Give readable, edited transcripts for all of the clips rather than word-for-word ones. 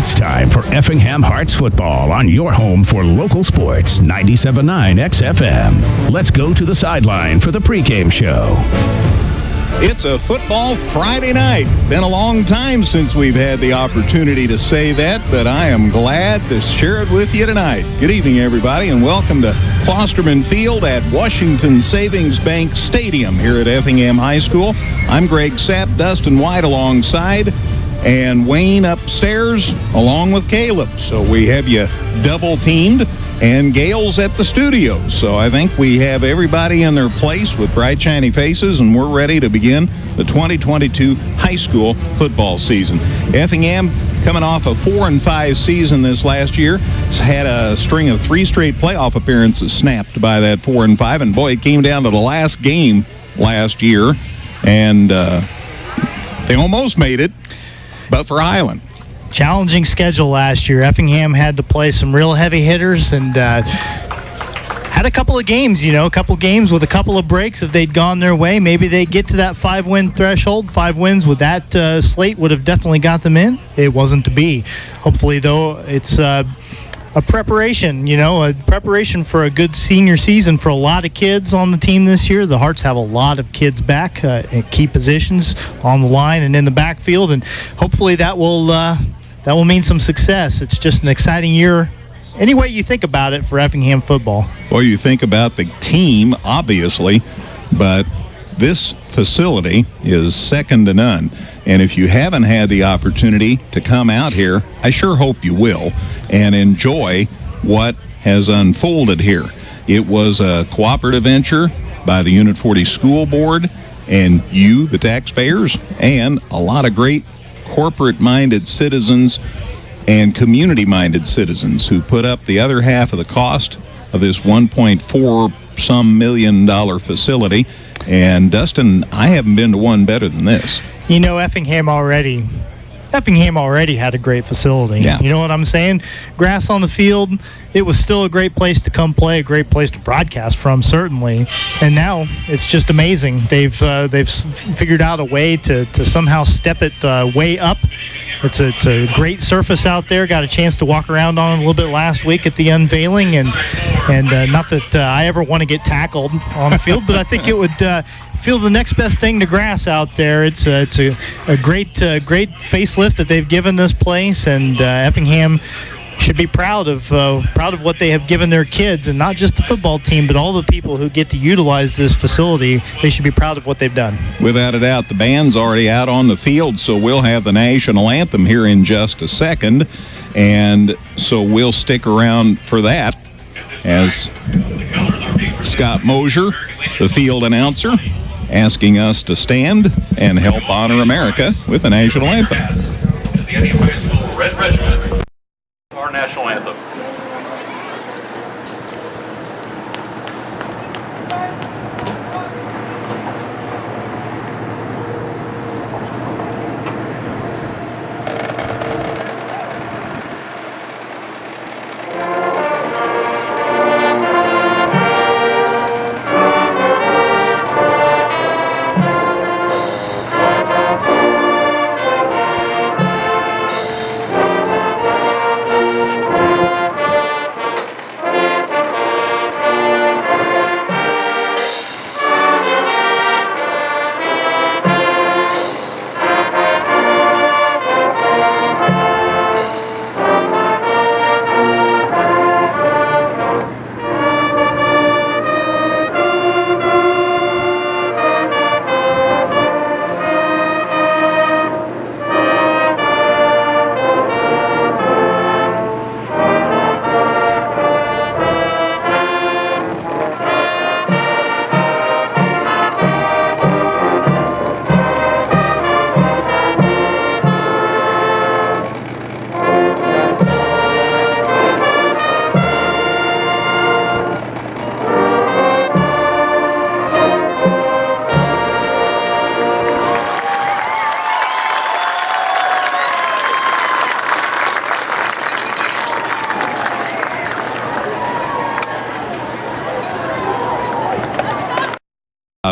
It's time for Effingham Hearts football on your home for local sports, 97.9 XFM. Let's go to the sideline for the pregame show. It's a football Friday night. Been a long time since we've had the opportunity to say that, but I am glad to share it with you tonight. Good evening, everybody, and welcome to Klosterman Field at Washington Savings Bank Stadium here at Effingham High School. I'm Greg Sapp, Dustin White alongside, and Wayne upstairs along with Caleb. So we have you double-teamed. And Gail's at the studio. So I think we have everybody in their place with bright, shiny faces, and we're ready to begin the 2022 high school football season. Effingham, coming off a 4-5 season this last year, has had a string of 3 straight playoff appearances snapped by that 4-5. And boy, it came down to the last game last year, and they almost made it, but for Highland. Challenging schedule last year. Effingham had to play some real heavy hitters and had a couple of games, a couple games with a couple of breaks. If they'd gone their way, maybe they'd get to that 5-win threshold. 5 wins with that slate would have definitely got them in. It wasn't to be. Hopefully, though, it's a preparation, a preparation for a good senior season for a lot of kids on the team this year. The Hearts have a lot of kids back at key positions on the line and in the backfield, and hopefully that will mean some success. It's just an exciting year any way you think about it for Effingham football. Well, you think about the team, obviously, but this facility is second to none. And if you haven't had the opportunity to come out here, I sure hope you will, and enjoy what has unfolded here. It was a cooperative venture by the Unit 40 School Board and you, the taxpayers, and a lot of great corporate-minded citizens and community-minded citizens who put up the other half of the cost of this $1.4 million facility. And Dustin, I haven't been to one better than this. Effingham already had a great facility. Yeah. You know what I'm saying? Grass on the field, it was still a great place to come play, a great place to broadcast from, certainly. And now it's just amazing. They've figured out a way to somehow step it way up. It's a great surface out there. Got a chance to walk around on it a little bit last week at the unveiling, and not that I ever want to get tackled on the field, but I think it would feel the next best thing to grass out there. It's a great facelift that they've given this place, and Effingham should be proud of what they have given their kids, and not just the football team, but all the people who get to utilize this facility. They should be proud of what they've done. Without a doubt, the band's already out on the field, so we'll have the national anthem here in just a second, and so we'll stick around for that as Scott Mosier, the field announcer, asking us to stand and help honor America with the national anthem. As the Effingham High School Red Regiment, our national anthem.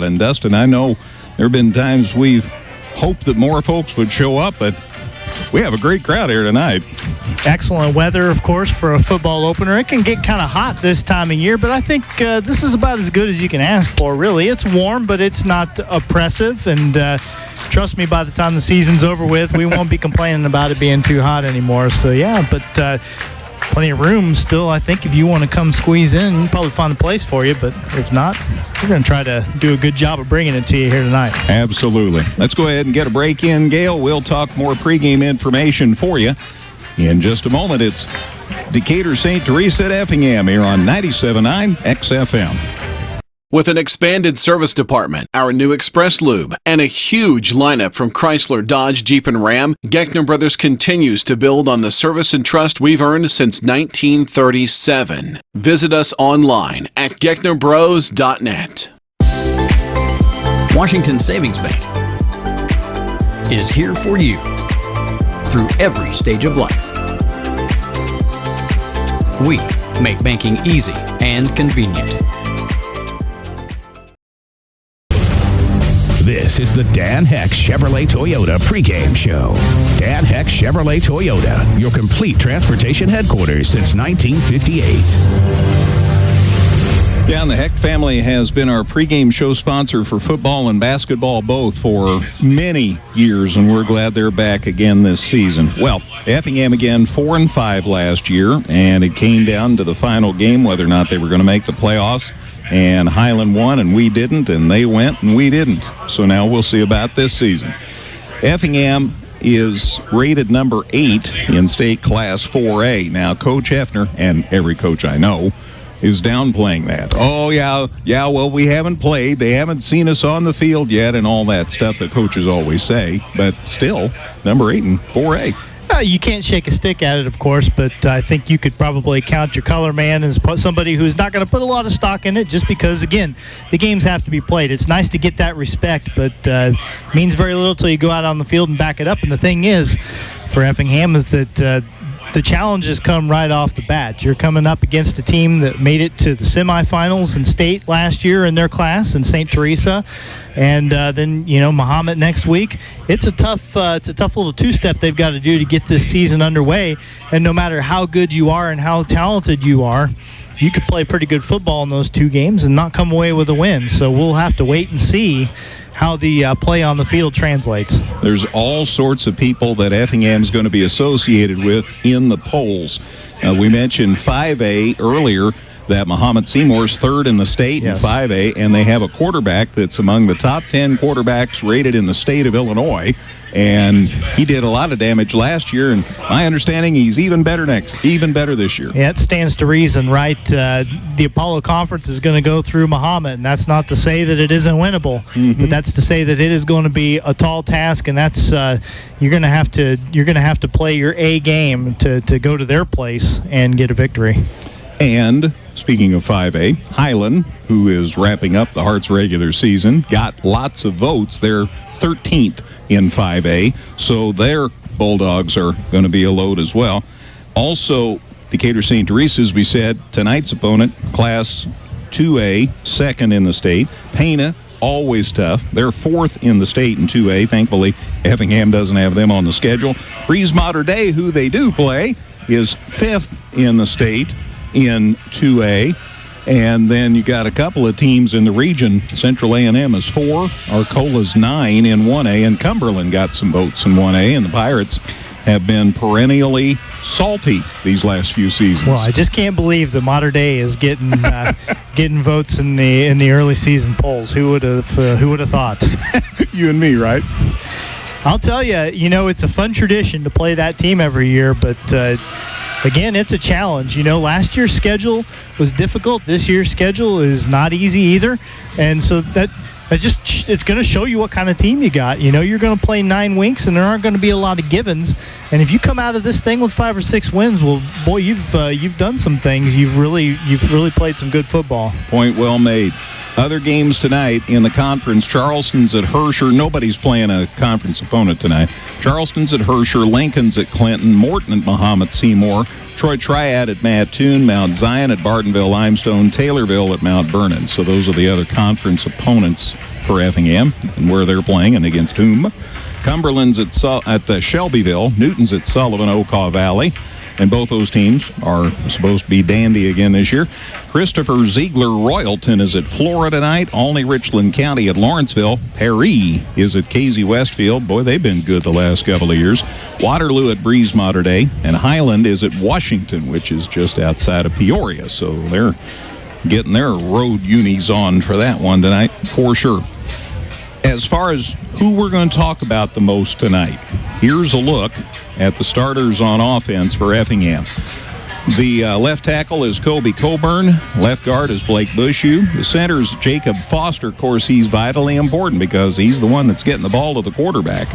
And Dustin, I know there have been times we've hoped that more folks would show up, but we have a great crowd here tonight. Excellent weather, of course, for a football opener. It can get kind of hot this time of year, but I think this is about as good as you can ask for, really. It's warm, but it's not oppressive, and trust me, by the time the season's over with, we won't be complaining about it being too hot anymore. So, yeah, but plenty of room still. I think if you want to come squeeze in, you can probably find a place for you, but if not, we're going to try to do a good job of bringing it to you here tonight. Absolutely. Let's go ahead and get a break in, Gail. We'll talk more pregame information for you. In just a moment, it's Decatur St. Teresa at Effingham here on 97.9 XFM. With an expanded service department, our new Express Lube, and a huge lineup from Chrysler, Dodge, Jeep, and Ram, Geckner Brothers continues to build on the service and trust we've earned since 1937. Visit us online at gecknerbros.net. Washington Savings Bank is here for you through every stage of life. We make banking easy and convenient. This is the Dan Heck Chevrolet Toyota pregame show. Dan Heck Chevrolet Toyota, your complete transportation headquarters since 1958. Yeah, and the Heck family has been our pregame show sponsor for football and basketball both for many years, and we're glad they're back again this season. Well, Effingham again 4-5 last year, and it came down to the final game whether or not they were going to make the playoffs. And Highland won, and we didn't, and they went, and we didn't. So now we'll see about this season. Effingham is rated number 8 in state class 4A. Now, Coach Hefner, and every coach I know, is downplaying that. Oh, yeah, well, we haven't played. They haven't seen us on the field yet and all that stuff that coaches always say. But still, number 8 in 4A. You can't shake a stick at it, of course, but I think you could probably count your color man as somebody who's not going to put a lot of stock in it just because, again, the games have to be played. It's nice to get that respect, but means very little till you go out on the field and back it up. And the thing is, for Effingham, is that the challenges come right off the bat. You're coming up against a team that made it to the semifinals in state last year in their class in St. Teresa, and then Mahomet next week. It's a tough little two-step they've got to do to get this season underway. And no matter how good you are and how talented you are, you could play pretty good football in those two games and not come away with a win. So we'll have to wait and see how the play on the field translates. There's all sorts of people that Effingham's going to be associated with in the polls. We mentioned 5A earlier, that Muhammad Seymour's third in the state in 5A, and they have a quarterback that's among the top 10 quarterbacks rated in the state of Illinois. And he did a lot of damage last year, and my understanding he's even better this year. Yeah, it stands to reason, right? The Apollo Conference is going to go through Muhammad, and that's not to say that it isn't winnable, but that's to say that it is going to be a tall task, and that's you're going to have to play your A game to go to their place and get a victory. And speaking of 5A, Highland, who is wrapping up the Hearts regular season, got lots of votes. They're 13th in 5A, so their Bulldogs are going to be a load as well. Also, Decatur St. Teresa, as we said, tonight's opponent, Class 2A, second in the state. Pana, always tough. They're fourth in the state in 2A. Thankfully, Effingham doesn't have them on the schedule. Breeze Mater Dei, who they do play, is fifth in the state in 2A. And then you got a couple of teams in the region. Central A&M is 4, Arcola's 9 in 1A, and Cumberland got some votes in 1A, and the Pirates have been perennially salty these last few seasons. Well, I just can't believe that Mater Dei is getting votes in the early season polls. Who would have thought? You and me, right? I'll tell you, it's a fun tradition to play that team every year, but again, it's a challenge. Last year's schedule was difficult. This year's schedule is not easy either. And so it's going to show you what kind of team you got. You're going to play 9 weeks, and there aren't going to be a lot of givens. And if you come out of this thing with 5 or 6 wins, well, boy, you've done some things. You've really played some good football. Point well made. Other games tonight in the conference, Charleston's at Herscher. Nobody's playing a conference opponent tonight. Charleston's at Herscher, Lincoln's at Clinton, Morton at Muhammad Seymour, Troy Triad at Mattoon, Mount Zion at Bartonville Limestone, Taylorville at Mount Vernon. So those are the other conference opponents for Effingham and where they're playing and against whom. Cumberland's at Shelbyville, Newton's at Sullivan, Okaw Valley. and both those teams are supposed to be dandy again this year. Christopher Ziegler Royalton is at Flora tonight. Olney Richland County at Lawrenceville. Perry is at Casey Westfield. Boy, they've been good the last couple of years. Waterloo at Breeze Mater Dei. And Highland is at Washington, which is just outside of Peoria. So they're getting their road unis on for that one tonight, for sure. As far as who we're going to talk about the most tonight, here's a look at the starters on offense for Effingham. The left tackle is Kobe Coburn. Left guard is Blake Bushu. The center is Jacob Foster. Of course, he's vitally important because he's the one that's getting the ball to the quarterback.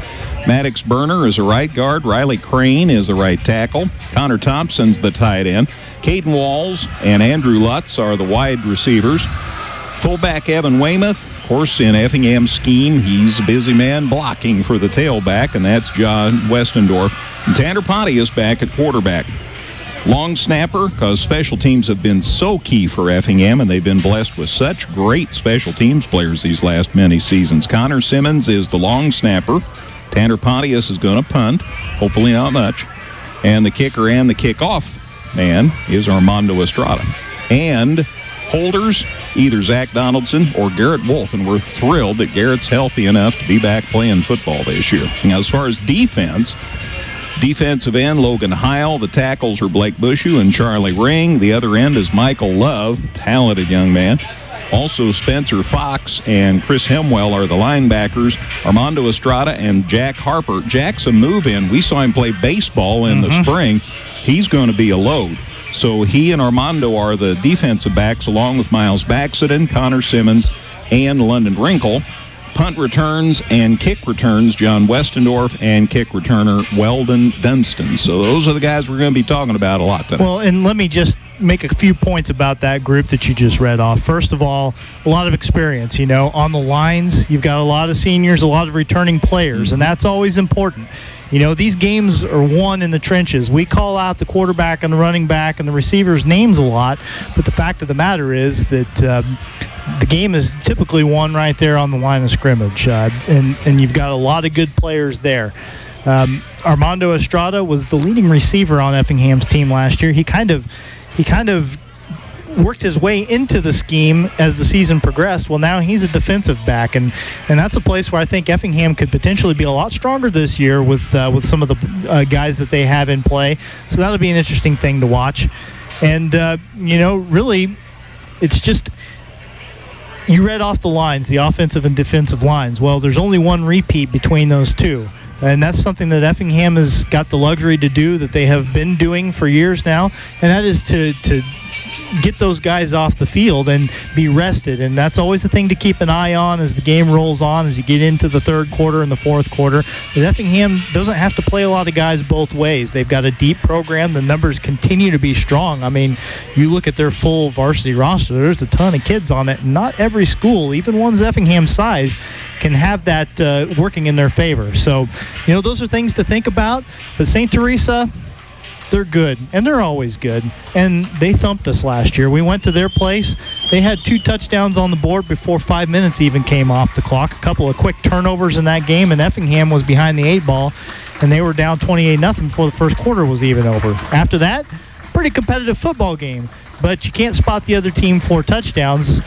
Maddox Burner is a right guard. Riley Crane is the right tackle. Connor Thompson's the tight end. Caden Walls and Andrew Lutz are the wide receivers. Fullback Evan Weymouth. Of course, in Effingham's scheme, he's a busy man blocking for the tailback, and that's John Westendorf. And Tanner Pontius back at quarterback. Long snapper, because special teams have been so key for Effingham, and they've been blessed with such great special teams players these last many seasons. Connor Simmons is the long snapper. Tanner Pontius is going to punt, hopefully not much. And the kicker and the kickoff man is Armando Estrada. And holders, either Zach Donaldson or Garrett Wolf, and we're thrilled that Garrett's healthy enough to be back playing football this year. Now, as far as defensive end, Logan Heil. The tackles are Blake Bushu and Charlie Ring. The other end is Michael Love, talented young man. Also, Spencer Fox and Chris Hemwell are the linebackers. Armando Estrada and Jack Harper. Jack's a move-in. We saw him play baseball in the spring. He's going to be a load. So he and Armando are the defensive backs, along with Miles Baxenden, Connor Simmons, and London Wrinkle. Punt returns and kick returns, John Westendorf, and kick returner Weldon Dunstan. So those are the guys we're going to be talking about a lot tonight. Well, and let me just make a few points about that group that you just read off. First of all, a lot of experience. On the lines, you've got a lot of seniors, a lot of returning players, and that's always important. These games are won in the trenches. We call out the quarterback and the running back and the receivers' names a lot, but the fact of the matter is that the game is typically won right there on the line of scrimmage, and you've got a lot of good players there. Armando Estrada was the leading receiver on Effingham's team last year. He kind of worked his way into the scheme as the season progressed. Well, now he's a defensive back, and that's a place where I think Effingham could potentially be a lot stronger this year with some of the guys that they have in play. So that'll be an interesting thing to watch. And, really, it's just you read off the lines, the offensive and defensive lines. Well, there's only one repeat between those two. And that's something that Effingham has got the luxury to do, that they have been doing for years now, and that is to get those guys off the field and be rested. And that's always the thing to keep an eye on as the game rolls on, as you get into the third quarter and the fourth quarter. But Effingham doesn't have to play a lot of guys both ways. They've got a deep program. The numbers continue to be strong. I mean, you look at their full varsity roster, there's a ton of kids on it. And not every school, even ones Effingham's size, can have that working in their favor. So, those are things to think about. But St. Teresa, they're good, and they're always good. And they thumped us last year. We went to their place. They had 2 touchdowns on the board before 5 minutes even came off the clock. A couple of quick turnovers in that game, and Effingham was behind the 8 ball, and they were down 28-0 before the first quarter was even over. After that, pretty competitive football game. But you can't spot the other team 4 touchdowns.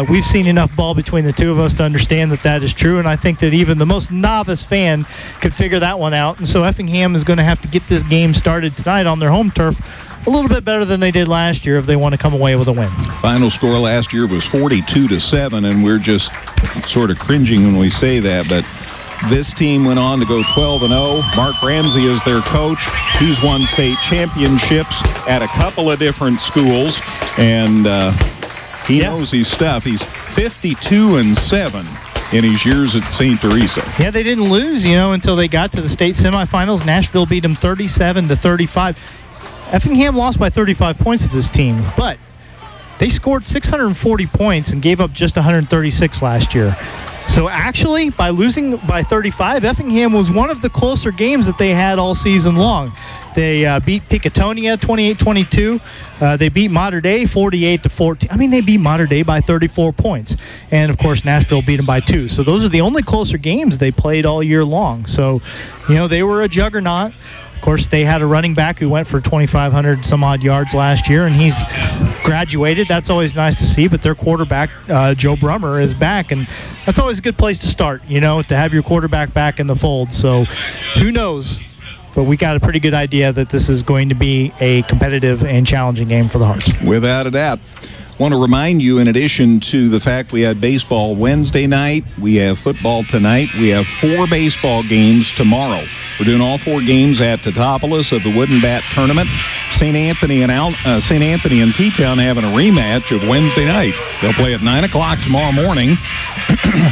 We've seen enough ball between the two of us to understand that is true, and I think that even the most novice fan could figure that one out. And so Effingham is going to have to get this game started tonight on their home turf a little bit better than they did last year if they want to come away with a win. Final score last year was 42-7, and we're just sort of cringing when we say that, but this team went on to go 12-0. Mark Ramsey is their coach. He's won state championships at a couple of different schools, and he knows his stuff. He's 52-7 in his years at St. Teresa. Yeah, they didn't lose, until they got to the state semifinals. Nashville beat them 37-35. Effingham lost by 35 points to this team, but they scored 640 points and gave up just 136 last year. So actually, by losing by 35, Effingham was one of the closer games that they had all season long. They beat Pickatonia 28-22. They beat Mater Dei 48-14. I mean, they beat Mater Dei by 34 points. And, of course, Nashville beat them by 2. So those are the only closer games they played all year long. So, they were a juggernaut. Of course, they had a running back who went for 2,500 some odd yards last year, and he's graduated. That's always nice to see, but their quarterback, Joe Brummer, is back, and that's always a good place to start, to have your quarterback back in the fold. So who knows? But we got a pretty good idea that this is going to be a competitive and challenging game for the Hearts. Without a doubt. Want to remind you, in addition to the fact we had baseball Wednesday night, we have football tonight, we have 4 baseball games tomorrow. We're doing all 4 games at Teutopolis of the Wooden Bat Tournament. St. Anthony and T-Town having a rematch of Wednesday night. They'll play at 9 o'clock tomorrow morning,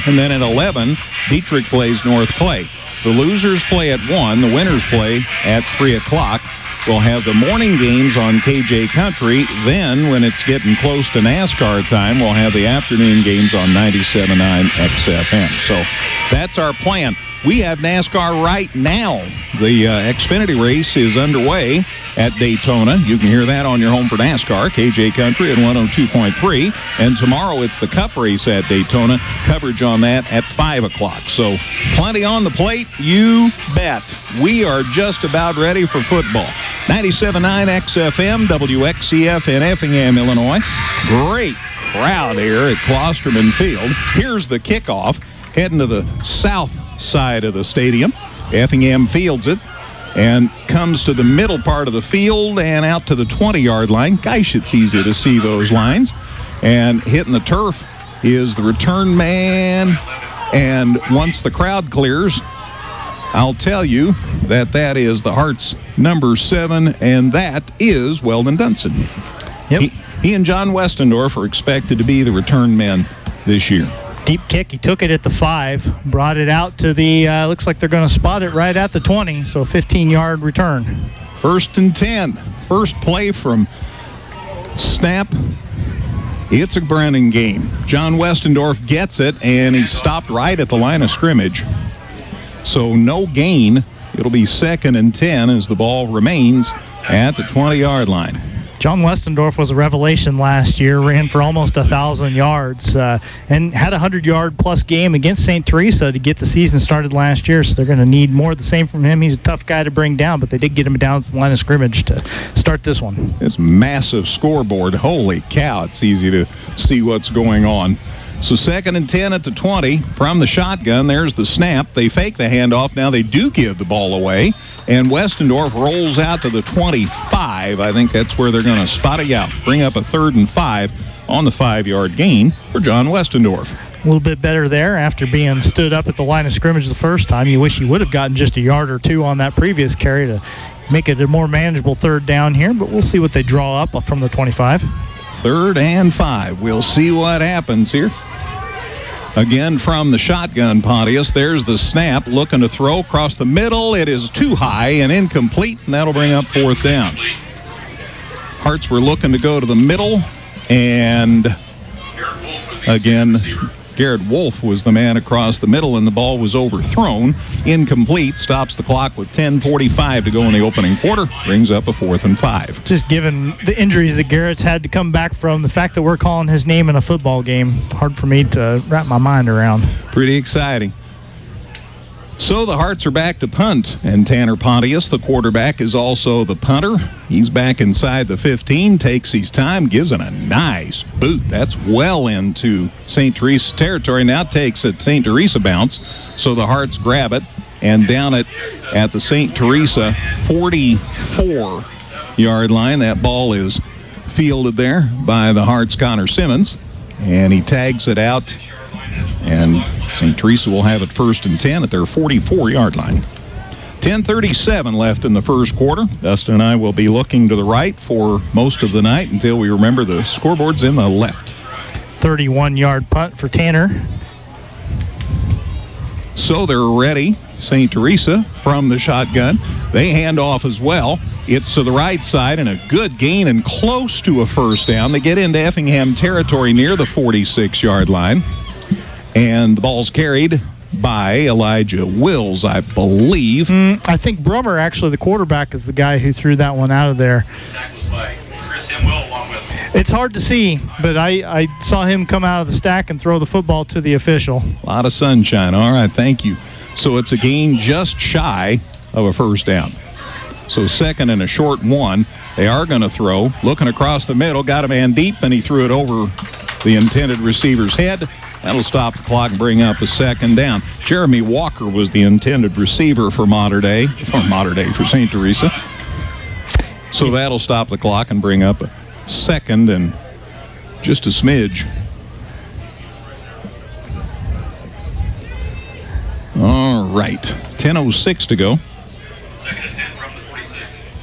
and then at 11, Dietrich plays North Clay. The losers play at 1, the winners play at 3 o'clock. We'll have the morning games on KJ Country. Then, when it's getting close to NASCAR time, we'll have the afternoon games on 97.9 XFM. So that's our plan. We have NASCAR right now. The Xfinity race is underway at Daytona. You can hear that on your home for NASCAR, KJ Country at 102.3. And tomorrow it's the Cup race at Daytona. Coverage on that at 5 o'clock. So plenty on the plate, you bet. We are just about ready for football. 97.9 XFM, WXCF in Effingham, Illinois. Great crowd here at Klosterman Field. Here's the kickoff, heading to the south side of the stadium. Effingham fields it and comes to the middle part of the field and out to the 20-yard line. Gosh, it's easy to see those lines. And hitting the turf is the return man. And once the crowd clears, I'll tell you that is the Hearts' number 7, and that is Weldon Dunson. Yep. He and John Westendorf are expected to be the return men this year. Deep kick. He took it at the 5, brought it out to the, looks like they're going to spot it right at the 20, so 15-yard return. 1st and 10. First play from snap. It's a Brennan game. John Westendorf gets it, and he stopped right at the line of scrimmage. So no gain. It'll be 2nd and 10 as the ball remains at the 20-yard line. John Westendorf was a revelation last year, ran for almost 1,000 yards, and had a 100-yard-plus game against St. Teresa to get the season started last year, so they're going to need more of the same from him. He's a tough guy to bring down, but they did get him down to the line of scrimmage to start this one. This massive scoreboard, holy cow, it's easy to see what's going on. So 2nd and 10 at the 20 from the shotgun. There's the snap. They fake the handoff. Now they do give the ball away. And Westendorf rolls out to the 25. I think that's where they're going to spot it out. Bring up a 3rd and 5 on the 5-yard gain for John Westendorf. A little bit better there after being stood up at the line of scrimmage the first time. You wish you would have gotten just a yard or 2 on that previous carry to make it a more manageable 3rd down here. But we'll see what they draw up from the 25. 3rd and 5. We'll see what happens here. Again from the shotgun, Pontius. There's the snap, looking to throw across the middle. It is too high and incomplete, and that'll bring up 4th down. Hearts were looking to go to the middle, and again, Garrett Wolf was the man across the middle, and the ball was overthrown. Incomplete, stops the clock with 10:45 to go in the opening quarter, brings up a 4th and 5. Just given the injuries that Garrett's had to come back from, the fact that we're calling his name in a football game, hard for me to wrap my mind around. Pretty exciting. So the Hearts are back to punt, and Tanner Pontius, the quarterback, is also the punter. He's back inside the 15, takes his time, gives it a nice boot. That's well into St. Teresa territory. Now takes a St. Teresa bounce, so the Hearts grab it and down it at the St. Teresa 44-yard line. That ball is fielded there by the Hearts' Connor Simmons, and he tags it out. And St. Teresa will have it 1st and 10 at their 44-yard line. 10:37 left in the first quarter. Dustin and I will be looking to the right for most of the night until we remember the scoreboard's in the left. 31-yard punt for Tanner. So they're ready. St. Teresa from the shotgun. They hand off as well. It's to the right side and a good gain and close to a 1st down. They get into Effingham territory near the 46-yard line. And the ball's carried by Elijah Wills, I believe. I think Brummer, actually, the quarterback, is the guy who threw that one out of there. It's hard to see, but I saw him come out of the stack and throw the football to the official. A lot of sunshine. All right, thank you. So it's a gain just shy of a 1st down. So 2nd and a short 1. They are going to throw. Looking across the middle, got a man deep, and he threw it over the intended receiver's head. That'll stop the clock and bring up a 2nd down. Jeremy Walker was the intended receiver for for St. Teresa. So that'll stop the clock and bring up a 2nd and just a smidge. All right, 10:06 to go.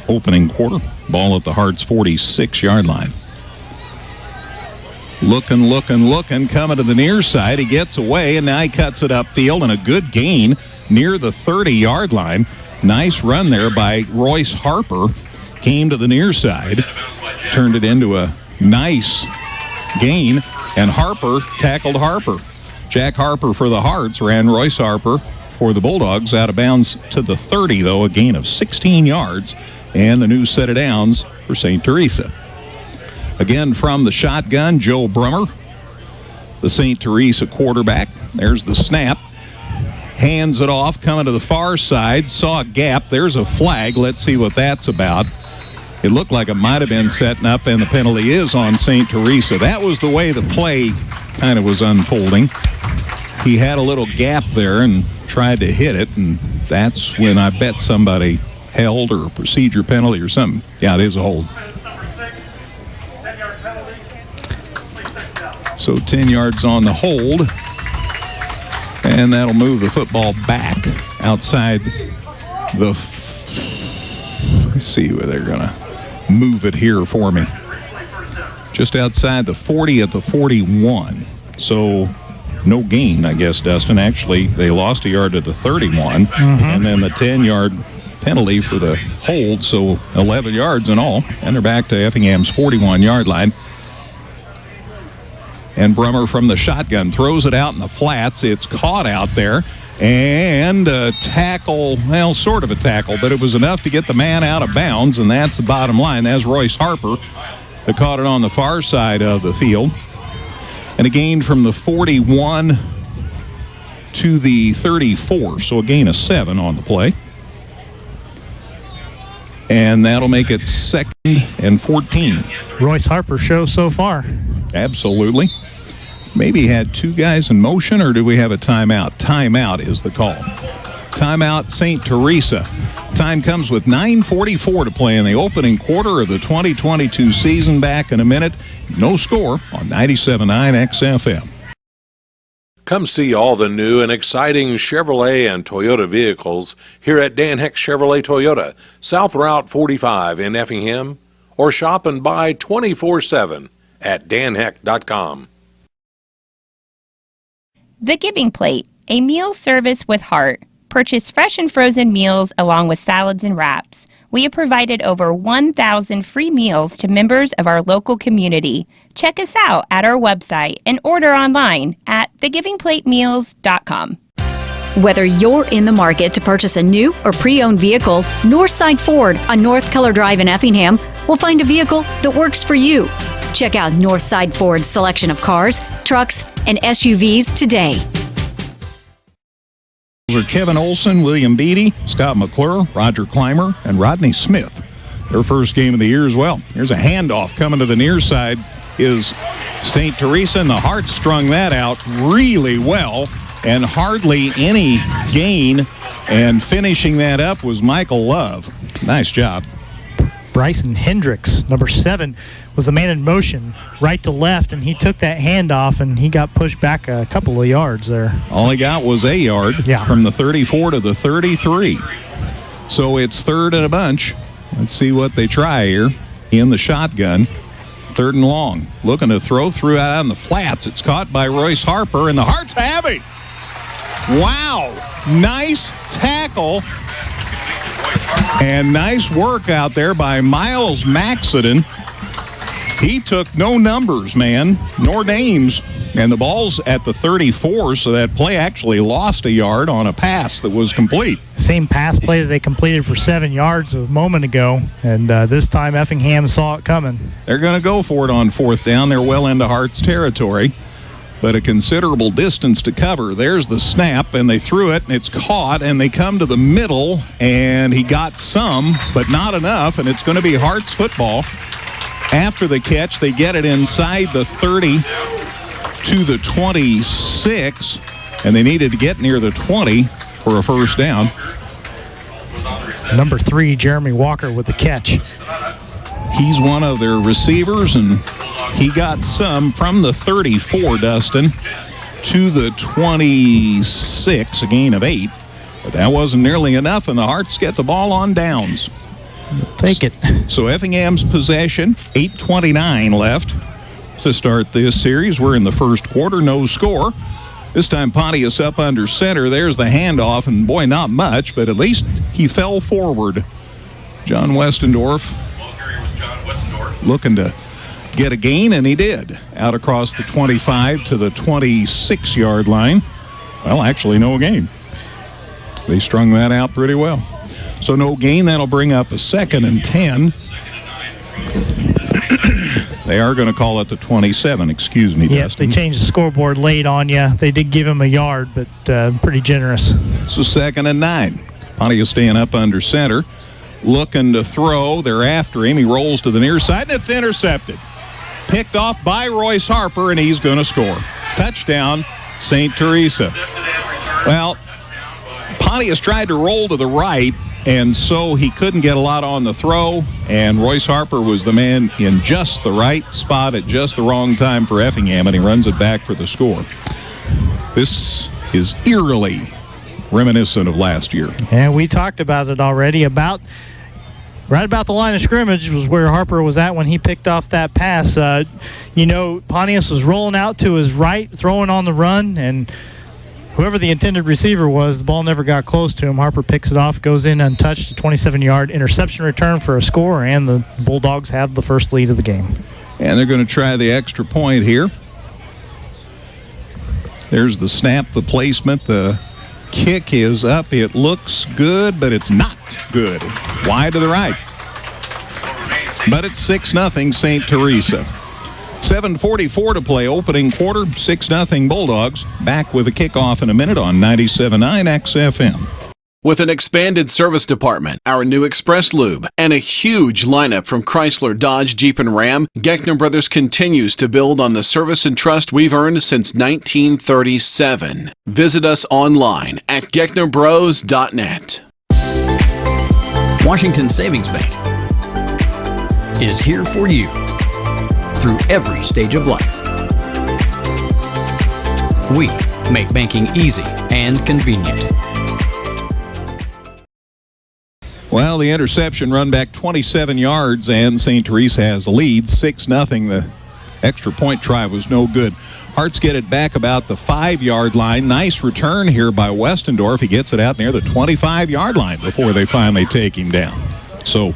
Opening quarter. Ball at the Hearts' 46-yard line. Looking, coming to the near side. He gets away, and now he cuts it upfield, and a good gain near the 30-yard line. Nice run there by Royce Harper. Came to the near side, turned it into a nice gain, and Harper tackled Harper. Jack Harper for the Hearts ran Royce Harper for the Bulldogs out of bounds to the 30, though, a gain of 16 yards, and the new set of downs for St. Teresa. Again from the shotgun, Joe Brummer, the St. Teresa quarterback. There's the snap. Hands it off, coming to the far side, saw a gap. There's a flag. Let's see what that's about. It looked like it might have been setting up, and the penalty is on St. Teresa. That was the way the play kind of was unfolding. He had a little gap there and tried to hit it, and that's when I bet somebody held or a procedure penalty or something. Yeah, it is a hold. So 10 yards on the hold, and that'll move the football back outside the... Let's see where they're going to move it here for me. Just outside the 40 at the 41. So no gain, I guess, Dustin. Actually, they lost a yard to the 31, and then the 10-yard penalty for the hold, so 11 yards in all. And they're back to Effingham's 41-yard line. And Brummer from the shotgun throws it out in the flats. It's caught out there. And a tackle, well, sort of a tackle, but it was enough to get the man out of bounds, and that's the bottom line. That's Royce Harper that caught it on the far side of the field. And a gain from the 41 to the 34, so a gain of 7 on the play. And that'll make it 2nd and 14. Royce Harper show so far. Absolutely. Maybe had 2 guys in motion, or do we have a timeout? Timeout is the call. Timeout, St. Teresa. Time comes with 9:44 to play in the opening quarter of the 2022 season. Back in a minute. No score on 97.9 XFM. Come see all the new and exciting Chevrolet and Toyota vehicles here at Dan Heck Chevrolet Toyota, South Route 45 in Effingham, or shop and buy 24/7 at danheck.com. The Giving Plate, a meal service with heart. Purchase fresh and frozen meals along with salads and wraps. We have provided over 1,000 free meals to members of our local community. Check us out at our website and order online at thegivingplatemeals.com. Whether you're in the market to purchase a new or pre-owned vehicle, Northside Ford on North Keller Drive in Effingham will find a vehicle that works for you. Check out Northside Ford's selection of cars, trucks, and SUVs today. Those are Kevin Olson, William Beatty, Scott McClure, Roger Clymer, and Rodney Smith. Their first game of the year as well. Here's a handoff coming to the near side is St. Teresa, and the Hearts strung that out really well, and hardly any gain, and finishing that up was Michael Love. Nice job. Bryson Hendricks, number 7, was the man in motion right to left, and he took that handoff, and he got pushed back a couple of yards there. All he got was a yard from the 34 to the 33. So it's 3rd and a bunch. Let's see what they try here in the shotgun. 3rd and long. Looking to throw through out on the flats. It's caught by Royce Harper, and the Hearts have it. Wow. Nice tackle. And nice work out there by Miles Maxiden. He took no numbers, man, nor names. And the ball's at the 34, so that play actually lost a yard on a pass that was complete. Same pass play that they completed for 7 yards a moment ago, and this time Effingham saw it coming. They're going to go for it on 4th down. They're well into Hearts territory. but a considerable distance to cover. There's the snap, and they threw it, and it's caught, and they come to the middle, and he got some, but not enough, and it's going to be Hearts football. After the catch, they get it inside the 30 to the 26, and they needed to get near the 20 for a first down. Number 3, Jeremy Walker with the catch. He's one of their receivers, and he got some from the 34, Dustin, to the 26, a gain of 8. But that wasn't nearly enough, and the Hearts get the ball on downs. Take it. So Effingham's possession, 8:29 left to start this series. We're in the first quarter, no score. This time Pontius up under center. There's the handoff, and boy, not much, but at least he fell forward. John Westendorf looking to get a gain, and he did. Out across the 25 to the 26-yard line. Well, actually, no gain. They strung that out pretty well. So no gain. That'll bring up a 2nd and 10. They are going to call it the 27. Excuse me, Yes, Dustin. they changed the scoreboard late on you. They did give him a yard, but pretty generous. So 2nd and 9. Pontius staying up under center. Looking to throw. They're after him. He rolls to the near side, and it's intercepted. Picked off by Royce Harper, and he's going to score. Touchdown, St. Teresa. Well, Pontius tried to roll to the right, and so he couldn't get a lot on the throw, and Royce Harper was the man in just the right spot at just the wrong time for Effingham, and he runs it back for the score. This is eerily reminiscent of last year. And we talked about it already. Right about the line of scrimmage was where Harper was at when he picked off that pass. Pontius was rolling out to his right, throwing on the run, and whoever the intended receiver was, the ball never got close to him. Harper picks it off, goes in untouched, a 27-yard interception return for a score, and the Bulldogs have the first lead of the game. And they're going to try the extra point here. There's the snap, the placement, the kick is up. It looks good, but it's not good. Wide to the right. But it's 6-0 St. Teresa. 7:44 to play, opening quarter, 6-0 Bulldogs. Back with a kickoff in a minute on 97.9 XFM. With an expanded service department, our new Express Lube, and a huge lineup from Chrysler, Dodge, Jeep, and Ram, Geckner Brothers continues to build on the service and trust we've earned since 1937. Visit us online at gecknerbros.net. Washington Savings Bank is here for you through every stage of life. We make banking easy and convenient. Well, the interception run back 27 yards, and St. Teresa has a lead, 6-0. The extra point try was no good. Hearts get it back about the 5-yard line. Nice return here by Westendorf. He gets it out near the 25-yard line before they finally take him down. So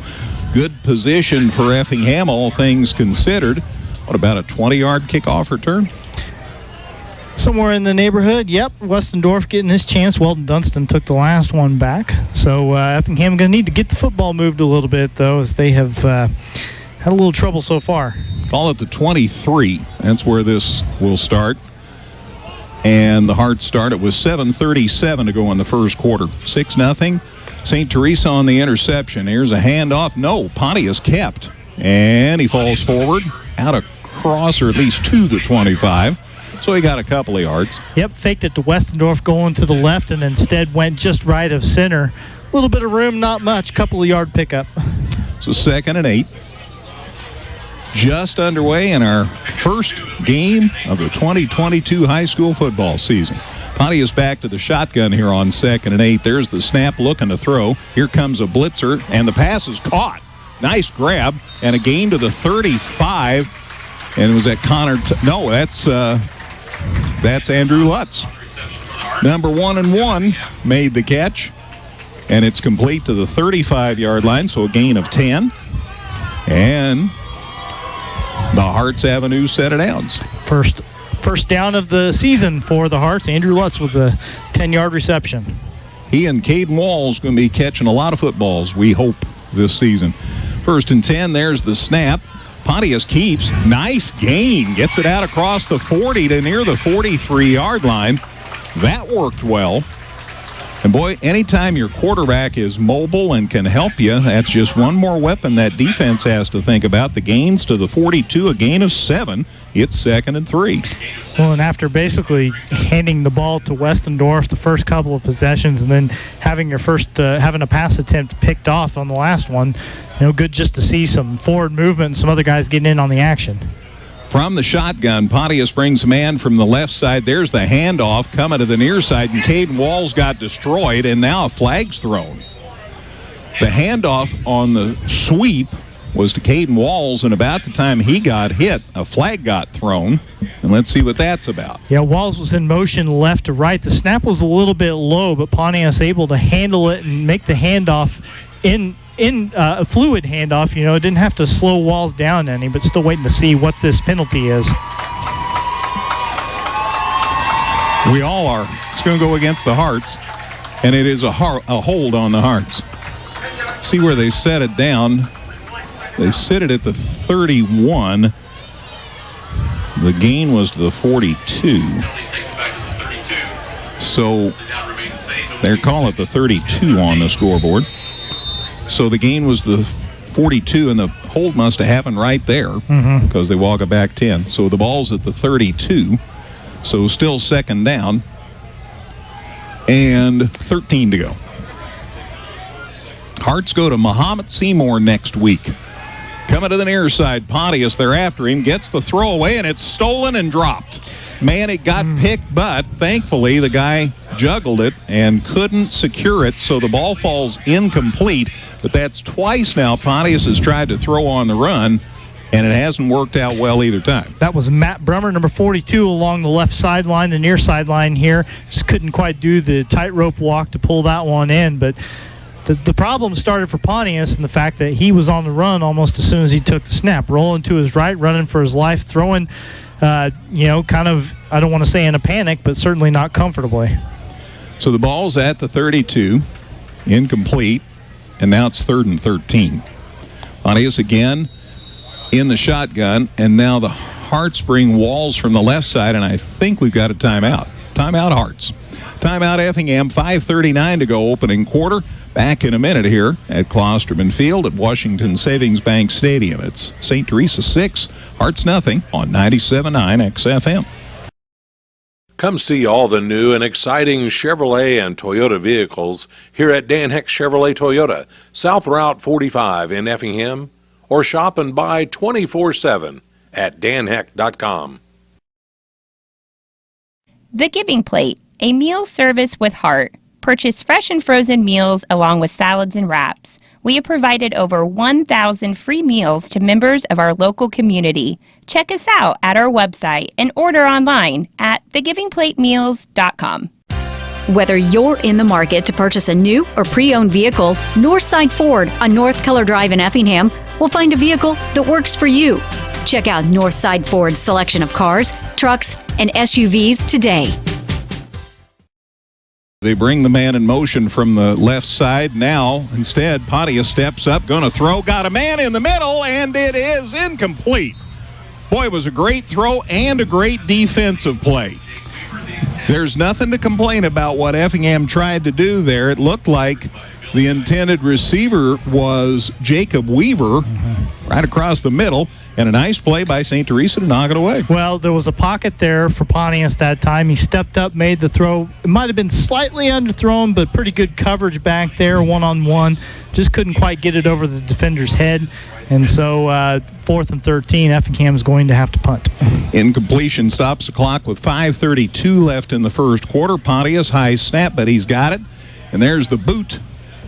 good position for Effingham, all things considered. What about a 20-yard kickoff return? Somewhere in the neighborhood, yep. Westendorf getting his chance. Weldon Dunston took the last one back. So Effingham going to need to get the football moved a little bit, though, as they have had a little trouble so far. Call it the 23. That's where this will start. And the Hearts start it with 7:37 to go in the first quarter. 6-0. St. Teresa on the interception. Here's a handoff. No, Pontius kept. And he falls forward out across, or at least to the 25. So he got a couple of yards. Yep, faked it to Westendorf going to the left and instead went just right of center. A little bit of room, not much, couple of yard pickup. So 2nd and 8. Just underway in our first game of the 2022 high school football season. Pontius back to the shotgun here on 2nd and 8. There's the snap looking to throw. Here comes a blitzer, and the pass is caught. Nice grab, and a gain to the 35. And was that Connor? No, that's Andrew Lutz. Number 1-1 made the catch, and it's complete to the 35-yard line, so a gain of 10. And the Hearts Avenue set of downs. First down of the season for the Hearts. Andrew Lutz with a 10-yard reception. He and Caden Wall's going to be catching a lot of footballs, we hope, this season. 1st and 10, there's the snap. Pontius keeps. Nice gain. Gets it out across the 40 to near the 43-yard line. That worked well. And boy, anytime your quarterback is mobile and can help you, that's just one more weapon that defense has to think about. The gains to the 42, a gain of 7. It's 2nd and 3. Well, and after basically handing the ball to Westendorf the first couple of possessions and then having your first having a pass attempt picked off on the last one, good just to see some forward movement and some other guys getting in on the action. From the shotgun, Pontius brings a man from the left side. There's the handoff coming to the near side, and Caden Walls got destroyed, and now a flag's thrown. The handoff on the sweep was to Caden Walls, and about the time he got hit, a flag got thrown. And let's see what that's about. Yeah, Walls was in motion left to right. The snap was a little bit low, but Pontius able to handle it and make the handoff in a fluid handoff. It didn't have to slow Walls down any, but still waiting to see what this penalty is. We all are. It's going to go against the Hearts, and it is a hold on the Hearts. See where they set it down. They set it at the 31. The gain was to the 42. So they're calling it the 32 on the scoreboard. So the gain was the 42, and the hold must have happened right there because they walk it back 10. So the ball's at the 32, so still second down, and 13 to go. Hearts go to Muhammad Seymour next week. Coming to the near side, Pontius, they're after him, gets the throw away, and it's stolen and dropped. Man, it got picked, but thankfully the guy juggled it and couldn't secure it, so the ball falls incomplete. But that's twice now Pontius has tried to throw on the run, and it hasn't worked out well either time. That was Matt Brummer, number 42, along the left sideline, the near sideline here. Just couldn't quite do the tightrope walk to pull that one in, but the problem started for Pontius in the fact that he was on the run almost as soon as he took the snap, rolling to his right, running for his life, throwing, kind of, I don't want to say in a panic, but certainly not comfortably. So the ball's at the 32, incomplete, and now it's 3rd and 13. Pontius again in the shotgun, and now the Hearts bring Walls from the left side, and I think we've got a timeout. Timeout Hearts. Timeout Effingham, 5:39 to go, opening quarter. Back in a minute here at Klosterman Field at Washington Savings Bank Stadium. It's St. Teresa 6, Hearts nothing on 97.9 XFM. Come see all the new and exciting Chevrolet and Toyota vehicles here at Dan Heck Chevrolet Toyota, South Route 45 in Effingham, or shop and buy 24/7 at danheck.com. The Giving Plate, a meal service with heart. Purchase fresh and frozen meals along with salads and wraps. We have provided over 1,000 free meals to members of our local community. Check us out at our website and order online at thegivingplatemeals.com. Whether you're in the market to purchase a new or pre-owned vehicle, Northside Ford on North Keller Drive in Effingham will find a vehicle that works for you. Check out Northside Ford's selection of cars, trucks, and SUVs today. They bring the man in motion from the left side. Now, instead, Pontius steps up, going to throw, got a man in the middle, and it is incomplete. Boy, it was a great throw and a great defensive play. There's nothing to complain about what Effingham tried to do there. It looked like the intended receiver was Jacob Weaver right across the middle, and a nice play by St. Teresa to knock it away. Well, there was a pocket there for Pontius that time. He stepped up, made the throw. It might have been slightly underthrown, but pretty good coverage back there, one-on-one. Just couldn't quite get it over the defender's head. And so 4th and 13, Effingham's going to have to punt. Incompletion stops the clock with 5:32 left in the first quarter. Pontius, high snap, but he's got it. And there's the boot,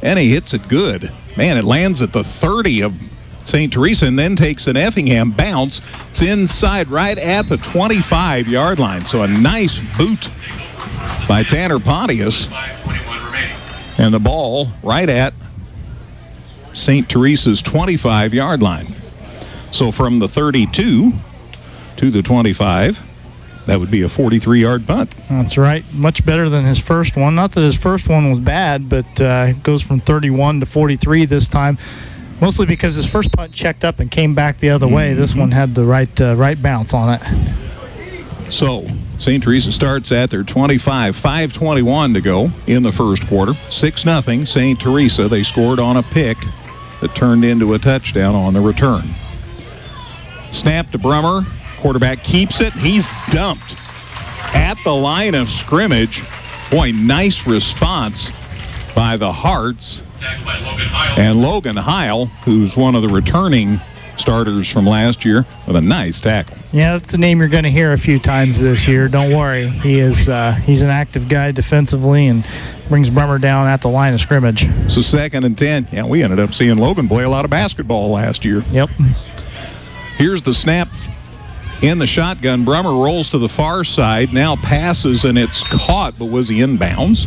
and he hits it good. Man, it lands at the 30 of St. Teresa and then takes an Effingham bounce. It's inside right at the 25-yard line. So a nice boot by Tanner Pontius. And the ball right at St. Teresa's 25-yard line. So from the 32 to the 25, that would be a 43-yard punt. That's right. Much better than his first one. Not that his first one was bad, but it goes from 31 to 43 this time. Mostly because his first punt checked up and came back the other way. This one had the right bounce on it. So St. Teresa starts at their 25, 5:21 to go in the first quarter. 6-0 St. Teresa. They scored on a pick that turned into a touchdown on the return. Snap to Brummer. Quarterback keeps it. He's dumped at the line of scrimmage. Boy, nice response by the Hearts. And Logan Heil, who's one of the returning starters from last year, with a nice tackle. Yeah, that's a name you're going to hear a few times this year. Don't worry. He's an active guy defensively and brings Brummer down at the line of scrimmage. So 2nd and 10. Yeah, we ended up seeing Logan play a lot of basketball last year. Yep. Here's the snap in the shotgun. Brummer rolls to the far side, now passes, and it's caught, but was he inbounds?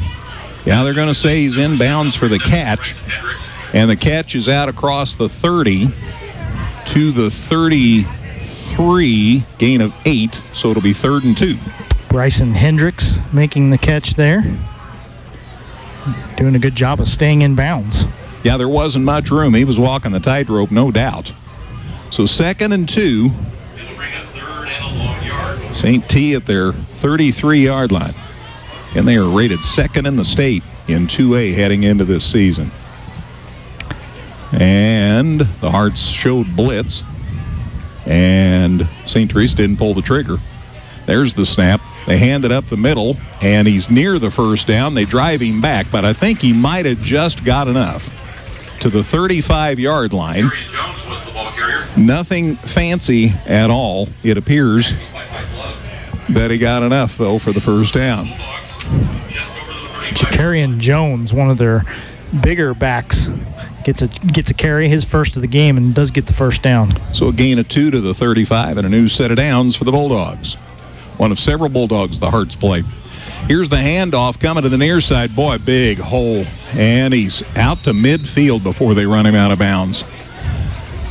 Yeah, they're going to say he's inbounds for the catch. And the catch is out across the 30 to the 33, gain of 8, so it'll be 3rd and 2. Bryson Hendricks making the catch there. Doing a good job of staying in bounds. Yeah, there wasn't much room. He was walking the tightrope, no doubt. So 2nd and 2. St. T at their 33-yard line. And they are rated 2nd in the state in 2A heading into this season. And the Hearts showed blitz. And St. Teresa didn't pull the trigger. There's the snap. They hand it up the middle, and he's near the first down. They drive him back, but I think he might have just got enough to the 35-yard line. Nothing fancy at all. It appears that he got enough, though, for the first down. Jakarian Jones, one of their bigger backs, gets a carry, his first of the game, and does get the first down. So a gain of 2 to the 35 and a new set of downs for the Bulldogs. One of several Bulldogs the Hearts played. Here's the handoff coming to the near side. Boy, big hole. And he's out to midfield before they run him out of bounds.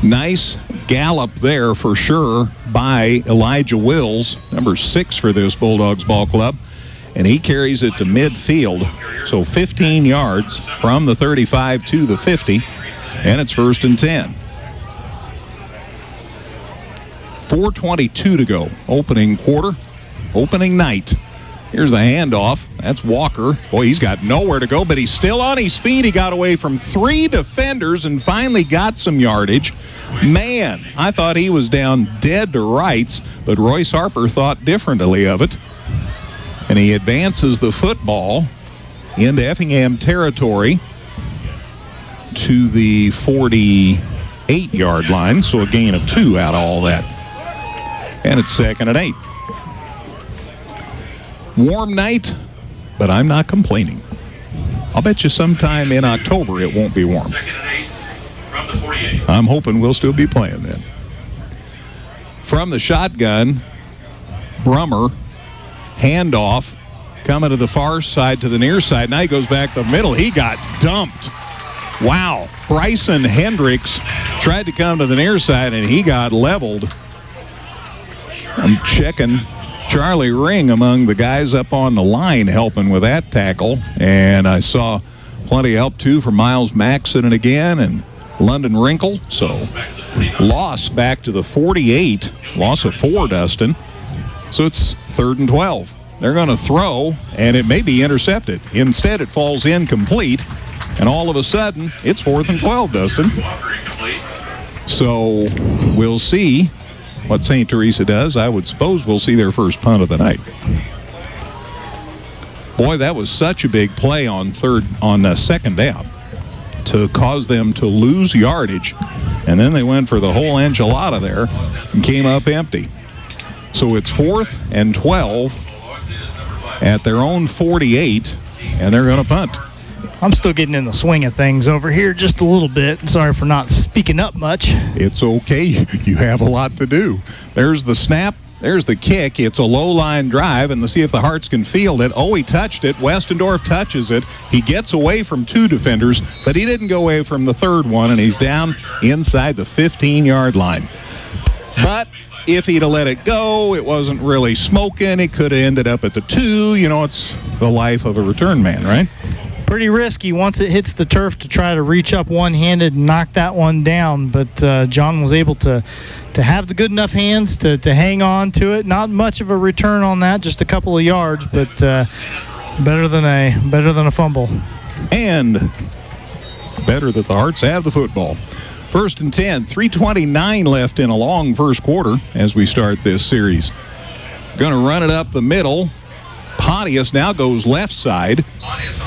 Nice gallop there for sure by Elijah Wills, number 6 for this Bulldogs ball club. And he carries it to midfield. So 15 yards from the 35 to the 50. And it's 1st and 10. 4:22 to go. Opening quarter. Opening night. Here's the handoff. That's Walker. Boy, he's got nowhere to go, but he's still on his feet. He got away from 3 defenders and finally got some yardage. Man, I thought he was down dead to rights, but Royce Harper thought differently of it. And he advances the football into Effingham territory to the 48-yard line, so a gain of 2 out of all that. And it's 2nd and 8. Warm night, but I'm not complaining. I'll bet you sometime in October it won't be warm. I'm hoping we'll still be playing then. From the shotgun, Brummer, handoff, coming to the far side to the near side. Now he goes back the middle. He got dumped. Wow. Bryson Hendricks tried to come to the near side, and he got leveled. I'm checking Charlie Ring among the guys up on the line helping with that tackle. And I saw plenty of help, too, from Miles Maxson and again, and London Wrinkle. So loss back to the 48. Loss of 4, Dustin. So it's 3rd and 12. They're going to throw, and it may be intercepted. Instead, it falls incomplete, and all of a sudden, it's 4th and 12, Dustin. So we'll see what St. Teresa does. I would suppose we'll see their first punt of the night. Boy, that was such a big play on 2nd down to cause them to lose yardage, and then they went for the whole enchilada there and came up empty. So it's 4th and 12 at their own 48, and they're going to punt. I'm still getting in the swing of things over here just a little bit. Sorry for not speaking up much. It's okay. You have a lot to do. There's the snap. There's the kick. It's a low-line drive, and let's see if the Hearts can field it. Oh, he touched it. Westendorf touches it. He gets away from 2 defenders, but he didn't go away from the 3rd one, and he's down inside the 15-yard line. But if he'd have let it go, it wasn't really smoking. It could have ended up at the 2. You know, it's the life of a return man, right? pretty risky once it hits the turf to try to reach up one-handed and knock that one down. But John was able to have the good enough hands to hang on to it. Not much of a return on that, just a couple of yards, but better than a fumble. And better that the Hearts have the football. 1st and 10, 3:29 left in a long first quarter as we start this series. Going to run it up the middle. Pontius now goes left side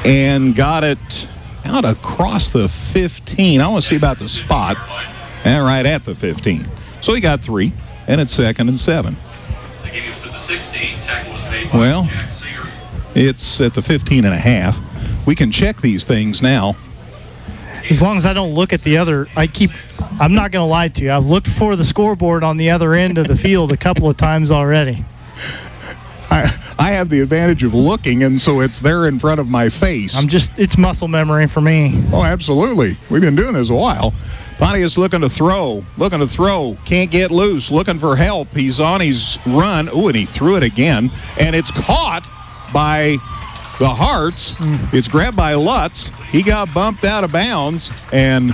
and got it out across the 15. I want to see about the spot. And right at the 15. So he got 3, and it's 2nd and 7. Well, it's at the 15 and a half. We can check these things now. As long as I don't look at the other, I'm not going to lie to you. I've looked for the scoreboard on the other end of the field a couple of times already. I have the advantage of looking, and so it's there in front of my face. It's muscle memory for me. Oh, absolutely. We've been doing this a while. Pontius looking to throw, can't get loose, looking for help. He's on his run. Oh, and he threw it again, and it's caught by the Hearts. It's grabbed by Lutz. He got bumped out of bounds, and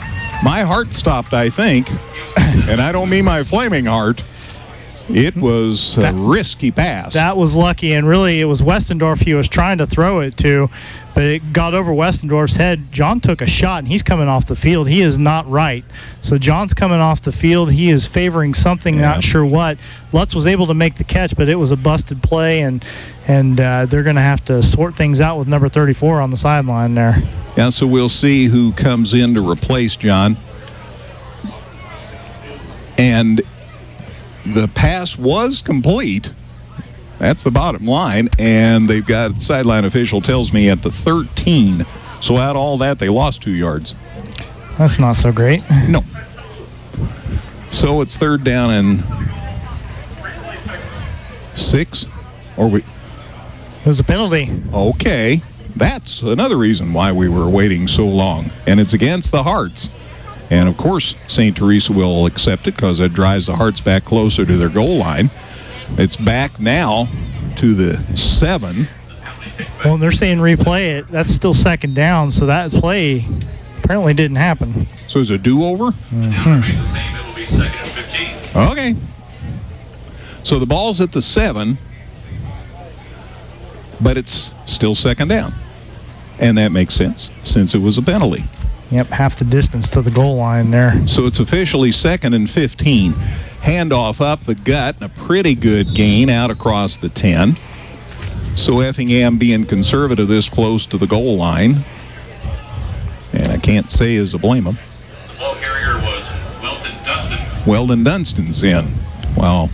my heart stopped, I think. And I don't mean my flaming heart. It was a risky pass. That was lucky, and really it was Westendorf he was trying to throw it to, but it got over Westendorf's head. John took a shot, and he's coming off the field. He is not right. So John's coming off the field. He is favoring something, not sure what. Lutz was able to make the catch, but it was a busted play, and they're going to have to sort things out with number 34 on the sideline there. Yeah, so we'll see who comes in to replace John. And the pass was complete. That's the bottom line. And they've got, the sideline official tells me, at the 13. So out all that, they lost 2 yards. That's not so great. No. So it's 3rd down and 6. It was a penalty. Okay. That's another reason why we were waiting so long. And it's against the Hearts. And, of course, St. Teresa will accept it because it drives the Hearts back closer to their goal line. It's back now to the 7. Well, they're saying replay it. That's still 2nd down, so that play apparently didn't happen. So it's a do-over? Okay. So the ball's at the 7, but it's still 2nd down. And that makes sense since it was a penalty. Yep, half the distance to the goal line there. So it's officially 2nd and 15. Handoff up the gut, and a pretty good gain out across the 10. So Effingham being conservative this close to the goal line. And I can't say as I blame them. The ball carrier was Weldon Dunstan. Weldon Dunstan's in. While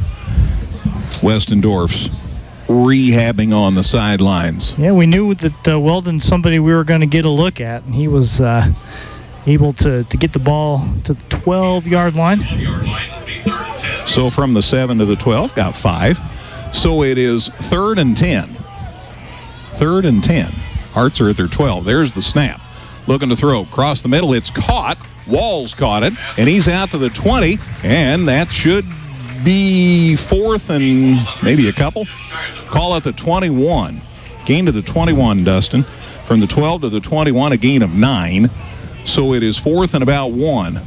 Westendorf's rehabbing on the sidelines. Yeah, we knew that Weldon's somebody we were going to get a look at, and he was able to get the ball to the 12-yard line. So from the 7 to the 12, got 5. So it is 3rd and 10. 3rd and 10. Hearts are at their 12. There's the snap. Looking to throw. Across the middle, it's caught. Walls caught it, and he's out to the 20, and that should be 4th and maybe a couple. Call it the 21. Gain to the 21, Dustin. From the 12 to the 21, a gain of 9. So it is 4th and about 1.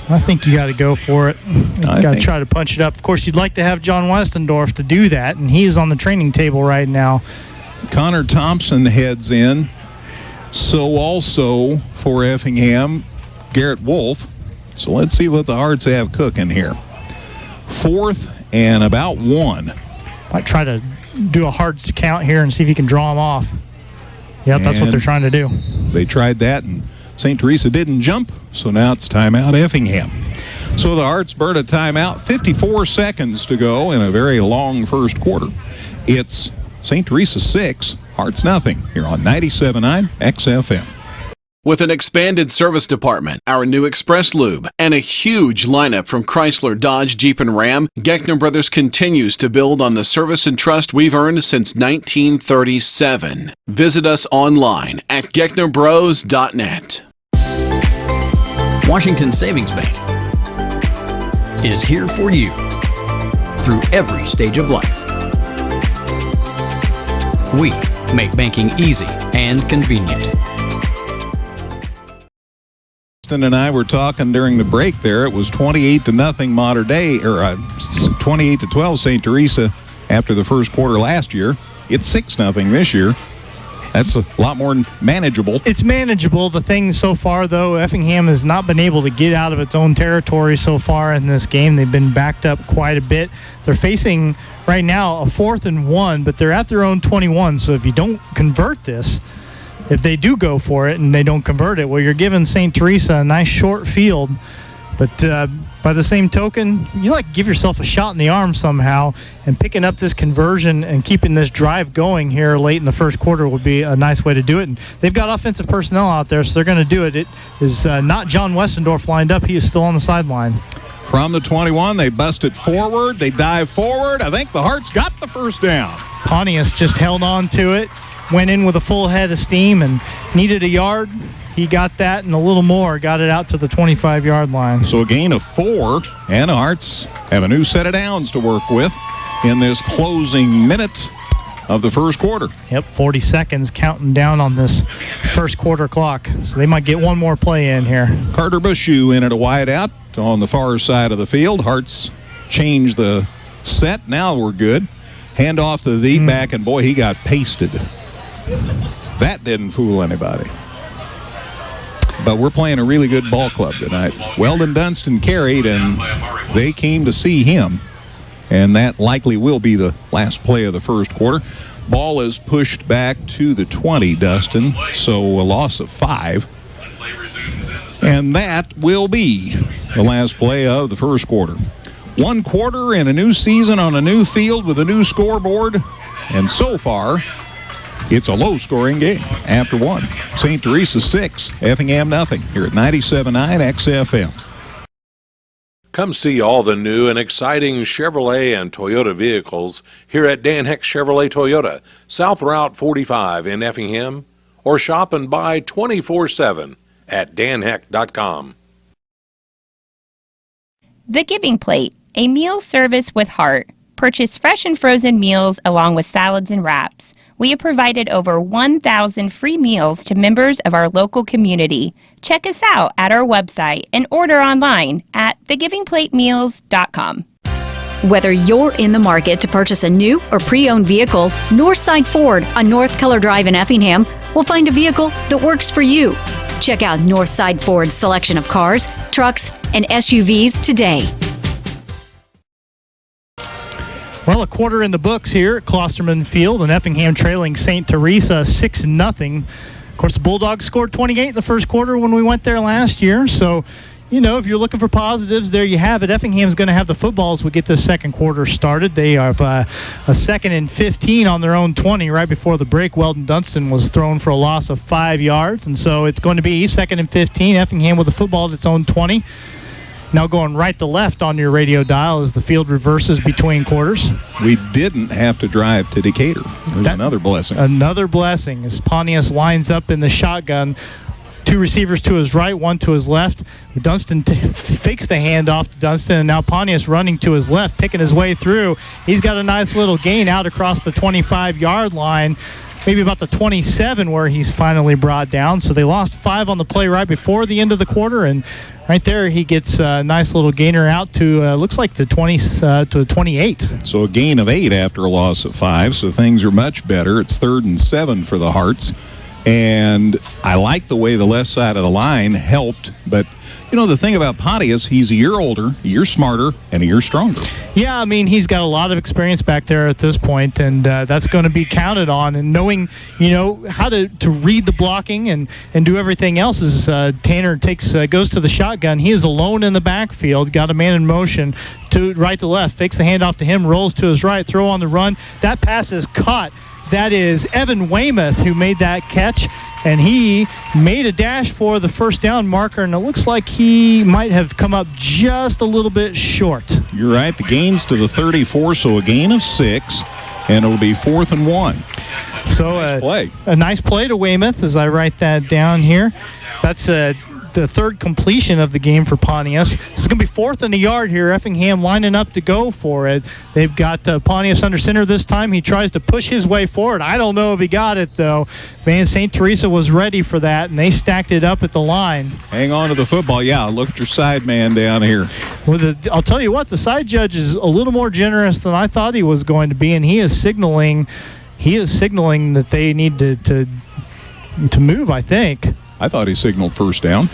I think you got to go for it. You got to try to punch it up. Of course, you'd like to have John Westendorf to do that, and he's on the training table right now. Connor Thompson heads in. So also for Effingham, Garrett Wolf. So let's see what the Hearts have cooking here. 4th and about 1. Might try to do a hard count here and see if you can draw them off. Yep, that's what they're trying to do. They tried that, and St. Teresa didn't jump, so now it's timeout Effingham. So the Hearts burn a timeout, 54 seconds to go in a very long first quarter. It's St. Teresa 6, Hearts nothing, here on 97.9 XFM. With an expanded service department, our new Express Lube, and a huge lineup from Chrysler, Dodge, Jeep, and Ram, Geckner Brothers continues to build on the service and trust we've earned since 1937. Visit us online at gecknerbros.net. Washington Savings Bank is here for you through every stage of life. We make banking easy and convenient. And I were talking during the break there. It was 28-0 Mater Dei, or 28-12 St. Teresa after the first quarter last year. It's 6-0 this year. That's a lot more manageable. It's manageable. The thing so far, though, Effingham has not been able to get out of its own territory so far in this game. They've been backed up quite a bit. They're facing right now a 4th and 1, but they're at their own 21. So if you don't convert this, if they do go for it and they don't convert it, well, you're giving St. Teresa a nice short field. But by the same token, you like to give yourself a shot in the arm somehow, and picking up this conversion and keeping this drive going here late in the first quarter would be a nice way to do it. And they've got offensive personnel out there, so they're going to do it. It is not John Westendorf lined up. He is still on the sideline. From the 21, they busted forward. They dive forward. I think the Hearts got the first down. Pontius just held on to it, went in with a full head of steam, and needed a yard. He got that and a little more, got it out to the 25-yard line. So a gain of 4, and the Hearts have a new set of downs to work with in this closing minute of the first quarter. Yep, 40 seconds counting down on this first quarter clock. So they might get one more play in here. Carter Bushu in at a wide out on the far side of the field. Hearts change the set. Now we're good. Hand off to the back, and boy, he got pasted. That didn't fool anybody. But we're playing a really good ball club tonight. Weldon Dunston carried, and they came to see him. And that likely will be the last play of the first quarter. Ball is pushed back to the 20, Dustin, so a loss of 5. And that will be the last play of the first quarter. 1 quarter in a new season on a new field with a new scoreboard. And so far, it's a low-scoring game after 1. St. Teresa 6, Effingham nothing. Here at 97.9 XFM. Come see all the new and exciting Chevrolet and Toyota vehicles here at Dan Heck Chevrolet Toyota, South Route 45 in Effingham, or shop and buy 24/7 at danheck.com. The Giving Plate, a meal service with heart. Purchase fresh and frozen meals along with salads and wraps. We have provided over 1,000 free meals to members of our local community. Check us out at our website and order online at thegivingplatemeals.com. Whether you're in the market to purchase a new or pre-owned vehicle, Northside Ford on North Color Drive in Effingham will find a vehicle that works for you. Check out Northside Ford's selection of cars, trucks, and SUVs today. Well, a quarter in the books here at Klosterman Field, and Effingham trailing St. Teresa 6-0. Of course, the Bulldogs scored 28 in the first quarter when we went there last year. So, you know, if you're looking for positives, there you have it. Effingham's going to have the football as we get this second quarter started. They have a 2nd and 15 on their own 20 right before the break. Weldon Dunston was thrown for a loss of 5 yards, and so it's going to be 2nd and 15. Effingham with the football at its own 20. Now going right to left on your radio dial as the field reverses between quarters. We didn't have to drive to Decatur. There's another blessing. Another blessing as Pontius lines up in the shotgun. 2 receivers to his right, 1 to his left. Dunston fakes the handoff to Dunston, and now Pontius running to his left, picking his way through. He's got a nice little gain out across the 25-yard line, maybe about the 27 where he's finally brought down. So they lost 5 on the play right before the end of the quarter, and right there he gets a nice little gainer out to, looks like the 20 to 28. So a gain of 8 after a loss of 5, so things are much better. It's 3rd and 7 for the Hearts. And I like the way the left side of the line helped, but you know, the thing about Pontius, he's a year older, a year smarter, and a year stronger. Yeah, I mean, he's got a lot of experience back there at this point, and that's going to be counted on. And knowing, you know, how to read the blocking and do everything else as Tanner goes to the shotgun. He is alone in the backfield, got a man in motion to right to left, fakes the handoff to him, rolls to his right, throw on the run. That pass is caught. That is Evan Weymouth who made that catch, and he made a dash for the first down marker, and it looks like he might have come up just a little bit short. You're right. The gain's to the 34, so a gain of 6, and it'll be 4th and 1. So nice play. A nice play to Weymouth as I write that down here. That's the third completion of the game for Pontius. This is going to be 4th and a yard here. Effingham lining up to go for it. They've got Pontius under center this time. He tries to push his way forward. I don't know if he got it, though. Man, St. Teresa was ready for that, and they stacked it up at the line. Hang on to the football. Yeah, look at your side man down here. Well, I'll tell you what, the side judge is a little more generous than I thought he was going to be, and he is signaling that they need to move, I think. I thought he signaled first down.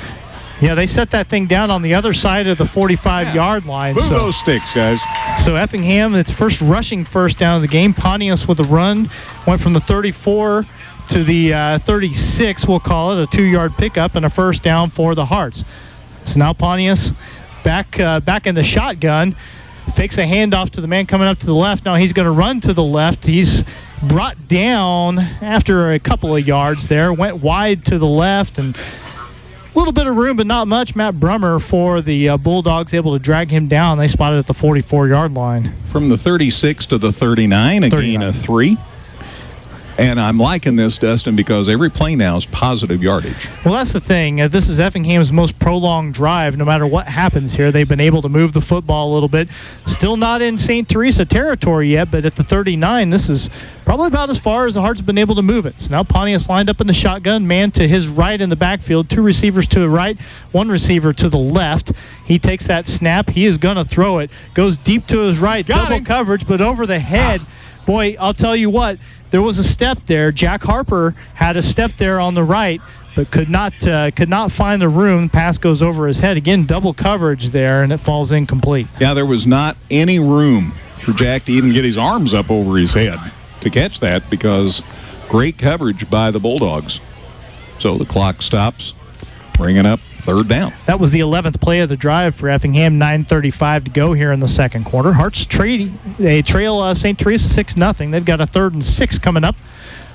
Yeah, they set that thing down on the other side of the 45-yard line. Move those sticks, guys. So Effingham, its first rushing first down of the game. Pontius with a run, went from the 34 to the 36, we'll call it, a 2-yard pickup and a first down for the Hearts. So now Pontius back in the shotgun, fakes a handoff to the man coming up to the left. Now he's going to run to the left. He's brought down after a couple of yards there, went wide to the left, and a little bit of room, but not much. Matt Brummer for the Bulldogs able to drag him down. They spotted at the 44-yard line. From the 36 to the 39, a gain of 3. And I'm liking this, Dustin, because every play now is positive yardage. Well, that's the thing. This is Effingham's most prolonged drive. No matter what happens here, they've been able to move the football a little bit. Still not in St. Teresa territory yet, but at the 39, this is probably about as far as the Hearts have been able to move it. So now Pontius lined up in the shotgun, man to his right in the backfield, 2 receivers to the right, 1 receiver to the left. He takes that snap. He is going to throw it. Goes deep to his right, double coverage, but over the head. Boy, I'll tell you what, there was a step there. Jack Harper had a step there on the right, but could not find the room. Pass goes over his head. Again, double coverage there, and it falls incomplete. Yeah, there was not any room for Jack to even get his arms up over his head to catch that, because great coverage by the Bulldogs. So the clock stops, bringing up 3rd down. That was the 11th play of the drive for Effingham. 9:35 to go here in the second quarter. Hearts trail St. Teresa 6-0. They've got a 3rd and 6 coming up.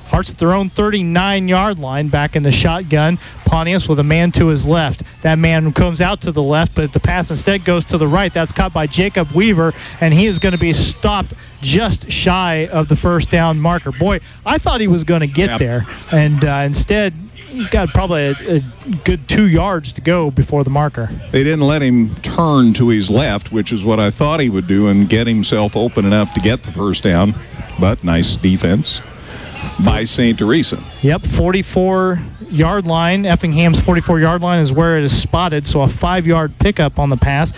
Hearts at their own 39-yard line, back in the shotgun. Pontius with a man to his left. That man comes out to the left, but the pass instead goes to the right. That's caught by Jacob Weaver, and he is going to be stopped just shy of the first down marker. Boy, I thought he was going to get there, and instead he's got probably a good 2 yards to go before the marker. They didn't let him turn to his left, which is what I thought he would do, and get himself open enough to get the first down. But nice defense by St. Teresa. Yep, 44-yard line. Effingham's 44-yard line is where it is spotted, so a 5-yard pickup on the pass.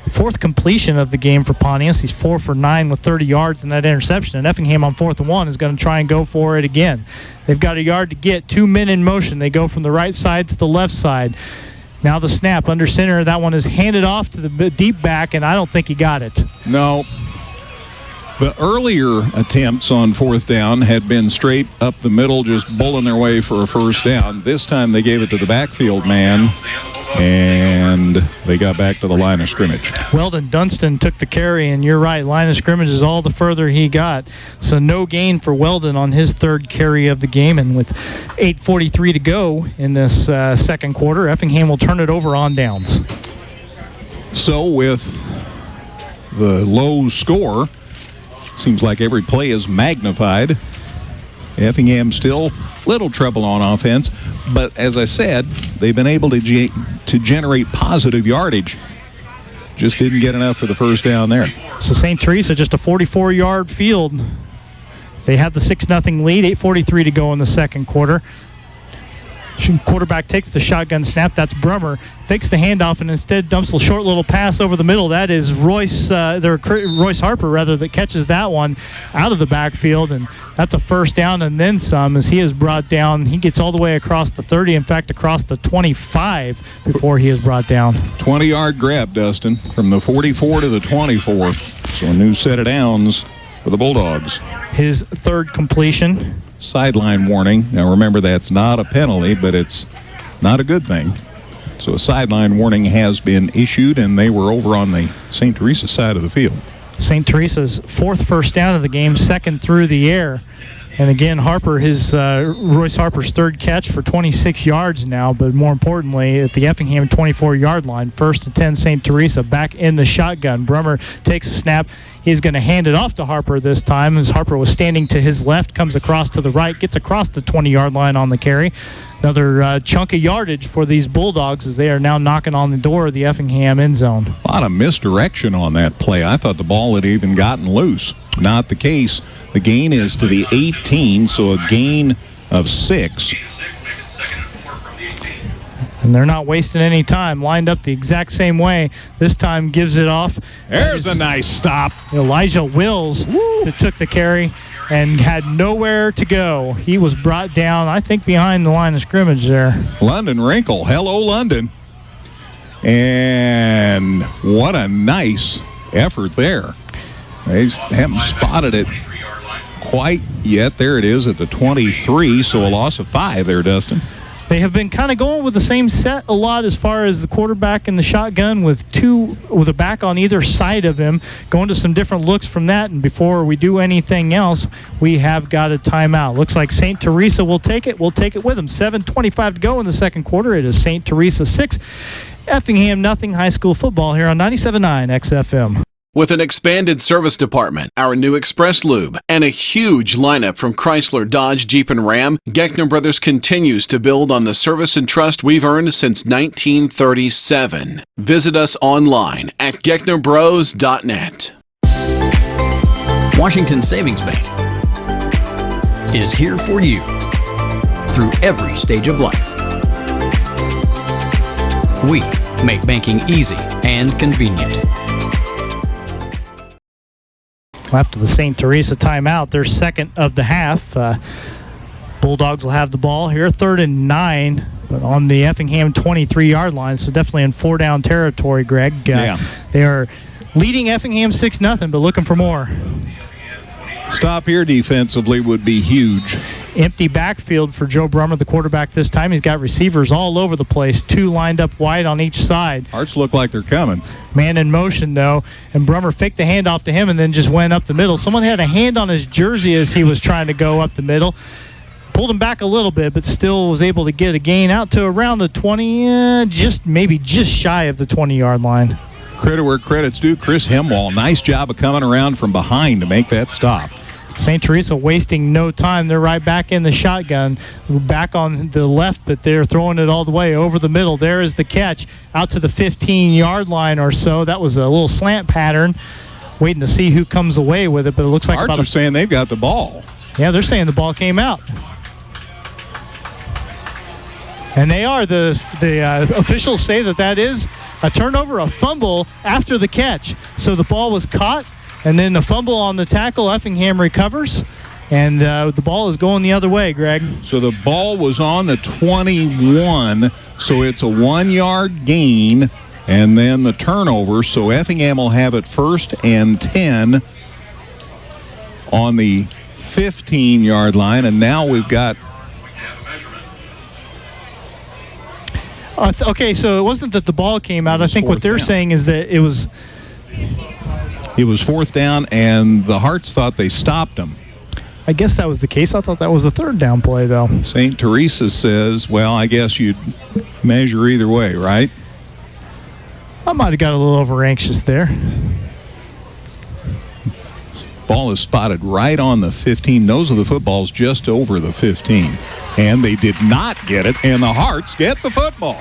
4th completion of the game for Pontius. He's 4 for 9 with 30 yards in that interception. And Effingham on 4th and 1 is going to try and go for it again. They've got a yard to get. 2 men in motion. They go from the right side to the left side. Now the snap under center. That one is handed off to the deep back, and I don't think he got it. No. The earlier attempts on 4th down had been straight up the middle, just bowling their way for a first down. This time they gave it to the backfield man, and they got back to the line of scrimmage. Weldon Dunstan took the carry, and you're right, line of scrimmage is all the further he got. So no gain for Weldon on his 3rd carry of the game, and with 8:43 to go in this second quarter, Effingham will turn it over on downs. So with the low score, seems like every play is magnified. Effingham still little trouble on offense, but as I said, they've been able to generate positive yardage. Just didn't get enough for the first down there. So St. Teresa just a 44-yard field. They have the 6-0 lead, 8:43 to go in the second quarter. Quarterback takes the shotgun snap. That's Brummer. Fakes the handoff and instead dumps a short little pass over the middle. That is Royce Harper, that catches that one out of the backfield. And that's a first down and then some, as he is brought down. He gets all the way across the 30, in fact, across the 25 before he is brought down. 20-yard grab, Dustin, from the 44 to the 24. So a new set of downs for the Bulldogs. His 3rd completion. Sideline warning. Now remember, that's not a penalty, but it's not a good thing. So a sideline warning has been issued, and they were over on the St. Teresa side of the field. St. Teresa's 4th first down of the game, 2nd through the air. And again, Royce Harper's 3rd catch for 26 yards now, but more importantly, at the Effingham 24-yard line, 1st and 10 St. Teresa back in the shotgun. Brummer takes a snap. He's going to hand it off to Harper this time, as Harper was standing to his left, comes across to the right, gets across the 20-yard line on the carry. another chunk of yardage for these Bulldogs as they are now knocking on the door of the Effingham end zone. A lot of misdirection on that play. I thought the ball had even gotten loose. Not the case. The gain is to the 18, so a gain of 6. And they're not wasting any time. Lined up the exact same way. This time gives it off. There's a nice stop. Elijah Wills that took the carry and had nowhere to go. He was brought down, I think, behind the line of scrimmage there. London Wrinkle. Hello, London. And what a nice effort there. They haven't spotted it quite yet. There it is at the 23, so a loss of 5 there, Dustin. They have been kind of going with the same set a lot as far as the quarterback in the shotgun with a back on either side of him, going to some different looks from that. And before we do anything else, we have got a timeout. Looks like St. Teresa will take it. We'll take it with them. 7:25 to go in the second quarter. It is St. Teresa 6, Effingham nothing. High school football here on 97.9 XFM. With an expanded service department, our new Express Lube, and a huge lineup from Chrysler, Dodge, Jeep, and Ram, Geckner Brothers continues to build on the service and trust we've earned since 1937. Visit us online at gecknerbros.net. Washington Savings Bank is here for you through every stage of life. We make banking easy and convenient. After the St. Teresa timeout, their second of the half. Bulldogs will have the ball here, 3rd and 9, but on the Effingham 23-yard line, so definitely in 4-down territory, Greg. They are leading Effingham 6-0, but looking for more. Stop here defensively would be huge. Empty backfield for Joe Brummer, the quarterback this time. He's got receivers all over the place, 2 lined up wide on each side. Hearts look like they're coming. Man in motion, though, and Brummer faked the handoff to him and then just went up the middle. Someone had a hand on his jersey as he was trying to go up the middle. Pulled him back a little bit, but still was able to get a gain out to around the 20, just shy of the 20-yard line. Credit where credit's due. Chris Hemwall, nice job of coming around from behind to make that stop. St. Teresa wasting no time. They're right back in the shotgun, back on the left, but they're throwing it all the way over the middle. There is the catch out to the 15-yard line or so. That was a little slant pattern. Waiting to see who comes away with it, but it looks like Hearts are saying they've got the ball. Yeah, they're saying the ball came out. And they are. The officials say that is a turnover, a fumble after the catch. So the ball was caught, and then the fumble on the tackle. Effingham recovers, and the ball is going the other way, Greg. So the ball was on the 21, so it's a 1-yard gain, and then the turnover. So Effingham will have it 1st and 10 on the 15-yard line, and now we've got... Okay, so it wasn't that the ball came out. I think what they're saying is that it was 4th down, and the Hearts thought they stopped them. I guess that was the case. I thought that was a 3rd down play, though. St. Teresa says, well, I guess you'd measure either way, right? I might have got a little over anxious there. Ball is spotted right on the 15. Nose of the football's just over the 15. And they did not get it, and the Hearts get the football.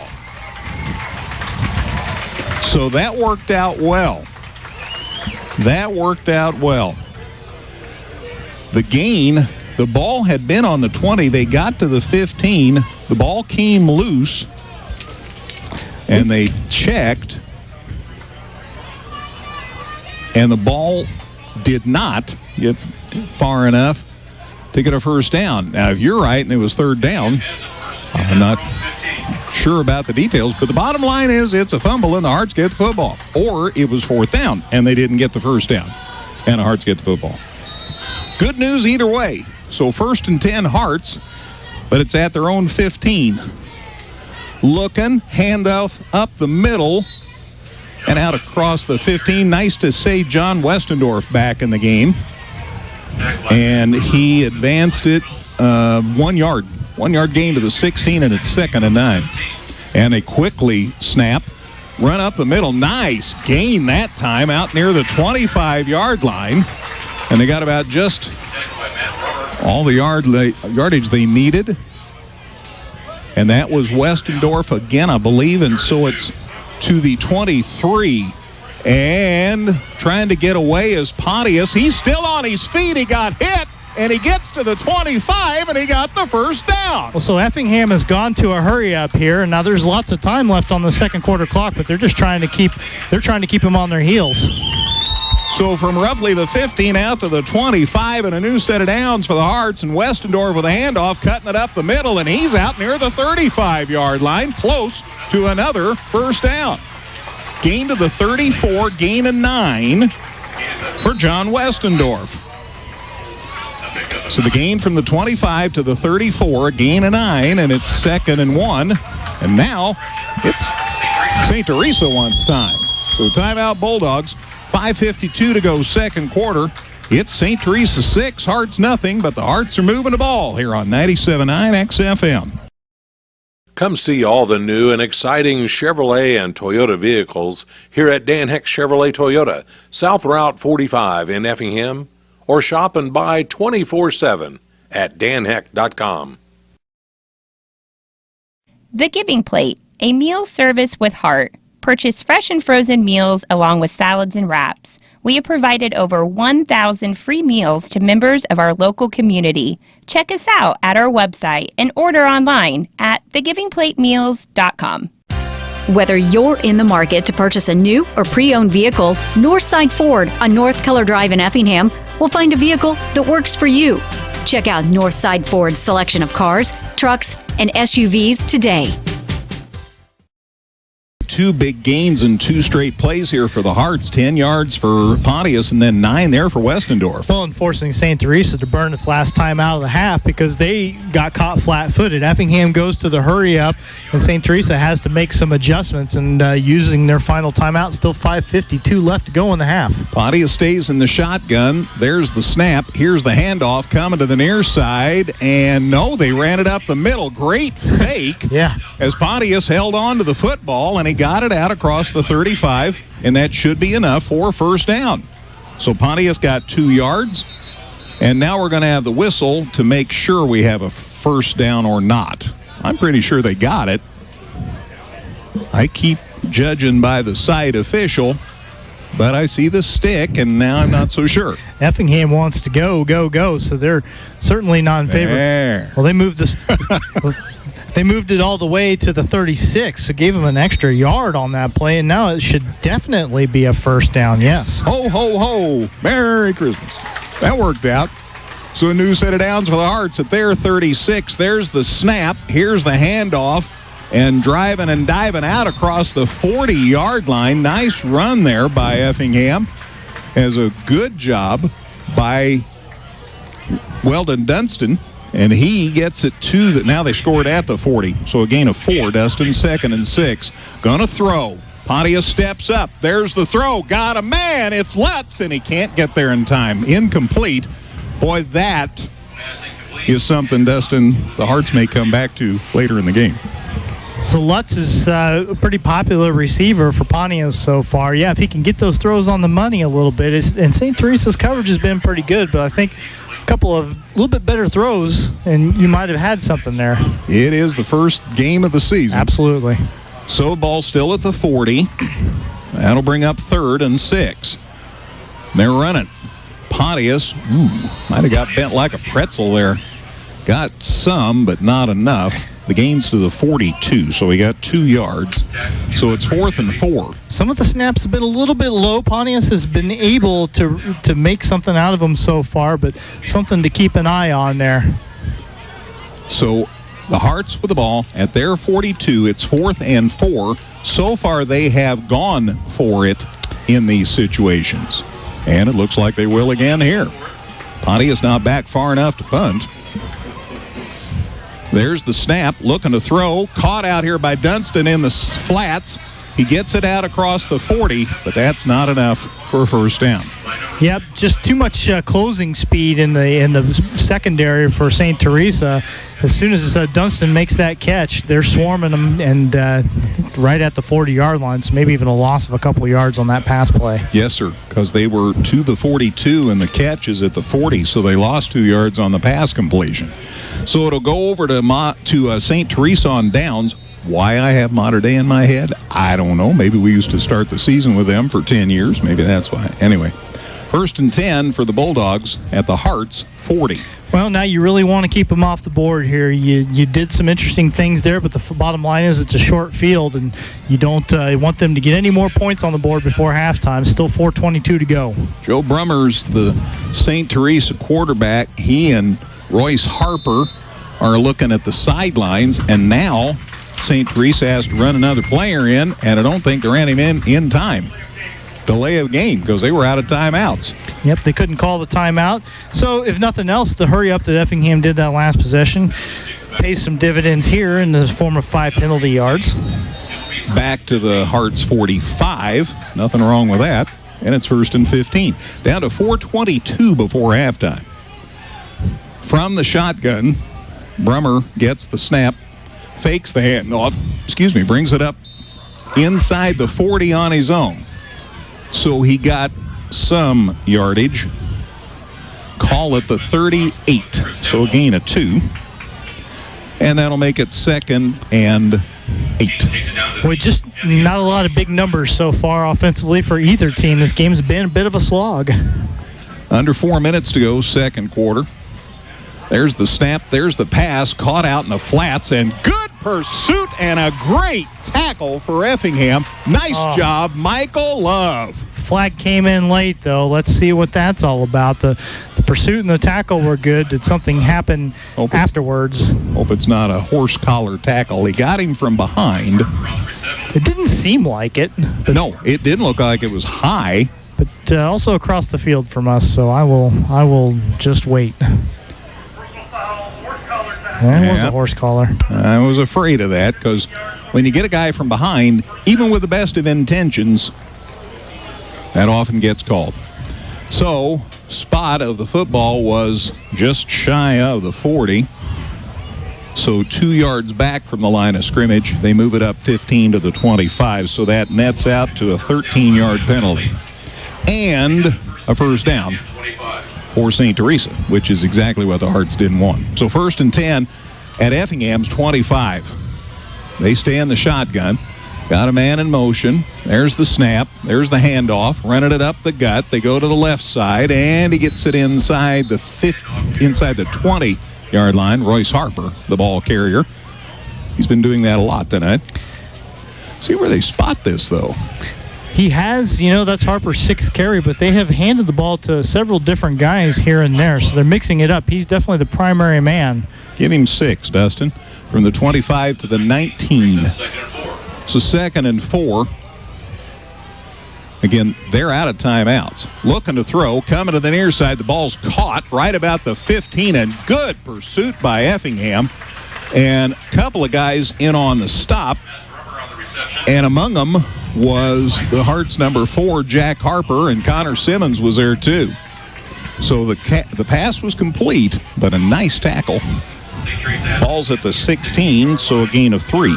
So that worked out well. The gain, the ball had been on the 20. They got to the 15. The ball came loose, and they checked, and the ball did not get far enough to get a 1st down. Now, if you're right and it was 3rd down, I'm not sure about the details, but the bottom line is it's a fumble and the Hearts get the football. Or it was 4th down and they didn't get the 1st down and the Hearts get the football. Good news either way. So 1st and 10 Hearts, but it's at their own 15. Looking, handoff up the middle and out across the 15. Nice to say John Westendorf back in the game. And he advanced it 1 yard. 1 yard gain to the 16, and it's 2nd and 9. And they quickly snap, run up the middle. Nice gain that time out near the 25-yard line. And they got about just all the yardage they needed. And that was Westendorf again, I believe, and so it's to the 23. And trying to get away is Pontius. He's still on his feet. He got hit, and he gets to the 25, and he got the first down. Well, so Effingham has gone to a hurry up here, and now there's lots of time left on the second quarter clock, but they're just trying to keep them on their heels. So from roughly the 15 out to the 25, and a new set of downs for the Hearts, and Westendorf with a handoff, cutting it up the middle, and he's out near the 35-yard line, close to another first down. Gain to the 34, gain of 9 for John Westendorf. So the gain from the 25 to the 34, gain of 9, and it's 2nd and 1. And now it's St. Teresa wants time. So timeout Bulldogs. 5:52 to go second quarter. It's St. Teresa 6, Hearts nothing, but the Hearts are moving the ball here on 97.9 XFM. Come see all the new and exciting Chevrolet and Toyota vehicles here at Dan Heck Chevrolet Toyota, South Route 45 in Effingham, or shop and buy 24/7 at danheck.com. The Giving Plate, a meal service with heart. Purchase fresh and frozen meals along with salads and wraps. We have provided over 1,000 free meals to members of our local community. Check us out at our website and order online at thegivingplatemeals.com. Whether you're in the market to purchase a new or pre-owned vehicle, Northside Ford on North Keller Drive in Effingham will find a vehicle that works for you. Check out Northside Ford's selection of cars, trucks, and SUVs today. 2 big gains in 2 straight plays here for the Hearts. 10 yards for Pontius and then 9 there for Westendorf. Well, and forcing St. Teresa to burn its last time out of the half because they got caught flat-footed. Effingham goes to the hurry-up, and St. Teresa has to make some adjustments, and using their final timeout, still 5:52 left to go in the half. Pontius stays in the shotgun. There's the snap. Here's the handoff coming to the near side, and no, they ran it up the middle. Great fake. Yeah. As Pontius held on to the football, and he got it out across the 35, and that should be enough for first down. So Pontius got 2 yards, and now we're going to have the whistle to make sure we have a first down or not. I'm pretty sure they got it. I keep judging by the side official, but I see the stick, and now I'm not so sure. Effingham wants to go, so they're certainly not in favor. There. Well, they moved this. They moved it all the way to the 36, so gave them an extra yard on that play, and now it should definitely be a first down, yes. Ho, ho, ho. Merry Christmas. That worked out. So a new set of downs for the Hearts at their 36. There's the snap. Here's the handoff. And driving and diving out across the 40-yard line. Nice run there by Effingham. As a good job by Weldon Dunston. And he gets it to the, now they scored at the 40. So a gain of 4, Dustin, 2nd and 6. Gonna throw. Pontius steps up. There's the throw. Got a man. It's Lutz, and he can't get there in time. Incomplete. Boy, that is something, Dustin, the Hearts may come back to later in the game. So Lutz is a pretty popular receiver for Pontius so far. Yeah, if he can get those throws on the money a little bit. And St. Teresa's coverage has been pretty good, but I think a couple of a little bit better throws, and you might have had something there. It is the first game of the season. Absolutely. So ball still at the 40. That'll bring up 3rd and 6. They're running. Pontius, might have got bent like a pretzel there. Got some, but not enough. The gain's to the 42, so he got 2 yards. So it's 4th and 4. Some of the snaps have been a little bit low. Pontius has been able to make something out of them so far, but something to keep an eye on there. So the Hearts with the ball at their 42. It's 4th and 4. So far they have gone for it in these situations. And it looks like they will again here. Pontius not back far enough to punt. There's the snap, looking to throw. Caught out here by Dunston in the flats. He gets it out across the 40, but that's not enough for a first down. Yep, just too much closing speed in the secondary for St. Teresa. As soon as Dunston makes that catch, they're swarming them and right at the 40-yard line, so maybe even a loss of a couple of yards on that pass play. Yes, sir, because they were to the 42 and the catch is at the 40, so they lost 2 yards on the pass completion. So it'll go over to St. Teresa on downs. Why I have Mater Dei in my head, I don't know. Maybe we used to start the season with them for 10 years. Maybe that's why. Anyway, 1st and 10 for the Bulldogs at the Hearts 40. Well, now you really want to keep them off the board here. You did some interesting things there, but the bottom line is it's a short field, and you don't want them to get any more points on the board before halftime. Still 4:22 to go. Joe Brummer's the St. Teresa quarterback. He and Royce Harper are looking at the sidelines, and now St. Teresa has to run another player in, and I don't think they ran him in time. Delay of game because they were out of timeouts. Yep, they couldn't call the timeout. So if nothing else, the hurry up that Effingham did that last possession pays some dividends here in the form of 5 penalty yards. Back to the Hearts 45. Nothing wrong with that. And it's 1st and 15. Down to 4:22 before halftime. From the shotgun, Brummer gets the snap, fakes the handoff, brings it up inside the 40 on his own. So he got some yardage. Call it the 38. So a gain of 2. And that'll make it 2nd and 8. Boy, just not a lot of big numbers so far offensively for either team. This game's been a bit of a slog. Under 4 minutes to go, second quarter. There's the snap, there's the pass, caught out in the flats, and good pursuit and a great tackle for Effingham. Nice job, Michael Love. Flag came in late, though. Let's see what that's all about. The pursuit and the tackle were good. Did something happen afterwards? Hope it's not a horse collar tackle. He got him from behind. It didn't seem like it. No, it didn't look like it was high. But also across the field from us, so I will just wait. It was a horse collar. I was afraid of that because when you get a guy from behind, even with the best of intentions, that often gets called. So, spot of the football was just shy of the 40. So 2 yards back from the line of scrimmage. They move it up 15 to the 25. So that nets out to a 13-yard penalty. And a first down for St. Teresa, which is exactly what the Hearts didn't want. So 1st and 10 at Effingham's 25. They stay in the shotgun. Got a man in motion. There's the snap. There's the handoff. Running it up the gut. They go to the left side, and he gets it inside the 20-yard line. Royce Harper, the ball carrier. He's been doing that a lot tonight. See where they spot this, though. He has, that's Harper's 6th carry, but they have handed the ball to several different guys here and there, so they're mixing it up. He's definitely the primary man. Give him 6, Dustin, from the 25 to the 19. So 2nd and 4. Again, they're out of timeouts. Looking to throw, coming to the near side. The ball's caught right about the 15, and good pursuit by Effingham. And a couple of guys in on the stop, and among them was the Hearts number 4, Jack Harper, and Connor Simmons was there too. So the pass was complete, but a nice tackle. Ball's at the 16, so a gain of 3.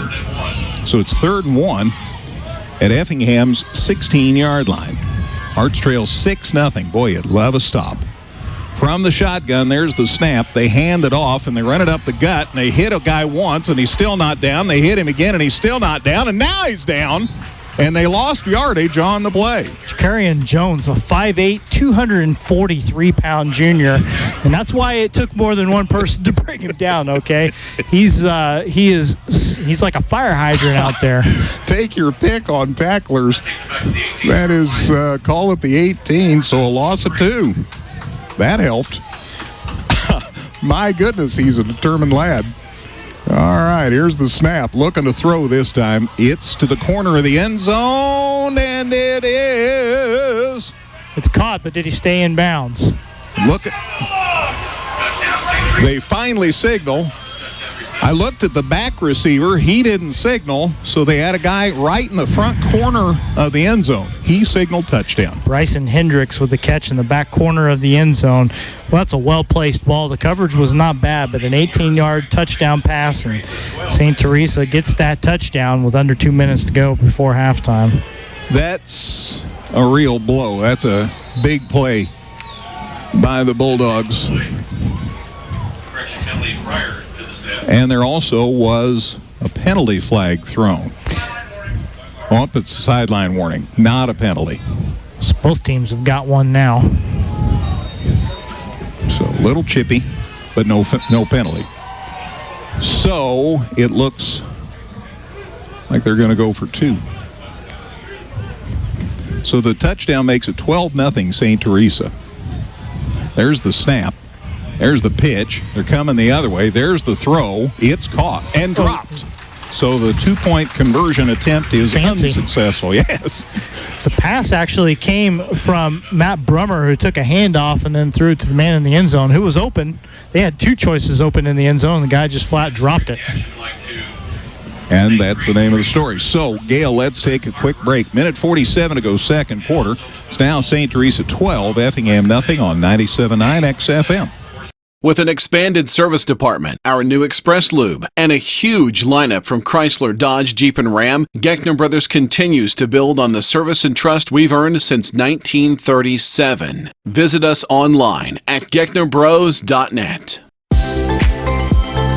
So it's 3rd and 1 at Effingham's 16-yard line. Hearts trail 6-0. Boy, you'd love a stop. From the shotgun, there's the snap. They hand it off, and they run it up the gut, and they hit a guy once, and he's still not down. They hit him again, and he's still not down, and now he's down. And they lost yardage on the play. Jakarian Jones, a 5'8", 243-pound junior, and that's why it took more than one person to bring him down. Okay, he's like a fire hydrant out there. Take your pick on tacklers. That is, call it the 18, so a loss of 2. That helped. My goodness, he's a determined lad. All right, here's the snap. Looking to throw this time. It's to the corner of the end zone, and it is. It's caught, but did he stay in bounds? Look at. They finally signal. I looked at the back receiver. He didn't signal, so they had a guy right in the front corner of the end zone. He signaled touchdown. Bryson Hendricks with the catch in the back corner of the end zone. Well, that's a well-placed ball. The coverage was not bad, but an 18-yard touchdown pass, and St. Teresa gets that touchdown with under 2 minutes to go before halftime. That's a real blow. That's a big play by the Bulldogs. And there also was a penalty flag thrown. Oh, it's a sideline warning, not a penalty. So both teams have got one now. So a little chippy, but no penalty. So it looks like they're going to go for 2. So the touchdown makes it 12-0 St. Teresa. There's the snap. There's the pitch. They're coming the other way. There's the throw. It's caught and dropped. So the 2-point conversion attempt is unsuccessful. Yes. The pass actually came from Matt Brummer, who took a handoff and then threw it to the man in the end zone, who was open. They had 2 choices open in the end zone. The guy just flat dropped it. And that's the name of the story. So, Gail, let's take a quick break. Minute 47 to go second quarter. It's now St. Teresa 12, Effingham nothing on 97.9 XFM. With an expanded service department, our new Express Lube, and a huge lineup from Chrysler, Dodge, Jeep, and Ram, Geckner Brothers continues to build on the service and trust we've earned since 1937. Visit us online at gecknerbros.net.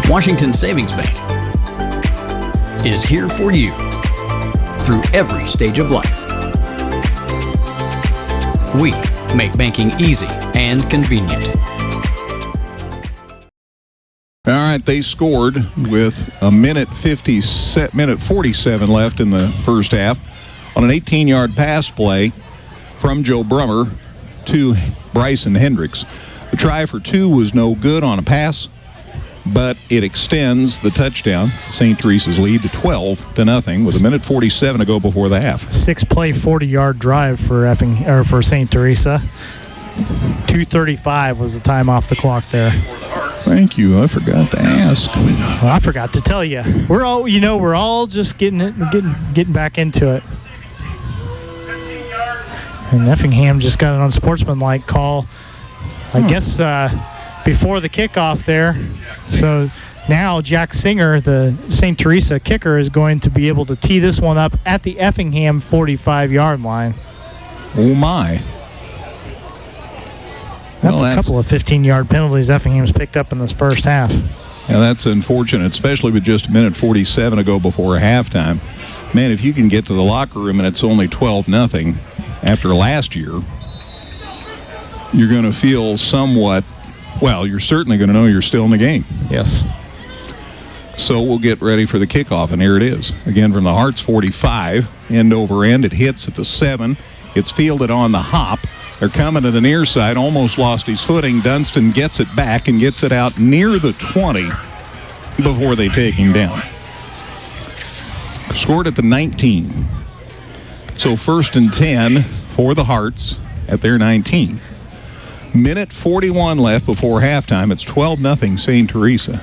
Washington Savings Bank is here for you through every stage of life. We make banking easy and convenient. All right, they scored with a minute 47 left in the first half on an 18-yard pass play from Joe Brummer to Bryson Hendricks. The try for 2 was no good on a pass, but it extends the touchdown, St. Teresa's lead, to 12-0 with a minute 47 to go before the half. 6-play, 40-yard drive for St. Teresa. 2:35 was the time off the clock there. Thank you. I forgot to ask. Well, I forgot to tell you. We're all just getting back into it. And Effingham just got an unsportsmanlike call, I guess, before the kickoff there. So now Jack Singer, the St. Teresa kicker, is going to be able to tee this one up at the Effingham 45-yard line. Oh, my. That's a couple of 15-yard penalties Effingham's picked up in this first half. Yeah, that's unfortunate, especially with just a minute 47 to go before halftime. Man, if you can get to the locker room and it's only 12-0 after last year, you're going to feel somewhat, well, you're certainly going to know you're still in the game. Yes. So we'll get ready for the kickoff, and here it is. Again, from the Hearts 45, end over end. It hits at the 7. It's fielded on the hop. They're coming to the near side, almost lost his footing. Dunston gets it back and gets it out near the 20 before they take him down. Scored at the 19. So 1st and 10 for the Hearts at their 19. Minute 41 left before halftime. It's 12-0 St. Teresa.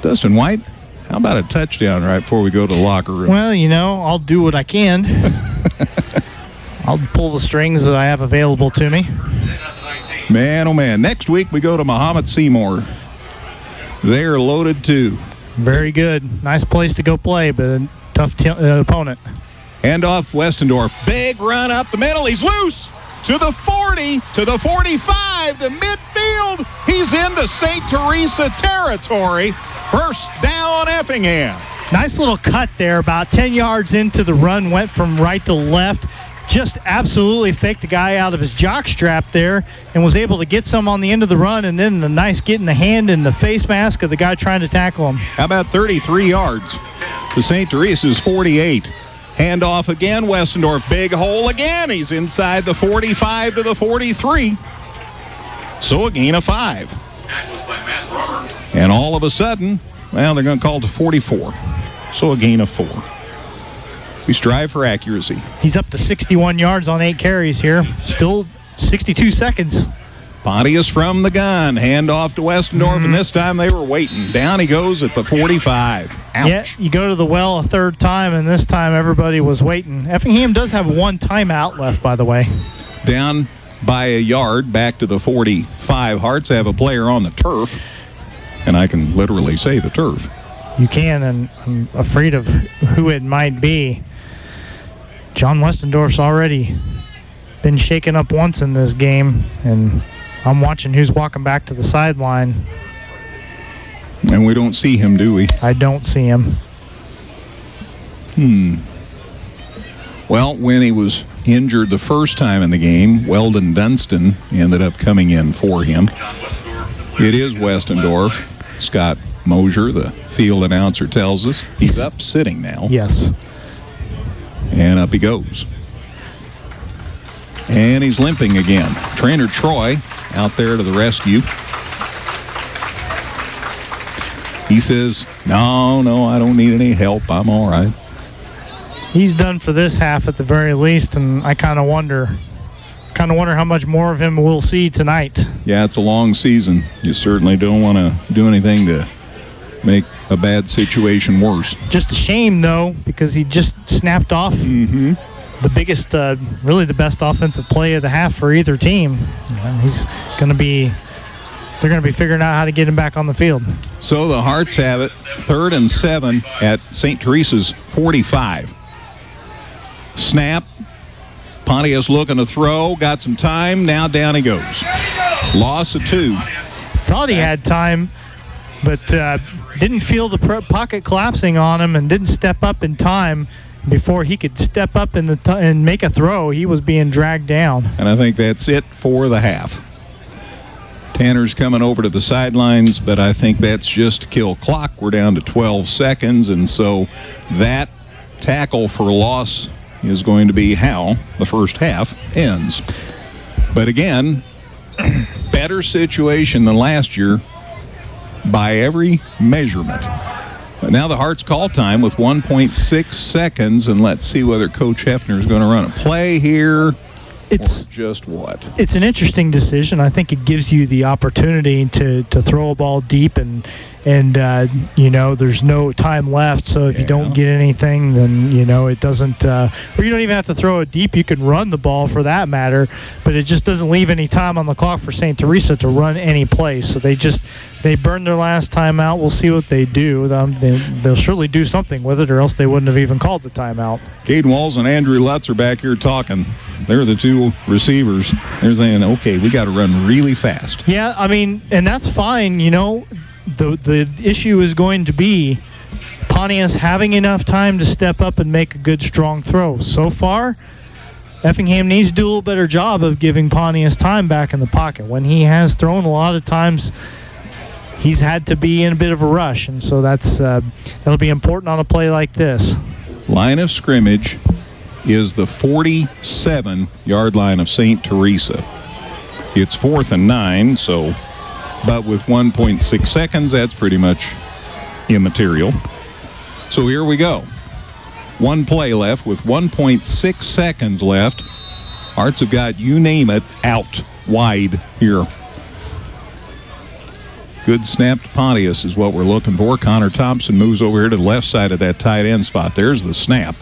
Dustin White, how about a touchdown right before we go to the locker room? Well, I'll do what I can. I'll pull the strings that I have available to me. Man, oh man. Next week we go to Muhammad Seymour. They're loaded too. Very good. Nice place to go play, but a tough opponent. Handoff Westendorf. Big run up the middle. He's loose to the 40, to the 45, to midfield. He's into St. Teresa territory. First down, Effingham. Nice little cut there, about 10 yards into the run, went from right to left. Just absolutely faked the guy out of his jock strap there and was able to get some on the end of the run, and then the nice getting the hand in the face mask of the guy trying to tackle him. How about 33 yards to St. Teresa's 48? Handoff again, Westendorf, big hole again. He's inside the 45 to the 43. So a gain of 5. And all of a sudden, well, they're going to call it to 44. So a gain of 4. We strive for accuracy. He's up to 61 yards on 8 carries here. Still 62 seconds. Pontius from the gun. Hand off to Westendorf, and this time they were waiting. Down he goes at the 45. Ouch. Yeah, you go to the well a third time, and this time everybody was waiting. Effingham does have one timeout left, by the way. Down by a yard, back to the 45. Hearts have a player on the turf, and I can literally say the turf. You can, and I'm afraid of who it might be. John Westendorf's already been shaken up once in this game, and I'm watching who's walking back to the sideline. And we don't see him, do we? I don't see him. Well, when he was injured the first time in the game, Weldon Dunstan ended up coming in for him. It is Westendorf. Scott Mosier, the field announcer, tells us he's up sitting now. Yes. And up he goes. And he's limping again. Trainer Troy out there to the rescue. He says, no, I don't need any help. I'm all right. He's done for this half at the very least, and I kind of wonder how much more of him we'll see tonight. Yeah, it's a long season. You certainly don't want to do anything to make a bad situation worse. Just a shame, though, because he just snapped off the biggest, really the best offensive play of the half for either team. They're going to be figuring out how to get him back on the field. So the Hearts have it, 3rd and 7 at St. Teresa's 45. Snap. Pontius looking to throw. Got some time. Now down he goes. Loss of 2. Thought he had time, but didn't feel the pocket collapsing on him and didn't step up in time. Before he could step up and make a throw, he was being dragged down. And I think that's it for the half. Tanner's coming over to the sidelines, but I think that's just to kill clock. We're down to 12 seconds, and so that tackle for loss is going to be how the first half ends. But again, better situation than last year by every measurement. But now the Hearts call time with 1.6 seconds, and let's see whether Coach Hefner is going to run a play here. It's just what? It's an interesting decision. I think it gives you the opportunity to throw a ball deep, and there's no time left. So if you don't get anything, then it doesn't. Or you don't even have to throw it deep. You can run the ball for that matter, but it just doesn't leave any time on the clock for St. Teresa to run any play. So they burned their last timeout. We'll see what they do. They'll surely do something with it, or else they wouldn't have even called the timeout. Caden Walls and Andrew Lutz are back here talking. They're the two receivers. They're saying, okay, we got to run really fast. Yeah, I mean, and that's fine. The issue is going to be Pontius having enough time to step up and make a good, strong throw. So far, Effingham needs to do a little better job of giving Pontius time back in the pocket. When he has thrown, a lot of times he's had to be in a bit of a rush, and so that'll be important on a play like this. Line of scrimmage is the 47-yard line of St. Teresa. It's 4th and 9, but with 1.6 seconds, that's pretty much immaterial. So here we go. One play left with 1.6 seconds left. Hearts have got, you name it, out wide here. Good snap to Pontius is what we're looking for. Connor Thompson moves over here to the left side of that tight end spot. There's the snap.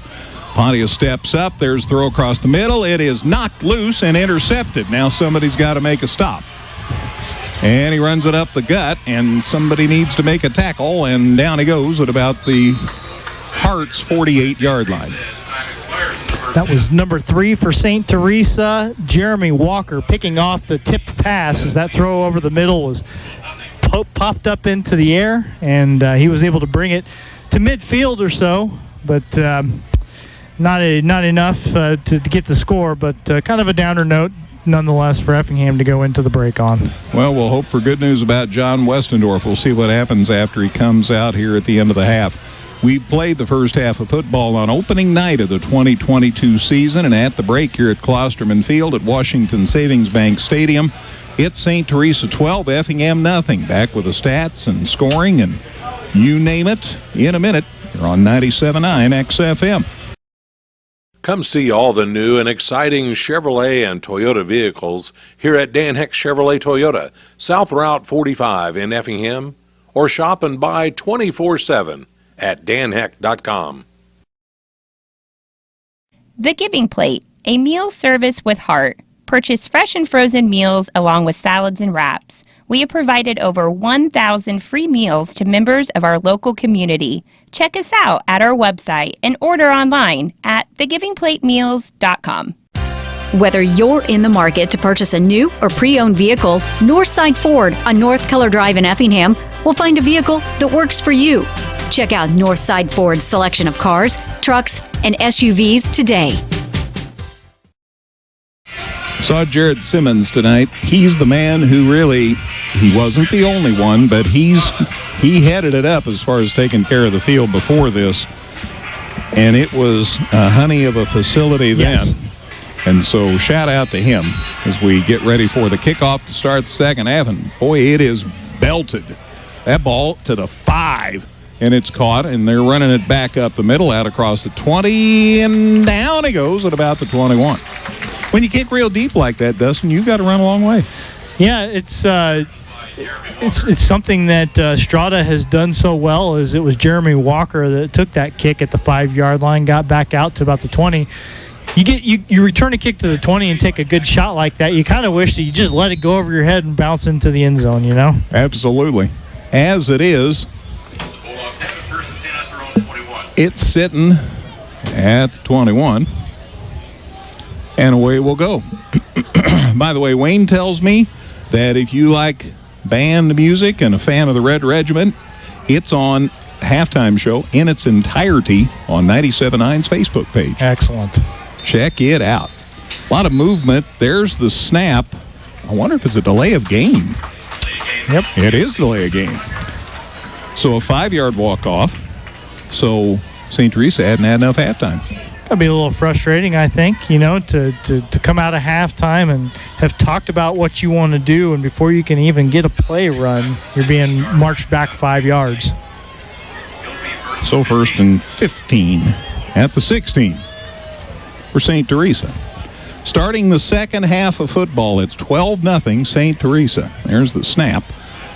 Pontius steps up. There's throw across the middle. It is knocked loose and intercepted. Now somebody's got to make a stop. And he runs it up the gut, and somebody needs to make a tackle, and down he goes at about the Hearts' 48-yard line. That was number 3 for St. Teresa, Jeremy Walker, picking off the tipped pass as that throw over the middle was popped up into the air, and he was able to bring it to midfield or so, but not enough to get the score, but kind of a downer note nonetheless for Effingham to go into the break on. Well, we'll hope for good news about John Westendorf. We'll see what happens after he comes out here at the end of the half. We played the first half of football on opening night of the 2022 season, and at the break here at Klosterman Field at Washington Savings Bank Stadium, it's St. Teresa 12, Effingham nothing. Back with the stats and scoring and you name it in a minute. You're on 97.9 XFM. Come see all the new and exciting Chevrolet and Toyota vehicles here at Dan Heck Chevrolet Toyota, South Route 45 in Effingham, or shop and buy 24/7 at danheck.com. The Giving Plate, a meal service with heart. Purchase fresh and frozen meals along with salads and wraps. We have provided over 1,000 free meals to members of our local community. Check us out at our website and order online at thegivingplatemeals.com. Whether you're in the market to purchase a new or pre-owned vehicle, Northside Ford on North Keller Drive in Effingham will find a vehicle that works for you. Check out Northside Ford's selection of cars, trucks, and SUVs today. Saw Jared Simmons tonight. He's the man who really, he wasn't the only one, but he headed it up as far as taking care of the field before this. And it was a honey of a facility then. Yes. And so shout out to him as we get ready for the kickoff to start the second half. And boy, it is belted. That ball to the 5, and it's caught, and they're running it back up the middle, out across the 20, and down he goes at about the 21. When you kick real deep like that, Dustin, you've got to run a long way. Yeah, it's something that Strada has done so well. Is it was Jeremy Walker that took that kick at the 5-yard line, got back out to about the 20. You return a kick to the 20 and take a good shot like that. You kind of wish that you just let it go over your head and bounce into the end zone, you know? Absolutely. As it is, it's sitting at the 21. And away we'll go. By the way, Wayne tells me that if you like band music and a fan of the Red Regiment, it's on halftime show in its entirety on 97.9's Facebook page. Excellent. Check it out. A lot of movement. There's the snap. I wonder if it's a delay of game. Yep. It is delay of game. So a 5-yard walk-off. So St. Teresa hadn't had enough halftime. That'd be a little frustrating, I think, you know, to come out of halftime and have talked about what you want to do, and before you can even get a play run, you're being marched back 5 yards. So 1st and 15 at the 16 for St. Teresa. Starting the second half of football, it's 12-0 St. Teresa. There's the snap.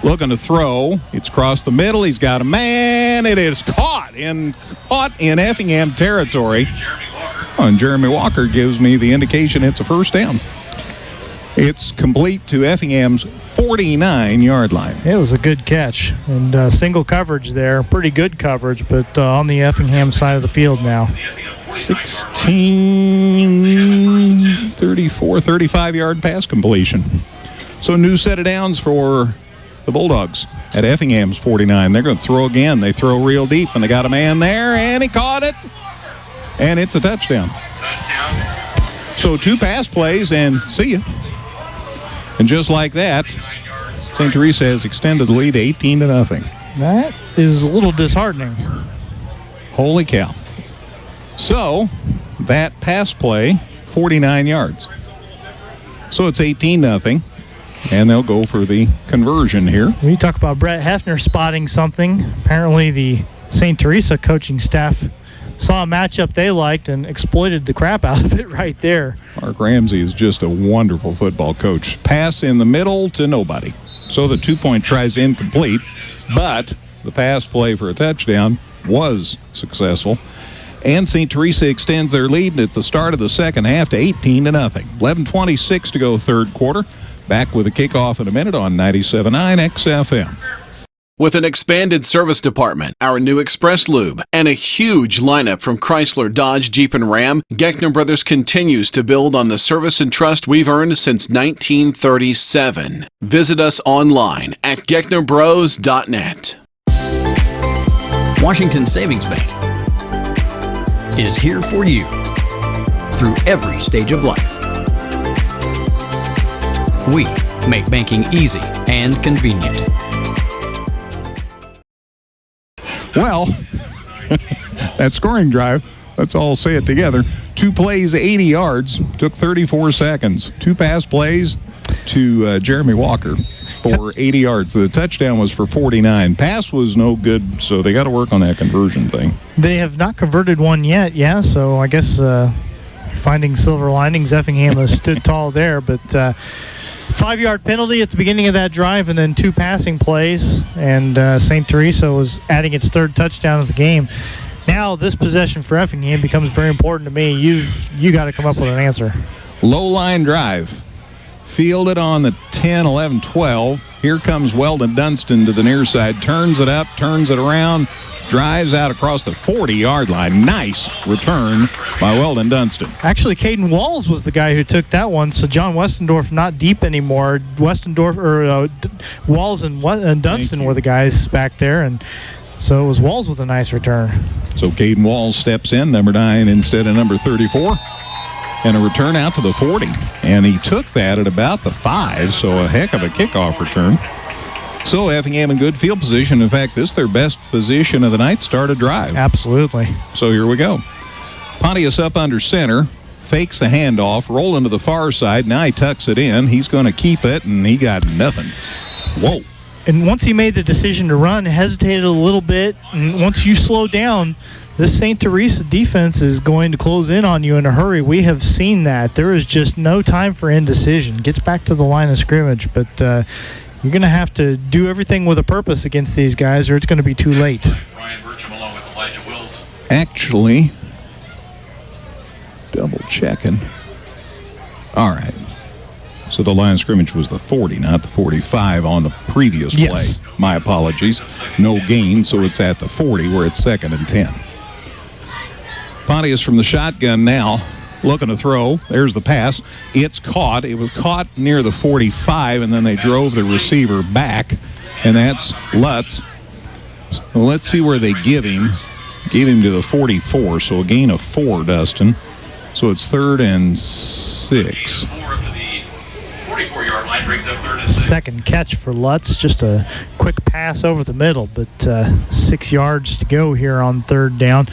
Looking to throw. It's across the middle. He's got a man. It is caught in Effingham territory. And Jeremy Walker gives me the indication it's a first down. It's complete to Effingham's 49-yard line. It was a good catch. And single coverage there. Pretty good coverage, but on the Effingham side of the field now. 16, 34, 35-yard pass completion. So new set of downs for the Bulldogs at Effingham's 49. They're going to throw again. They throw real deep, and they got a man there, and he caught it. And it's a touchdown. So 2 pass plays, and see ya. And just like that, St. Teresa has extended the lead to 18-0. That is a little disheartening. Holy cow. So that pass play, 49 yards. So it's 18-0. And they'll go for the conversion here. We talk about Brett Hefner spotting something. Apparently the St. Teresa coaching staff saw a matchup they liked and exploited the crap out of it right there. Mark Ramsey is just a wonderful football coach. Pass in the middle to nobody. So the 2-point try is incomplete, but the pass play for a touchdown was successful. And St. Teresa extends their lead at the start of the second half to 18-0. 11:26 to go third quarter. Back with a kickoff in a minute on 97.9 XFM. With an expanded service department, our new Express Lube, and a huge lineup from Chrysler, Dodge, Jeep, and Ram, Geckner Brothers continues to build on the service and trust we've earned since 1937. Visit us online at gecknerbros.net. Washington Savings Bank is here for you through every stage of life. We make banking easy and convenient. Well, that scoring drive, let's all say it together. 2 plays, 80 yards, took 34 seconds. 2 pass plays to Jeremy Walker for 80 yards. The touchdown was for 49. Pass was no good, so they got to work on that conversion thing. They have not converted one yet, yeah, so I guess finding silver linings. Effingham has stood tall there, but 5-yard penalty at the beginning of that drive and then 2 passing plays, and St. Teresa was adding its 3rd touchdown of the game. Now this possession for Effingham becomes very important to me. You got to come up with an answer. Low line drive. Fielded on the 10, 11, 12. Here comes Weldon Dunston to the near side. Turns it up, turns it around, drives out across the 40-yard line. Nice return by Weldon Dunston. Actually, Caden Walls was the guy who took that one, so John Westendorf not deep anymore. Walls and Dunston were the guys back there, and so it was Walls with a nice return. So Caden Walls steps in, number 9 instead of number 34. And a return out to the 40. And he took that at about the 5, so a heck of a kickoff return. So Effingham in good field position. In fact, this is their best position of the night. Start a drive. Absolutely. So here we go. Pontius up under center. Fakes the handoff. Rolling to the far side. Now he tucks it in. He's going to keep it, and he got nothing. Whoa. And once he made the decision to run, hesitated a little bit. And once you slow down, this St. Teresa defense is going to close in on you in a hurry. We have seen that. There is just no time for indecision. Gets back to the line of scrimmage, but you're going to have to do everything with a purpose against these guys, or it's going to be too late. Ryan Burcham along with Elijah Wills. Actually, double checking. All right. So the line of scrimmage was the 40, not the 45 on the previous Yes. play. My apologies. No gain, so it's at the 40 where it's 2nd and 10. Pontius from the shotgun now, looking to throw. There's the pass. It's caught. It was caught near the 45, and then they drove the receiver back, and that's Lutz. So let's see where they give him. Gave him to the 44, so a gain of 4, Dustin. So it's 3rd and 6. 4 up to the 44-yard line, brings up 3rd and 6. Second catch for Lutz. Just a quick pass over the middle, but 6 yards to go here on 3rd down.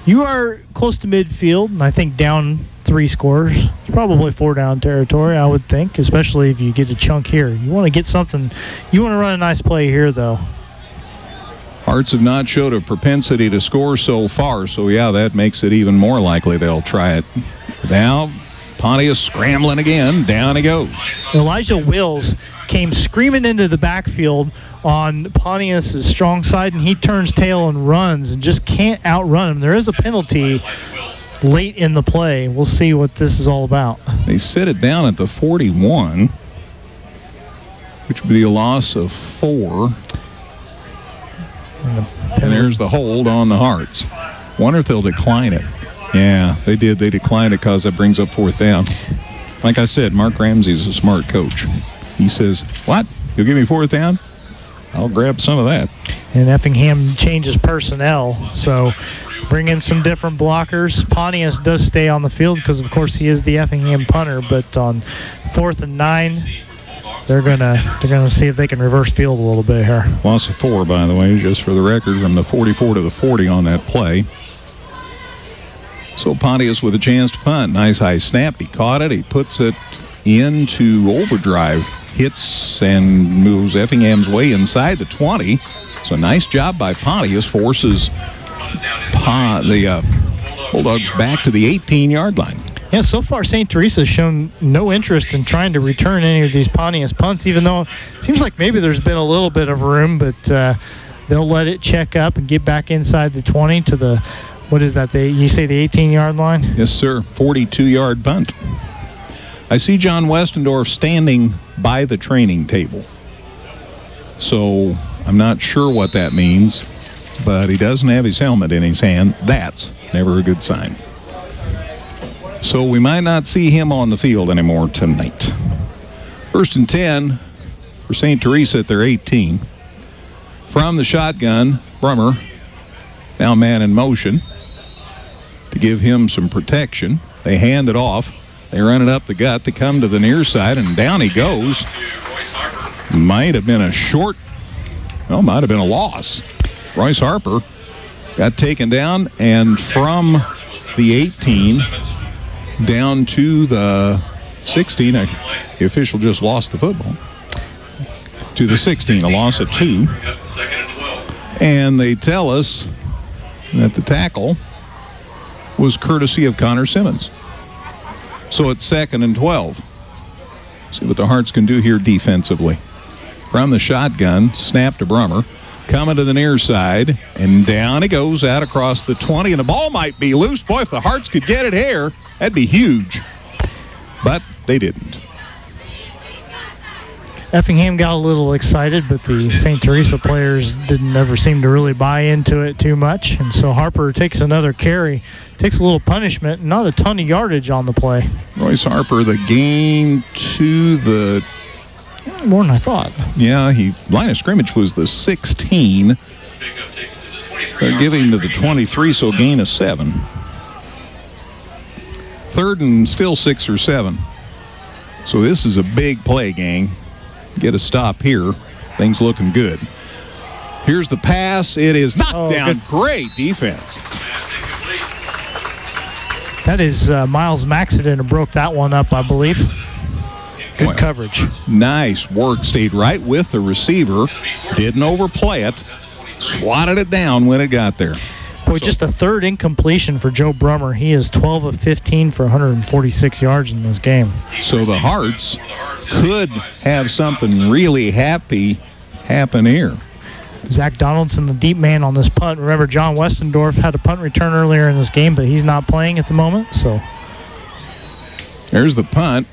You are close to midfield, and I think down 3 scores. It's probably 4-down territory, I would think, especially if you get a chunk here. You want to get something. You want to run a nice play here, though. Hearts have not showed a propensity to score so far, so yeah, that makes it even more likely they'll try it. Now, Pontius scrambling again. Down he goes. Elijah Wills came screaming into the backfield on Pontius' strong side, and he turns tail and runs and just can't outrun him. There is a penalty late in the play. We'll see what this is all about. They set it down at the 41, which would be a loss of 4. And there's the hold on the Hearts. Wonder if they'll decline it. Yeah, they did. They declined it because that brings up 4th down. Like I said, Mark Ramsey's a smart coach. He says, what? You'll give me 4th down? I'll grab some of that. And Effingham changes personnel, so bring in some different blockers. Pontius does stay on the field because, of course, he is the Effingham punter. But on 4th and 9, they're gonna see if they can reverse field a little bit here. Loss of 4, by the way, just for the record, from the 44 to the 40 on that play. So Pontius with a chance to punt. Nice high snap. He caught it. He puts it into overdrive. Hits and moves Effingham's way inside the 20. So nice job by Pontius. Forces the Bulldogs back to the 18-yard line. Yeah, so far St. Teresa has shown no interest in trying to return any of these Pontius punts, even though it seems like maybe there's been a little bit of room, but they'll let it check up and get back inside the 20 to the, what is that, you say the 18-yard line? Yes, sir. 42-yard punt. I see John Westendorf standing by the training table. So I'm not sure what that means, but he doesn't have his helmet in his hand. That's never a good sign. So we might not see him on the field anymore tonight. 1st and 10 for St. Teresa at their 18. From the shotgun, Brummer, now man in motion to give him some protection. They hand it off. They run it up the gut. They come to the near side, and down he goes. Might have been a short, well, might have been a loss. Royce Harper got taken down, and from the 18 down to the 16, the official just lost the football. To the 16, a loss of 2. And they tell us that the tackle was courtesy of Connor Simmons. So it's 2nd and 12. See what the Hearts can do here defensively. From the shotgun, snap to Brummer. Coming to the near side, and down he goes out across the 20, and the ball might be loose. Boy, if the Hearts could get it here, that'd be huge. But they didn't. Effingham got a little excited, but the St. Teresa players didn't ever seem to really buy into it too much. And so Harper takes another carry, takes a little punishment, not a ton of yardage on the play. Royce Harper, the gain to the... More than I thought. Yeah, line of scrimmage was the 16. They're giving him to the 23, so gain of 7. 3rd and still 6 or 7. So this is a big play, gang. Get a stop here. Things looking good. Here's the pass. It is knocked down. Good. Great defense. That is Miles Maxiden who broke that one up, I believe. Good coverage. Nice work. Stayed right with the receiver. Didn't overplay it. Swatted it down when it got there. Boy, just a 3rd incompletion for Joe Brummer. He is 12 of 15 for 146 yards in this game. So the Hearts could have something really happy happen here. Zach Donaldson, the deep man on this punt. Remember, John Westendorf had a punt return earlier in this game, but he's not playing at the moment. So there's the punt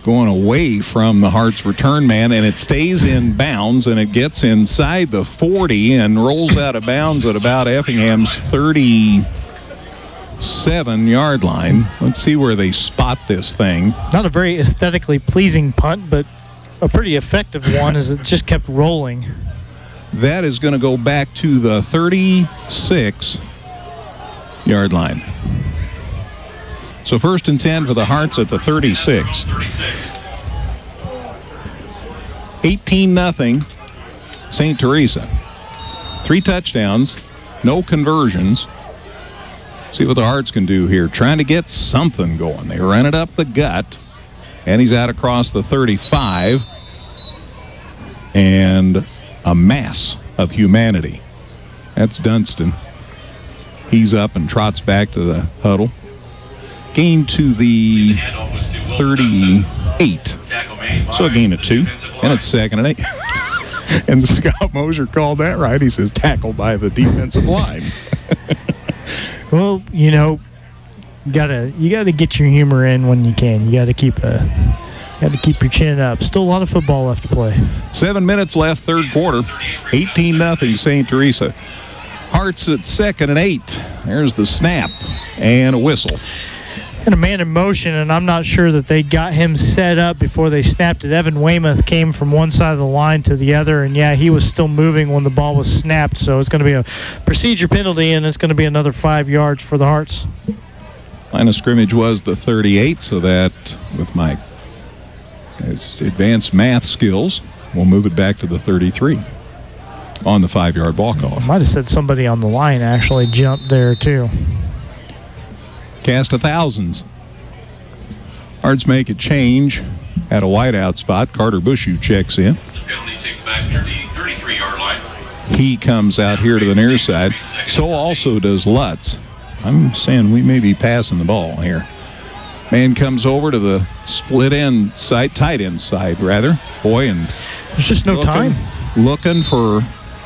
going away from the Hearts return man, and it stays in bounds, and it gets inside the 40 and rolls out of bounds at about Effingham's 37-yard line. Let's see where they spot this thing. Not a very aesthetically pleasing punt, but a pretty effective one as it just kept rolling. That is going to go back to the 36-yard line. So 1st and 10 for the Hearts at the 36. 18-0 St. Teresa. 3 touchdowns, no conversions. See what the Hearts can do here. Trying to get something going. They run it up the gut, and he's out across the 35. And a mass of humanity. That's Dunston. He's up and trots back to the huddle. Gain to the 38. So a gain of 2. And it's 2nd and 8. And Scott Mosier called that right. He says tackle by the defensive line. Well, you know, you gotta get your humor in when you can. You gotta keep your chin up. Still a lot of football left to play. 7 minutes left, 3rd quarter. 18-0 St. Teresa. Hearts at 2nd and 8. There's the snap and a whistle. And a man in motion, and I'm not sure that they got him set up before they snapped it. Evan Weymouth came from one side of the line to the other, and yeah, he was still moving when the ball was snapped, so it's going to be a procedure penalty, and it's going to be another 5 yards for the Hearts. Line of scrimmage was the 38, so that, with my advanced math skills, we'll move it back to the 33 on the 5-yard walk-off. I might have said somebody on the line actually jumped there, too. Cast of thousands. Hearts make a change at a wideout spot. Carter Bushu checks in. The penalty takes back near the 33-yard line. He comes out here to the near side. So also does Lutz. I'm saying we may be passing the ball here. Man comes over to the split end side, tight end side, rather. Boy, and there's just no time. Looking for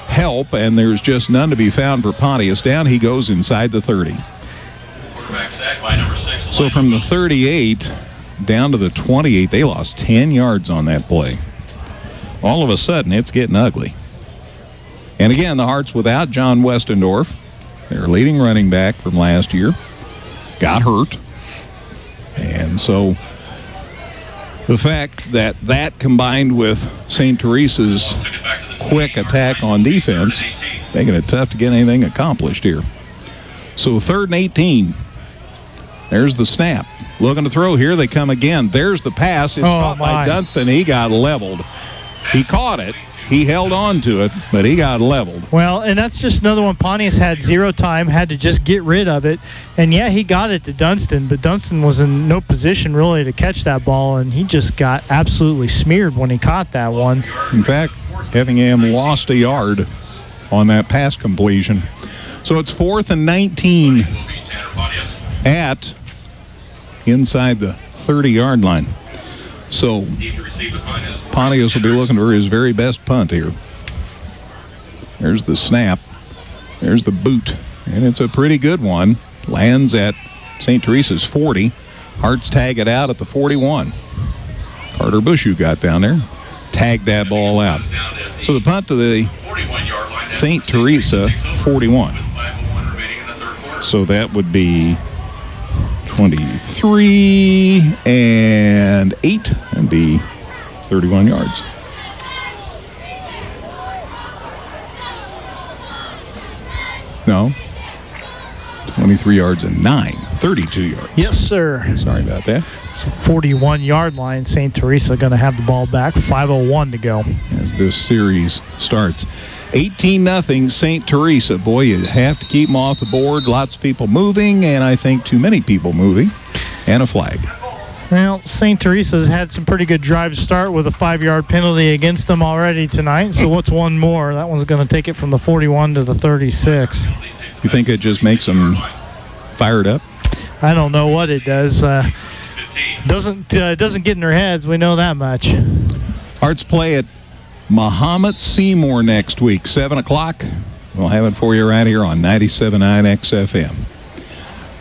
help, and there's just none to be found for Pontius. Down he goes inside the 30. So from the 38 down to the 28, they lost 10 yards on that play. All of a sudden, it's getting ugly. And again, the Hearts without John Westendorf, their leading running back from last year, got hurt. And so the fact that combined with St. Teresa's quick attack on defense, making it tough to get anything accomplished here. So 3rd and 18. There's the snap. Looking to throw here. They come again. There's the pass. It's caught by Dunston. He got leveled. He caught it. He held on to it, but he got leveled. Well, and that's just another one. Pontius had 0 time, had to just get rid of it. And, yeah, he got it to Dunston, but Dunston was in no position really to catch that ball, and he just got absolutely smeared when he caught that one. In fact, Effingham lost a yard on that pass completion. So it's 4th and 19 at inside the 30-yard line. So Pontius will be looking for his very best punt here. There's the snap. There's the boot. And it's a pretty good one. Lands at St. Teresa's 40. Harts tag it out at the 41. Carter Bush, who got down there, tagged that ball out. So the punt to the St. Teresa 41. So that would be 23 and 8 and be 31 yards. No. 23 yards and 9. 32 yards. Yes, sir. Sorry about that. So 41-yard line. St. Teresa going to have the ball back. 5:01 to go. As this series starts. 18-0 St. Teresa. Boy, you have to keep them off the board. Lots of people moving, and I think too many people moving. And a flag. Well, St. Teresa's had some pretty good drives start with a 5-yard penalty against them already tonight. So what's one more? That one's going to take it from the 41 to the 36. You think it just makes them fired up? I don't know what it does. Doesn't get in their heads. We know that much. Hearts play at Mahomet Seymour next week, 7 o'clock. We'll have it for you right here on 97.9 XFM.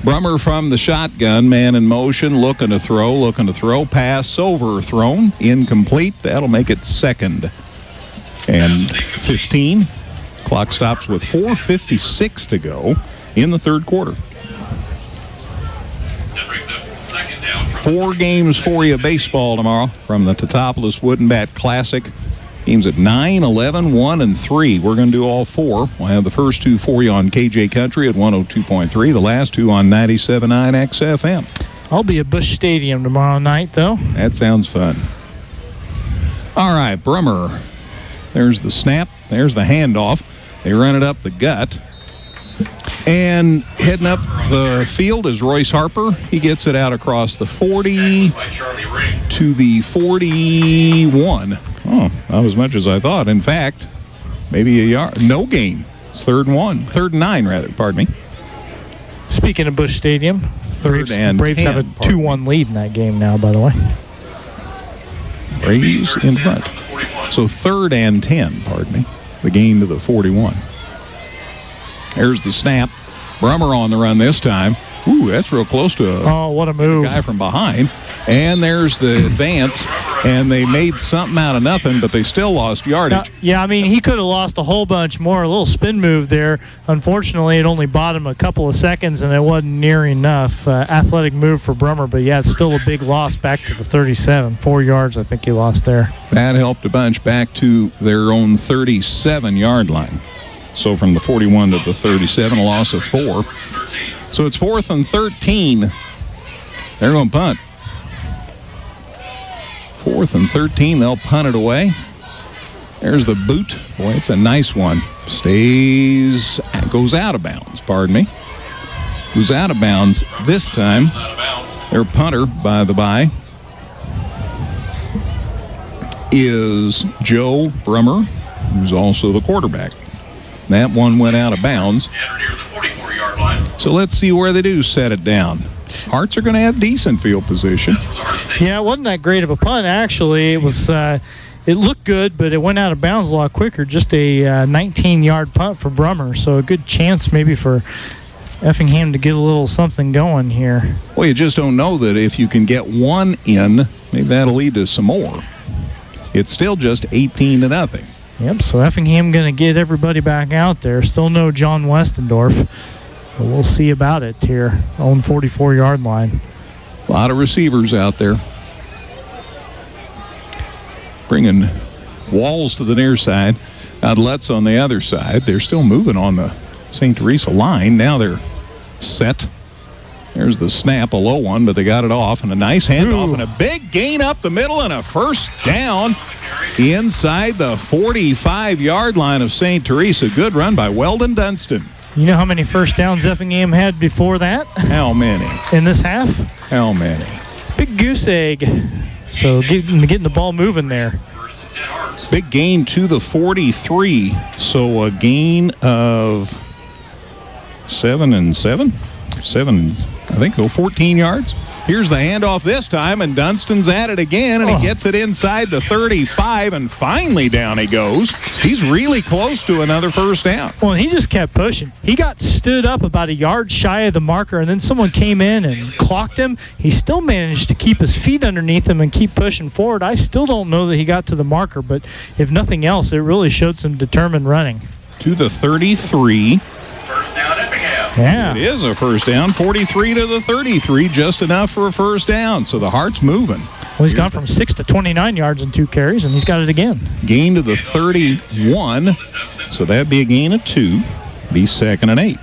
Brummer from the shotgun, man in motion, looking to throw, pass overthrown, incomplete. That'll make it 2nd and 15. Clock stops with 4:56 to go in the third quarter. 4 games for you baseball tomorrow from the Teutopolis Wooden Bat Classic. Games at 9, 11, 1, and 3. We're going to do all 4. We'll have the first 2 for you on KJ Country at 102.3. The last 2 on 97.9 XFM. I'll be at Busch Stadium tomorrow night, though. That sounds fun. All right, Brummer. There's the snap. There's the handoff. They run it up the gut. And heading up the field is Royce Harper. He gets it out across the 40 to the 41. Oh, not as much as I thought. In fact, maybe a yard. No gain. It's 3rd and 9, rather. Pardon me. Speaking of Busch Stadium, Braves have a 2-1 lead in that game now, by the way. Braves in front. So 3rd and 10, pardon me. The gain to the 41. There's the snap. Brummer on the run this time. Ooh, that's real close to what a move. Guy from behind. And there's the advance. And they made something out of nothing, but they still lost yardage. Yeah, I mean, he could have lost a whole bunch more. A little spin move there. Unfortunately, it only bought him a couple of seconds, and it wasn't near enough. Athletic move for Brummer, but yeah, it's still a big loss back to the 37. 4 yards, I think he lost there. That helped a bunch back to their own 37-yard line. So from the 41 to the 37, a loss of 4. So it's 4th and 13. They're going to punt. 4th and 13, they'll punt it away. There's the boot. Boy, it's a nice one. Goes out of bounds, pardon me. Goes out of bounds this time. Their punter, by the by, is Joe Brummer, who's also the quarterback. That one went out of bounds. So let's see where they do set it down. Hearts are going to have decent field position. Yeah, it wasn't that great of a punt, actually. It was. It looked good, but it went out of bounds a lot quicker. Just a 19-yard punt for Brummer, so a good chance maybe for Effingham to get a little something going here. Well, you just don't know that if you can get one in, maybe that'll lead to some more. It's still just 18-0. Yep, so Effingham going to get everybody back out there. Still no John Westendorf. But we'll see about it here on 44-yard line. A lot of receivers out there. Bringing Walls to the near side. Outlets on the other side. They're still moving on the St. Teresa line. Now they're set. There's the snap, a low one, but they got it off. And a nice handoff and a big gain up the middle and a first down inside the 45-yard line of St. Teresa. Good run by Weldon Dunston. You know how many first downs Effingham had before that? How many? In this half? How many? Big goose egg. So getting the ball moving there. Big gain to the 43. So a gain of 7 and 7. 7, I think, 14 yards. Here's the handoff this time, and Dunstan's at it again, and he gets it inside the 35, and finally down he goes. He's really close to another first down. Well, he just kept pushing. He got stood up about a yard shy of the marker, and then someone came in and clocked him. He still managed to keep his feet underneath him and keep pushing forward. I still don't know that he got to the marker, but if nothing else, it really showed some determined running. To the 33. First down, Effingham. Yeah. It is a first down, 43 to the 33, just enough for a first down. So the Heart's moving. Well, he's gone from 6 to 29 yards in 2 carries, and he's got it again. Gain to the 31, so that'd be a gain of 2. Be 2nd and 8.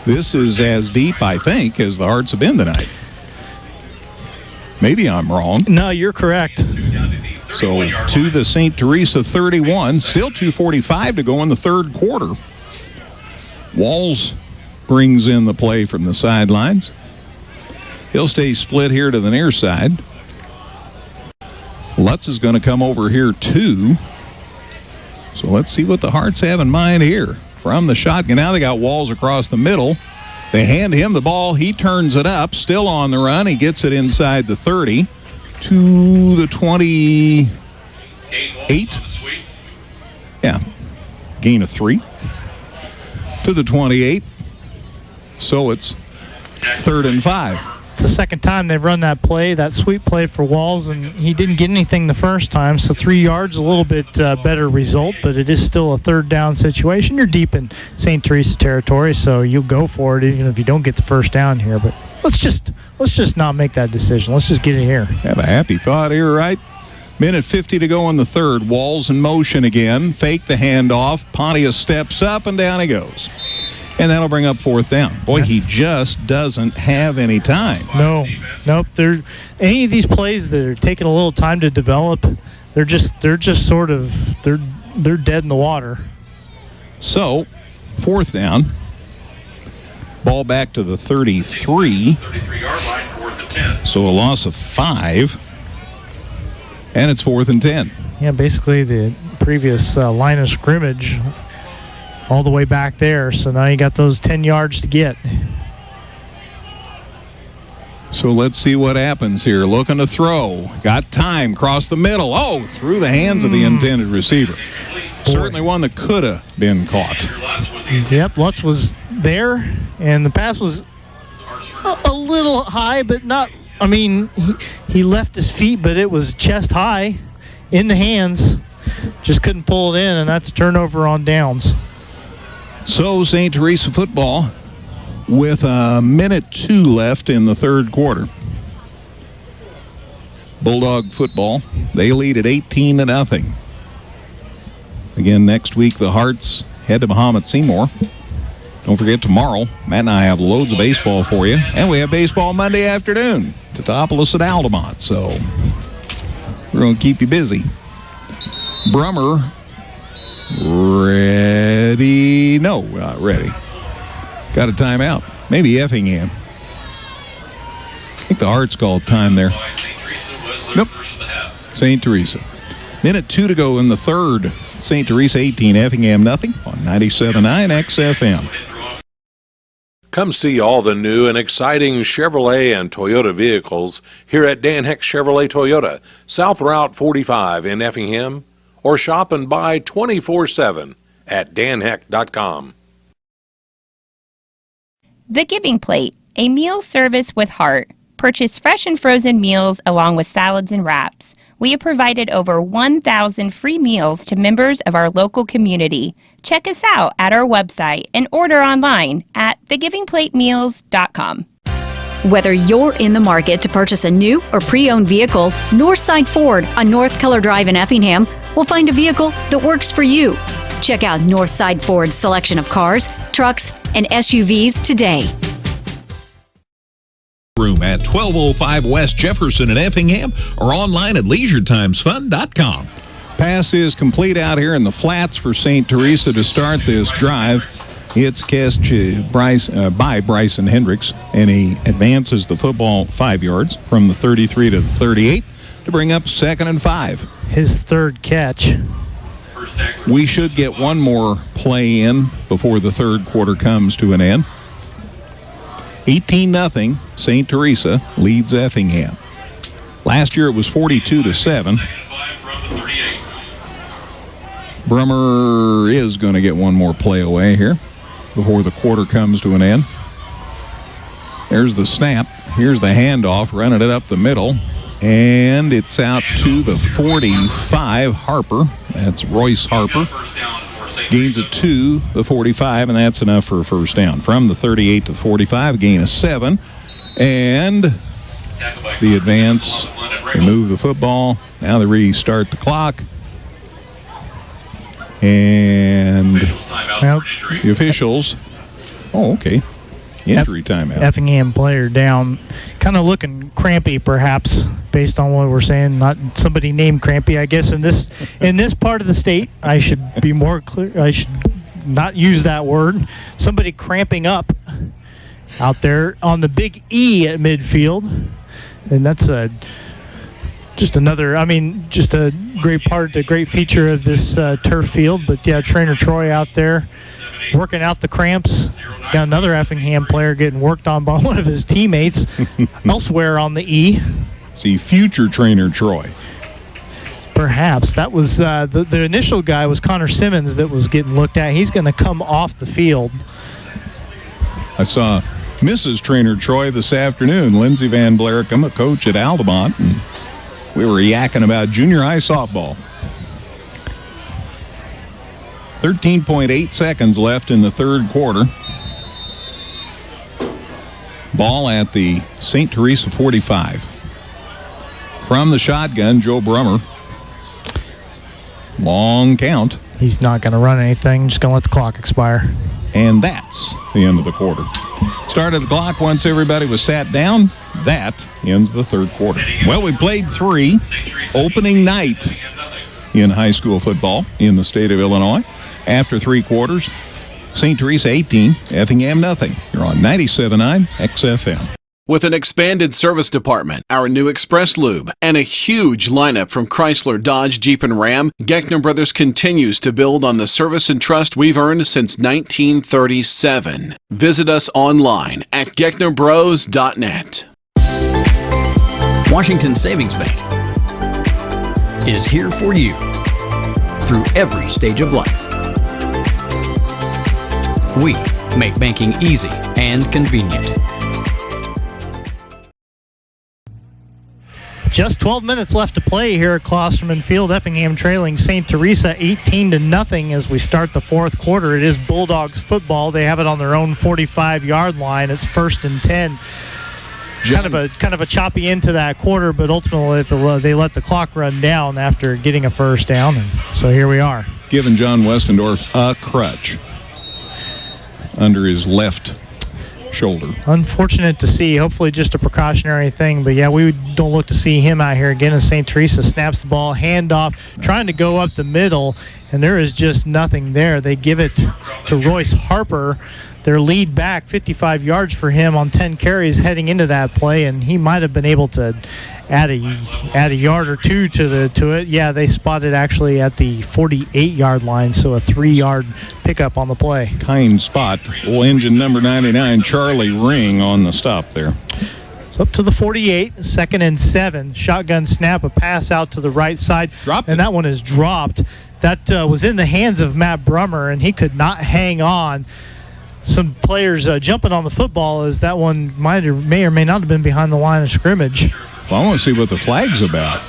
This is as deep, I think, as the Hearts have been tonight. Maybe I'm wrong. No, you're correct. So to the St. Teresa 31, still 2:45 to go in the third quarter. Walls brings in the play from the sidelines. He'll stay split here to the near side. Lutz is going to come over here too. So let's see what the Hearts have in mind here. From the shotgun, now they got Walls across the middle. They hand him the ball. He turns it up, still on the run. He gets it inside the 30 to the 28. Yeah, gain of 3 to the 28. So it's 3rd and 5. It's the second time they've run that play, that sweep play for Walls, and he didn't get anything the first time. So 3 yards, a little bit better result, but it is still a third down situation. You're deep in St. Teresa territory, so you'll go for it even if you don't get the first down here. But let's just not make that decision. Let's just get it here. Have a happy thought here, right? Minute 50 to go in the third. Walls in motion again. Fake the handoff. Pontius steps up, and down he goes. And that'll bring up 4th down. Boy, he just doesn't have any time. Nope. Any of these plays that are taking a little time to develop, they're just sort of they're dead in the water. So, 4th down. Ball back to the 33. 33-yard line, 4th and 10. So a loss of 5. And it's 4th and 10. Yeah, basically the previous line of scrimmage all the way back there. So now you got those 10 yards to get. So let's see what happens here. Looking to throw. Got time. Cross the middle. Oh, through the hands of the intended receiver. Certainly one that could have been caught. Yep, Lutz was there, and the pass was a little high, but not, I mean, he left his feet, but it was chest high in the hands. Just couldn't pull it in, and that's a turnover on downs. So St. Teresa football with a minute 2 left in the third quarter. Bulldog football, they lead at 18-0. Again, next week the Hearts head to Mahomet Seymour. Don't forget tomorrow, Matt and I have loads of baseball for you. And we have baseball Monday afternoon, Teutopolis at Altamont. So we're going to keep you busy. Brummer, ready? No, not ready. Got a timeout. Maybe Effingham. I think the Hearts called time there. Nope. St. Teresa. Minute 2 to go in the third. St. Teresa 18, Effingham nothing on 97.9 XFM. Come see all the new and exciting Chevrolet and Toyota vehicles here at Dan Heck Chevrolet Toyota, South Route 45 in Effingham, or shop and buy 24/7 at danheck.com. The Giving Plate, a meal service with heart. Purchase fresh and frozen meals along with salads and wraps. We have provided over 1,000 free meals to members of our local community. Check us out at our website and order online at thegivingplatemeals.com. Whether you're in the market to purchase a new or pre-owned vehicle, Northside Ford on North Keller Drive in Effingham will find a vehicle that works for you. Check out Northside Ford's selection of cars, trucks, and SUVs today. Room at 1205 West Jefferson in Effingham or online at leisuretimesfun.com. Pass is complete out here in the flats for St. Teresa to start this drive. It's catch by Bryson Hendricks, and he advances the football 5 yards from the 33 to the 38 to bring up 2nd and 5. His third catch. We should get one more play in before the third quarter comes to an end. 18-0, St. Teresa leads Effingham. Last year it was 42-7. Brummer is going to get one more play away here before the quarter comes to an end. There's the snap. Here's the handoff, running it up the middle. And it's out to the 45, Harper. That's Royce Harper. Gains it to the 45, and that's enough for a first down. From the 38 to the 45, gain of 7. And the advance, they move the football. Now they restart the clock. And the officials, injury timeout. Effingham player down, kind of looking crampy perhaps, based on what we're saying. Not somebody named Crampy, I guess. In this part of the state, I should be more clear. I should not use that word. Somebody cramping up out there on the big E at midfield, and that's just a great part, a great feature of this turf field. But yeah, Trainer Troy out there working out the cramps. Got another Effingham player getting worked on by one of his teammates elsewhere on the E. See, future Trainer Troy. Perhaps. That was the initial guy was Connor Simmons that was getting looked at. He's going to come off the field. I saw Mrs. Trainer Troy this afternoon, Lindsay Van Blaricum, a coach at Altamont, and we were yakking about junior high softball. 13.8 seconds left in the third quarter. Ball at the St. Teresa 45. From the shotgun, Joe Brummer. Long count. He's not going to run anything, just going to let the clock expire. And that's the end of the quarter. Started the clock once everybody was sat down. That ends the third quarter. Well, we played 3. Opening night in high school football in the state of Illinois. After 3 quarters, St. Teresa 18, Effingham nothing. You're on 97.9 XFM. With an expanded service department, our new Express Lube, and a huge lineup from Chrysler, Dodge, Jeep, and Ram, Geckner Brothers continues to build on the service and trust we've earned since 1937. Visit us online at gecknerbros.net. Washington Savings Bank is here for you through every stage of life. We make banking easy and convenient. Just 12 minutes left to play here at Klosterman Field. Effingham trailing St. Teresa 18-0 as we start the fourth quarter. It is Bulldogs football. They have it on their own 45-yard line. It's 1st and 10. Kind of a choppy end to that quarter, but ultimately they let the clock run down after getting a first down. And so here we are. Giving John Westendorf a crutch under his left shoulder. Unfortunate to see. Hopefully just a precautionary thing. But, yeah, we don't look to see him out here again as St. Teresa snaps the ball, handoff, trying to go up the middle, and there is just nothing there. They give it to Royce Harper, their lead back, 55 yards for him on 10 carries heading into that play, and he might have been able to add a yard or two to it. Yeah, they spotted actually at the 48-yard line, so a 3-yard pickup on the play. Kind spot. Well, engine number 99, Charlie Ring, on the stop there. It's up to the 48, 2nd and 7. Shotgun snap, a pass out to the right side. And that one is dropped. That was in the hands of Matt Brummer, and he could not hang on. Some players jumping on the football as that one may or may not have been behind the line of scrimmage. Well, I want to see what the flag's about.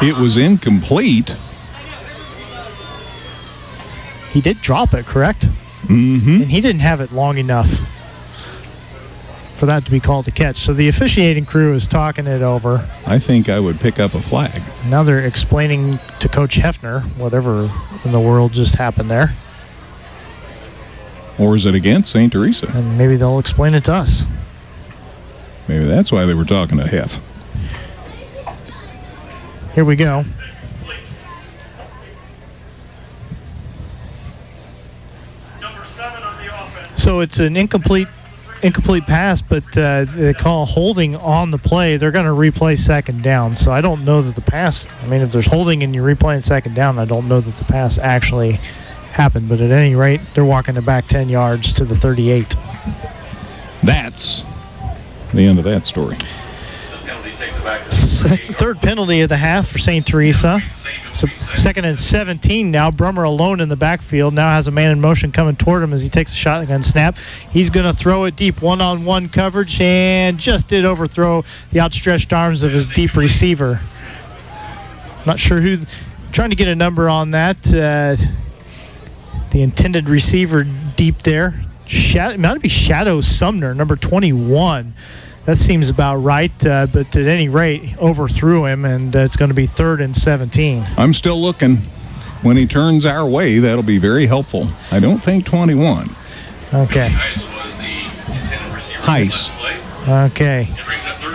It was incomplete. He did drop it, correct? Mm-hmm. And he didn't have it long enough for that to be called a catch. So the officiating crew is talking it over. I think I would pick up a flag. Now they're explaining to Coach Hefner whatever in the world just happened there. Or is it against St. Teresa? And maybe they'll explain it to us. Maybe that's why they were talking to Hef. Here we go. So it's an incomplete pass, but they call holding on the play. They're going to replay 2nd down. So I don't know that the pass, if there's holding and you're replaying 2nd down, I don't know that the pass actually happened. But at any rate, they're walking it back 10 yards to the 38. That's the end of that story. Third penalty of the half for St. Teresa. So 2nd and 17 now. Brummer alone in the backfield. Now has a man in motion coming toward him as he takes a shotgun snap. He's going to throw it deep, one-on-one coverage, and just did overthrow the outstretched arms of his deep receiver. Not sure who. Trying to get a number on that. The intended receiver deep there. It might be Shadow Sumner, number 21. That seems about right, but at any rate, overthrew him, and it's going to be 3rd and 17. I'm still looking. When he turns our way, that'll be very helpful. I don't think 21. Okay. Heiss. Okay.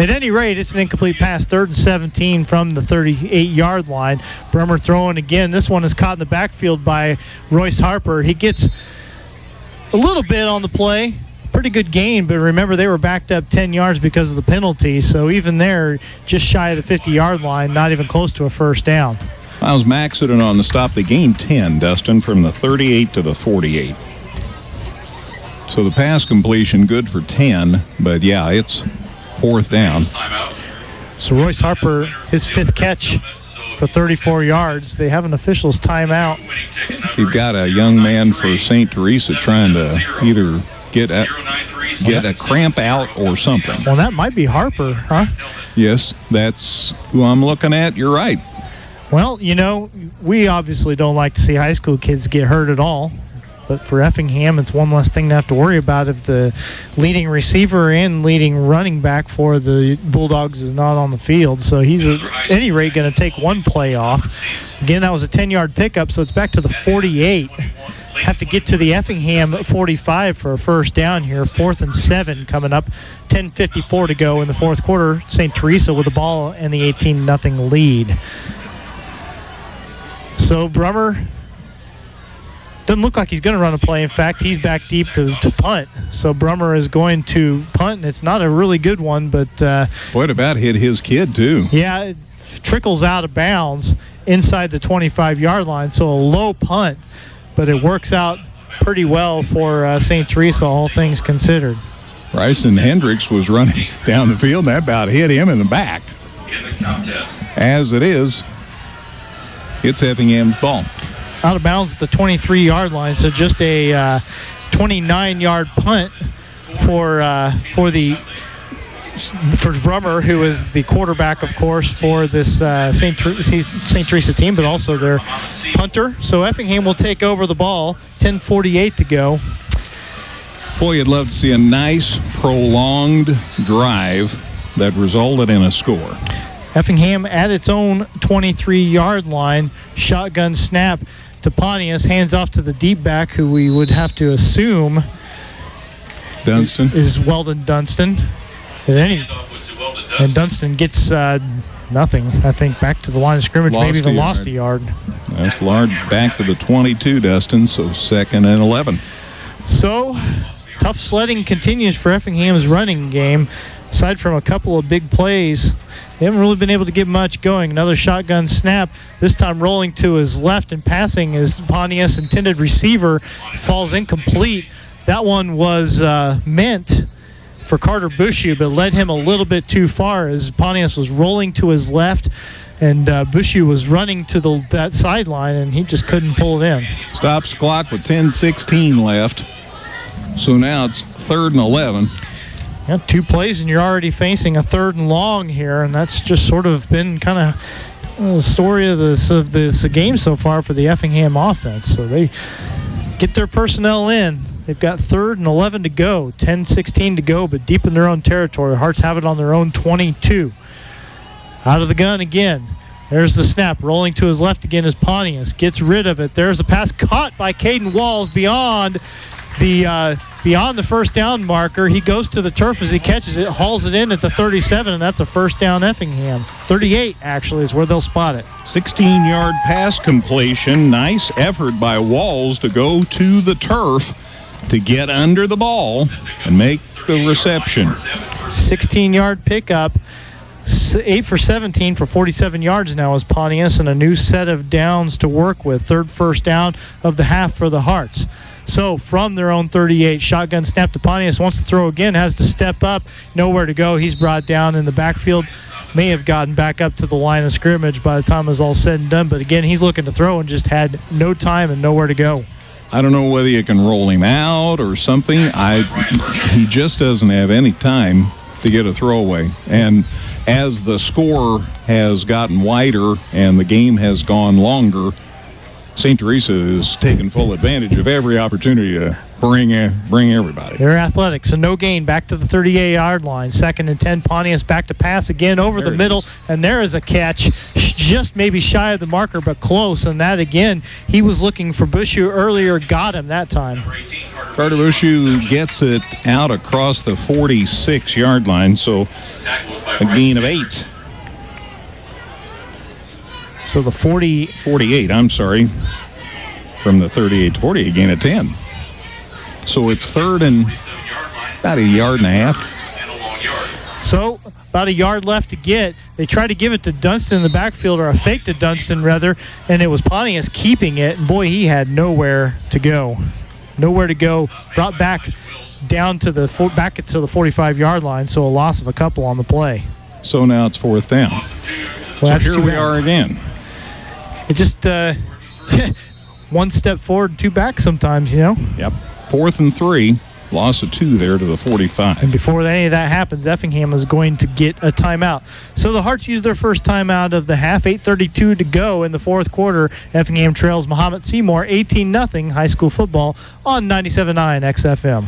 At any rate, it's an incomplete pass, 3rd and 17 from the 38-yard line. Brummer throwing again. This one is caught in the backfield by Royce Harper. He gets a little bit on the play. Pretty good gain, but remember they were backed up 10 yards because of the penalty, so even there, just shy of the 50-yard line, not even close to a first down. Miles Maxiden on the stop. They gained 10, Dustin, from the 38 to the 48. So the pass completion good for 10, but yeah, it's 4th down. So Royce Harper, his 5th catch for 34 yards. They have an official's timeout. They've got a young man for St. Teresa trying to either get a cramp out or something. Well, that might be Harper, huh? Yes, that's who I'm looking at. You're right. Well, you know, we obviously don't like to see high school kids get hurt at all. But for Effingham, it's one less thing to have to worry about if the leading receiver and leading running back for the Bulldogs is not on the field. So he's at any rate going to take one play off. Again, that was a 10-yard pickup, so it's back to the 48. Have to get to the Effingham 45 for a first down here. 4th and 7 coming up. 10:54 to go in the fourth quarter. St. Teresa with the ball and the 18-0 lead. So Brummer doesn't look like he's going to run a play. In fact, he's back deep to punt. So Brummer is going to punt, and it's not a really good one, but boy, it about hit his kid too. Yeah, it trickles out of bounds inside the 25-yard line. So a low punt, but it works out pretty well for St. Teresa, all things considered. Bryson Hendricks was running down the field, and that about hit him in the back. As it is, it's Effingham's ball. Out of bounds at the 23-yard line, so just a 29-yard punt for Brummer, who is the quarterback, of course, for this St. Teresa team, but also their punter. So Effingham will take over the ball. 10:48 to go. Boy, you'd love to see a nice, prolonged drive that resulted in a score. Effingham at its own 23-yard line. Shotgun snap to Pontius. Hands off to the deep back, who we would have to assume Dunstan is Weldon Dunstan. And Dunstan gets nothing, I think, back to the line of scrimmage, maybe even lost a yard. That's large back to the 22, Dustin, so 2nd and 11. So, tough sledding continues for Effingham's running game. Aside from a couple of big plays, they haven't really been able to get much going. Another shotgun snap, this time rolling to his left and passing as Pontius' intended receiver falls incomplete. That one was meant for Carter Bushu, but led him a little bit too far as Pontius was rolling to his left, and Bushu was running to that sideline, and he just couldn't pull it in. Stops clock with 10:16 left. So now it's 3rd and 11. Yeah, 2 plays, and you're already facing a 3rd and long here, and that's just sort of been kind of the story of this game so far for the Effingham offense. So they get their personnel in. They've got 3rd and 11 to go, 10:16 to go, but deep in their own territory. Hearts have it on their own 22. Out of the gun again. There's the snap. Rolling to his left again is Pontius. Gets rid of it. There's a pass caught by Caden Walls beyond the first down marker. He goes to the turf as he catches it, hauls it in at the 37, and that's a first down Effingham. 38, actually, is where they'll spot it. 16-yard pass completion. Nice effort by Walls to go to the turf to get under the ball and make the reception. 16-yard pickup. 8 for 17 for 47 yards now is Pontius, and a new set of downs to work with. 3rd first down of the half for the Hearts. So from their own 38, shotgun snap to Pontius, wants to throw again, has to step up, nowhere to go. He's brought down in the backfield. May have gotten back up to the line of scrimmage by the time it was all said and done. But again, he's looking to throw and just had no time and nowhere to go. I don't know whether you can roll him out or something. He just doesn't have any time to get a throwaway. And as the score has gotten wider and the game has gone longer, St. Teresa is taking full advantage of every opportunity to bring everybody. They're athletic, so no gain. Back to the 38-yard line. 2nd and 10. Pontius back to pass again over the middle, and there is a catch, just maybe shy of the marker, but close. And that again, he was looking for Bushu earlier, got him that time. Carter Bushu gets it out across the 46-yard line, so a gain of 8. So the 48, I'm sorry, from the 38 to 40, a gain of 10. So it's 3rd and about a yard and a half. So about a yard left to get. They tried to give it to Dunston in the backfield, or a fake to Dunston rather, and it was Pontius keeping it. And boy, he had nowhere to go. Nowhere to go. Brought back down to the 45-yard line, so a loss of a couple on the play. So now it's 4th down. Well, so here we are again. It just one step forward and 2 back sometimes, you know. Yep. 4th and 3. Loss of 2 there to the 45. And before any of that happens, Effingham is going to get a timeout. So the Hearts use their first timeout of the half. 8:32 to go in the fourth quarter. Effingham trails Mahomet Seymour 18-0 high school football on 97.9 XFM.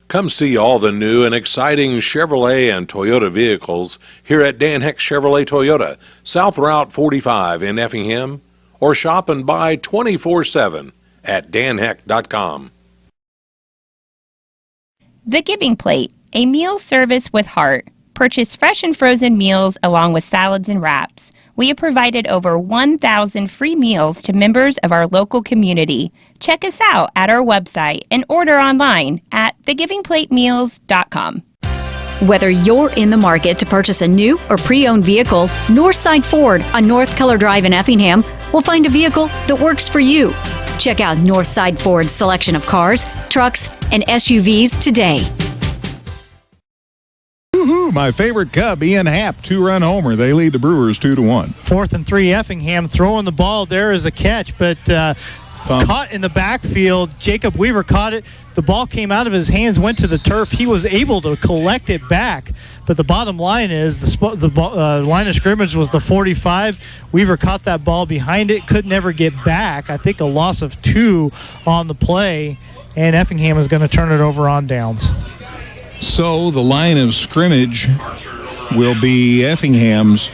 Come see all the new and exciting Chevrolet and Toyota vehicles here at Dan Heck Chevrolet Toyota, South Route 45 in Effingham, or shop and buy 24/7 at danheck.com. The Giving Plate, a meal service with heart. Purchase fresh and frozen meals along with salads and wraps. We have provided over 1,000 free meals to members of our local community. Check us out at our website and order online at thegivingplatemeals.com. Whether you're in the market to purchase a new or pre-owned vehicle, Northside Ford on North Keller Drive in Effingham will find a vehicle that works for you. Check out Northside Ford's selection of cars, trucks, and SUVs today. Woohoo! My favorite Cub, Ian Happ, 2-run homer. They lead the Brewers 2-1. 4th and 3, Effingham throwing the ball. There is a catch, but caught in the backfield. Jacob Weaver caught it. The ball came out of his hands, went to the turf. He was able to collect it back. But the bottom line is the line of scrimmage was the 45. Weaver caught that ball behind it, could never get back. I think a loss of 2 on the play, and Effingham is going to turn it over on downs. So the line of scrimmage will be Effingham's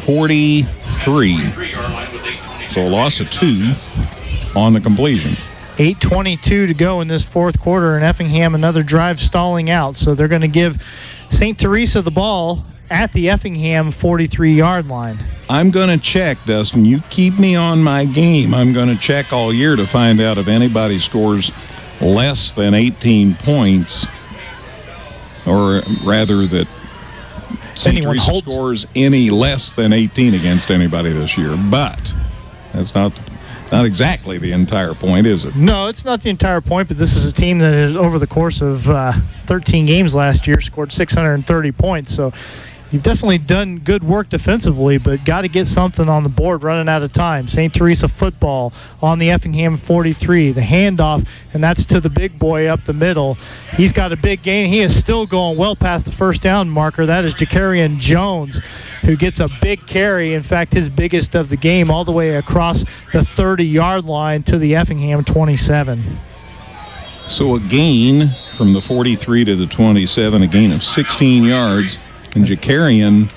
43. So a loss of 2 on the completion. 8:22 to go in this fourth quarter, and Effingham another drive stalling out. So they're going to give St. Teresa the ball at the Effingham 43-yard line. I'm going to check, Dustin. You keep me on my game. I'm going to check all year to find out if anybody scores less than 18 points, or rather that St. Teresa scores any less than 18 against anybody this year. But that's not exactly the entire point, is it? No, it's not the entire point, but this is a team that has, over the course of 13 games last year, scored 630 points. So you've definitely done good work defensively, but got to get something on the board, running out of time. St. Teresa football on the Effingham 43. The handoff, and that's to the big boy up the middle. He's got a big gain. He is still going well past the first down marker. That is Jacarian Jones, who gets a big carry, in fact, his biggest of the game, all the way across the 30-yard line to the Effingham 27. So a gain from the 43 to the 27, a gain of 16 yards. And Jacarian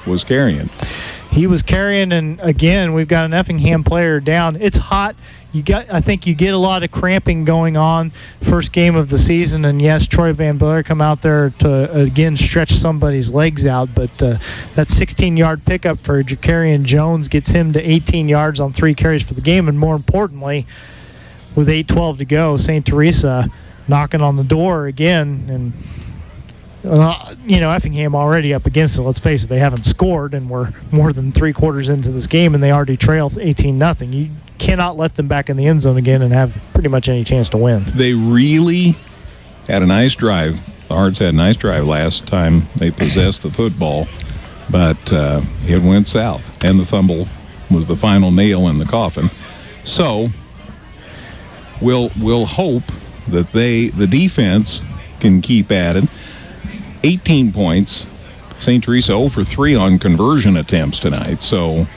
was carrying. He was carrying, and again, we've got an Effingham player down. It's hot. I think you get a lot of cramping going on first game of the season, and yes, Troy Van Blair come out there to again stretch somebody's legs out, but that 16-yard pickup for Jacarian Jones gets him to 18 yards on 3 carries for the game, and more importantly, with 8:12 to go, St. Teresa knocking on the door again, and Effingham already up against it. Let's face it, they haven't scored, and we're more than 3 quarters into this game, and they already trail 18-0. You cannot let them back in the end zone again and have pretty much any chance to win. They really had a nice drive. The Hearts had a nice drive last time they possessed the football, but it went south, and the fumble was the final nail in the coffin. So we'll hope that the defense can keep at it. 18 points. St. Teresa 0 for 3 on conversion attempts tonight. So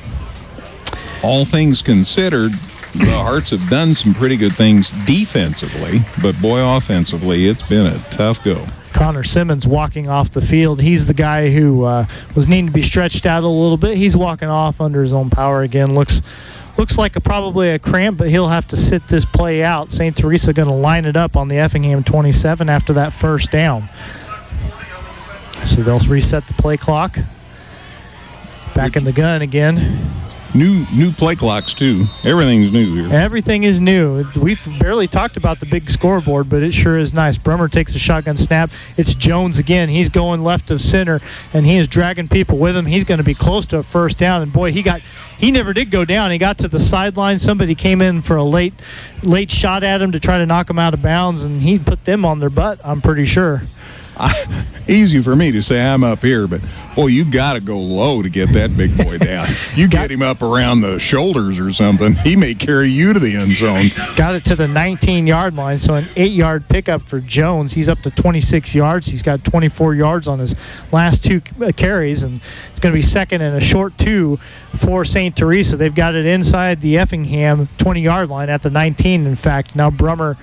all things considered, the Hearts have done some pretty good things defensively, but boy, offensively, it's been a tough go. Connor Simmons walking off the field. He's the guy who was needing to be stretched out a little bit. He's walking off under his own power again. Looks like probably a cramp, but he'll have to sit this play out. St. Teresa going to line it up on the Effingham 27 after that first down. So they'll reset the play clock. Back in the gun again. New play clocks, too. Everything's new here. Everything is new. We've barely talked about the big scoreboard, but it sure is nice. Brummer takes a shotgun snap. It's Jones again. He's going left of center, and he is dragging people with him. He's going to be close to a first down, and boy, he never did go down. He got to the sideline. Somebody came in for a late shot at him to try to knock him out of bounds, and he put them on their butt, I'm pretty sure. Easy for me to say I'm up here, but boy, you got to go low to get that big boy down. You get him up around the shoulders or something, he may carry you to the end zone. Got it to the 19-yard line, so an 8-yard pickup for Jones. He's up to 26 yards. He's got 24 yards on his last 2 carries, and it's going to be second and a short 2 for St. Teresa. They've got it inside the Effingham 20-yard line at the 19, in fact. Now Brummer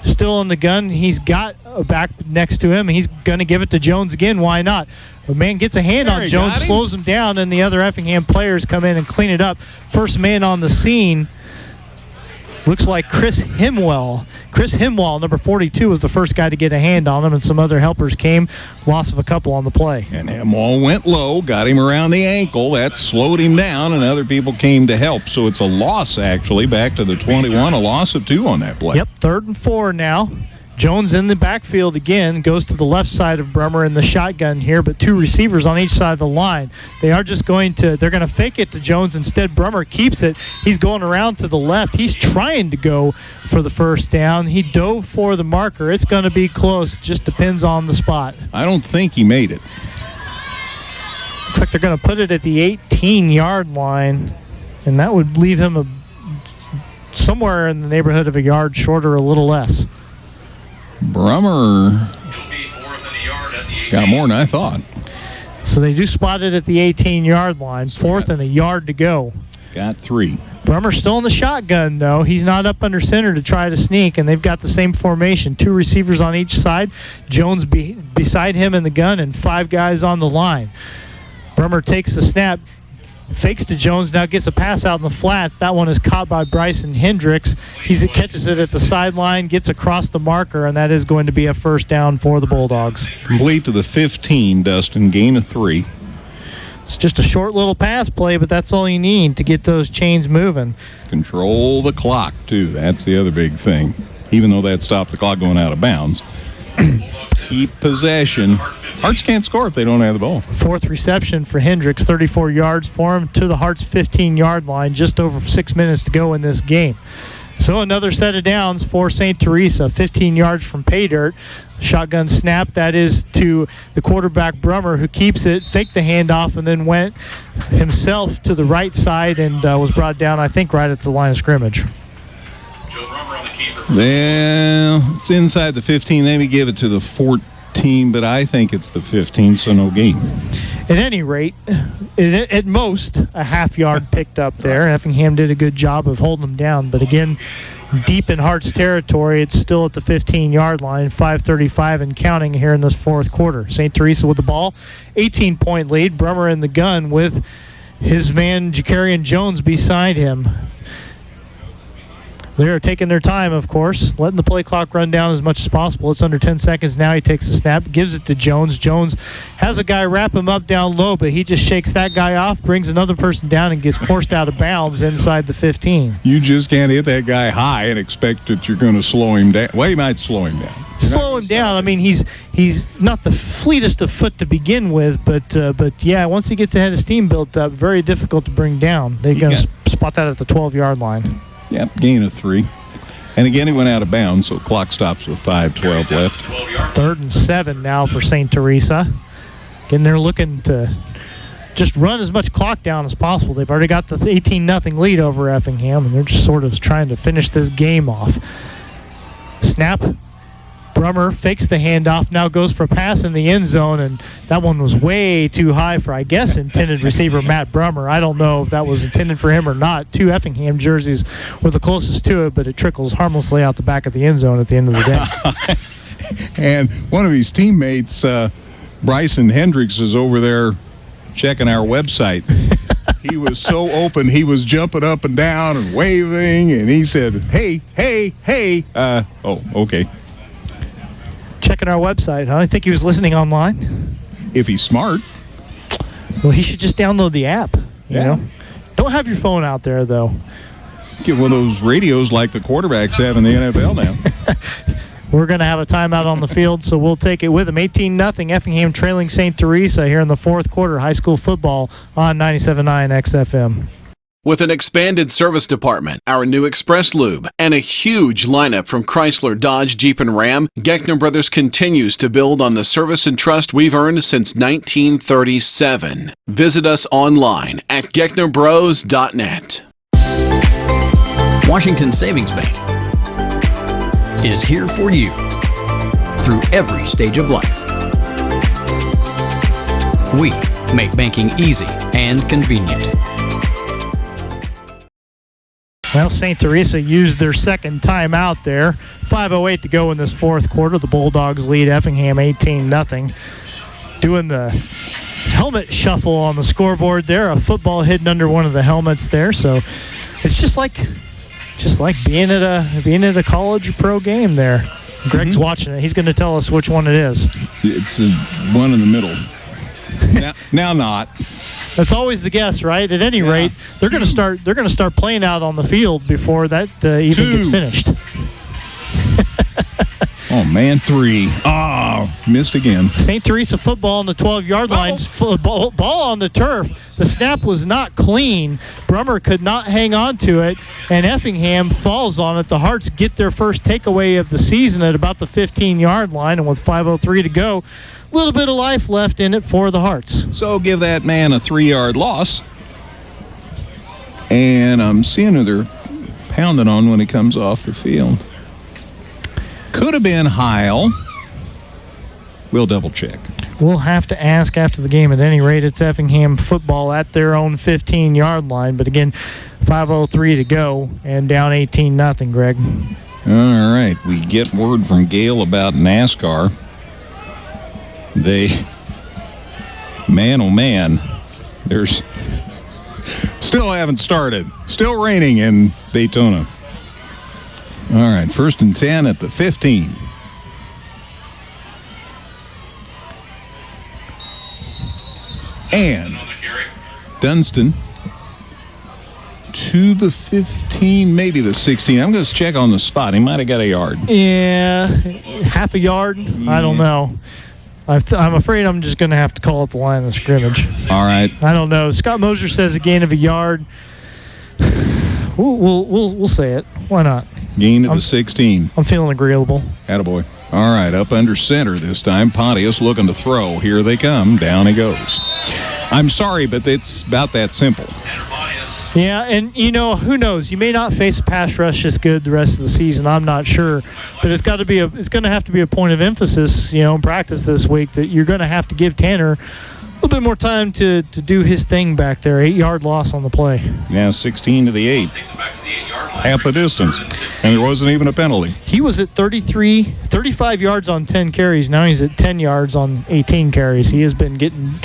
still in the gun. He's got a back next to him. He's going to give it to Jones again. Why not? The man gets a hand on Jones, slows him down, and the other Effingham players come in and clean it up. First man on the scene looks like Chris Himwell. Chris Himwell, number 42, was the first guy to get a hand on him, and some other helpers came. Loss of a couple on the play. And Himwell went low, got him around the ankle. That slowed him down, and other people came to help. So it's a loss, actually, back to the 21, a loss of 2 on that play. Yep, 3rd and 4 now. Jones in the backfield again, goes to the left side of Brummer in the shotgun here, but 2 receivers on each side of the line. They're going to fake it to Jones. Instead, Brummer keeps it. He's going around to the left. He's trying to go for the first down. He dove for the marker. It's going to be close. Just depends on the spot. I don't think he made it. Looks like they're going to put it at the 18-yard line, and that would leave him somewhere in the neighborhood of a yard short or a little less. Brummer got more than I thought. So they do spot it at the 18-yard line. 4th and a yard to go. Got 3. Brummer's still in the shotgun, though. He's not up under center to try to sneak, and they've got the same formation. 2 receivers on each side. Jones beside him in the gun, and 5 guys on the line. Brummer takes the snap. Fakes to Jones, now gets a pass out in the flats. That one is caught by Bryson Hendricks. He catches it at the sideline, gets across the marker, and that is going to be a first down for the Bulldogs. Complete to the 15, Dustin. Gain of 3. It's just a short little pass play, but that's all you need to get those chains moving. Control the clock, too. That's the other big thing. Even though that stopped the clock going out of bounds. Keep possession. Hearts can't score if they don't have the ball. 4th reception for Hendricks, 34 yards for him to the Hearts' 15-yard line, just over 6 minutes to go in this game. So another set of downs for St. Teresa, 15 yards from pay dirt. Shotgun snap, that is to the quarterback Brummer, who keeps it, faked the handoff, and then went himself to the right side and was brought down, I think, right at the line of scrimmage. Well, it's inside the 15. They may give it to the 14, but I think it's the 15, so no gain. At any rate, at most, a half-yard picked up there. Effingham did a good job of holding them down, but again, deep in Hearts territory, it's still at the 15-yard line, 5:35 and counting here in this 4th quarter. St. Teresa with the ball, 18-point lead. Brummer in the gun with his man Jacarian Jones beside him. They're taking their time, of course, letting the play clock run down as much as possible. It's under 10 seconds now. He takes the snap, gives it to Jones. Jones has a guy wrap him up down low, but he just shakes that guy off, brings another person down, and gets forced out of bounds inside the 15. You just can't hit that guy high and expect that you're going to slow him down. Well, you might slow him down. Slow him down. I mean, he's not the fleetest of foot to begin with, but yeah, once he gets ahead of steam built up, very difficult to bring down. They're going to spot that at the 12-yard line. Yep, gain of 3. And again, he went out of bounds, so clock stops with 5:12 left. 3rd and 7 now for St. Teresa. Again, they're looking to just run as much clock down as possible. They've already got the 18-0 lead over Effingham, and they're just sort of trying to finish this game off. Snap. Brummer fakes the handoff, now goes for a pass in the end zone, and that one was way too high for, I guess, intended receiver Matt Brummer. I don't know if that was intended for him or not. 2 Effingham jerseys were the closest to it, but it trickles harmlessly out the back of the end zone at the end of the day. And one of his teammates, Bryson Hendricks, is over there checking our website. He was so open, he was jumping up and down and waving, and he said, hey. Okay. Checking our website, huh? I think he was listening online. If he's smart. Well, he should just download the app, you know? Don't have your phone out there, though. Get one of those radios like the quarterbacks have in the NFL now. We're going to have a timeout on the field, so we'll take it with them. 18-0, Effingham trailing St. Teresa here in the 4th quarter. High school football on 97.9 XFM. With an expanded service department, our new Express Lube, and a huge lineup from Chrysler, Dodge, Jeep, and Ram, Geckner Brothers continues to build on the service and trust we've earned since 1937. Visit us online at gecknerbros.net. Washington Savings Bank is here for you through every stage of life. We make banking easy and convenient. Well, St. Teresa used their second timeout there. 5:08 to go in this 4th quarter. The Bulldogs lead Effingham 18-0. Doing the helmet shuffle on the scoreboard there. A football hidden under one of the helmets there. So it's just like being at a college or pro game there. Greg's watching it. He's going to tell us which one it is. It's one in the middle. Now not. That's always the guess, right? At any rate, they're going to start playing out on the field before that even gets finished. Oh man, 3. Missed again. St. Teresa football on the 12-yard line. Ball on the turf. The snap was not clean. Brummer could not hang on to it, and Effingham falls on it. The Hearts get their first takeaway of the season at about the 15-yard line, and with 5:03 to go, a little bit of life left in it for the Hearts. So give that man a 3-yard loss. And I'm seeing who they're pounding on when he comes off the field. Could have been Heil. We'll double check. We'll have to ask after the game. At any rate, it's Effingham football at their own 15-yard line. But again, 5:03 to go and down 18-0, Greg. All right. We get word from Gale about NASCAR. Man, oh man, there's still haven't started. Still raining in Daytona. All right, 1st and 10 at the 15. And Dunstan to the 15, maybe the 16. I'm going to check on the spot. He might have got a yard. Yeah, half a yard. Yeah. I don't know. I'm afraid I'm just going to have to call it the line of scrimmage. All right. I don't know. Scott Moser says a gain of a yard. We'll say it. Why not? Gain to the 16. I'm feeling agreeable. Attaboy. All right, up under center this time. Pontius looking to throw. Here they come. Down he goes. I'm sorry, but it's about that simple. Yeah, and, who knows? You may not face a pass rush as good the rest of the season. I'm not sure. But it's going to have to be a point of emphasis, in practice this week that you're going to have to give Tanner a little bit more time to do his thing back there. 8-yard loss on the play. Yeah, 16 to the 8. Half the distance. And there wasn't even a penalty. He was at 35 yards on 10 carries. Now he's at 10 yards on 18 carries. He has been getting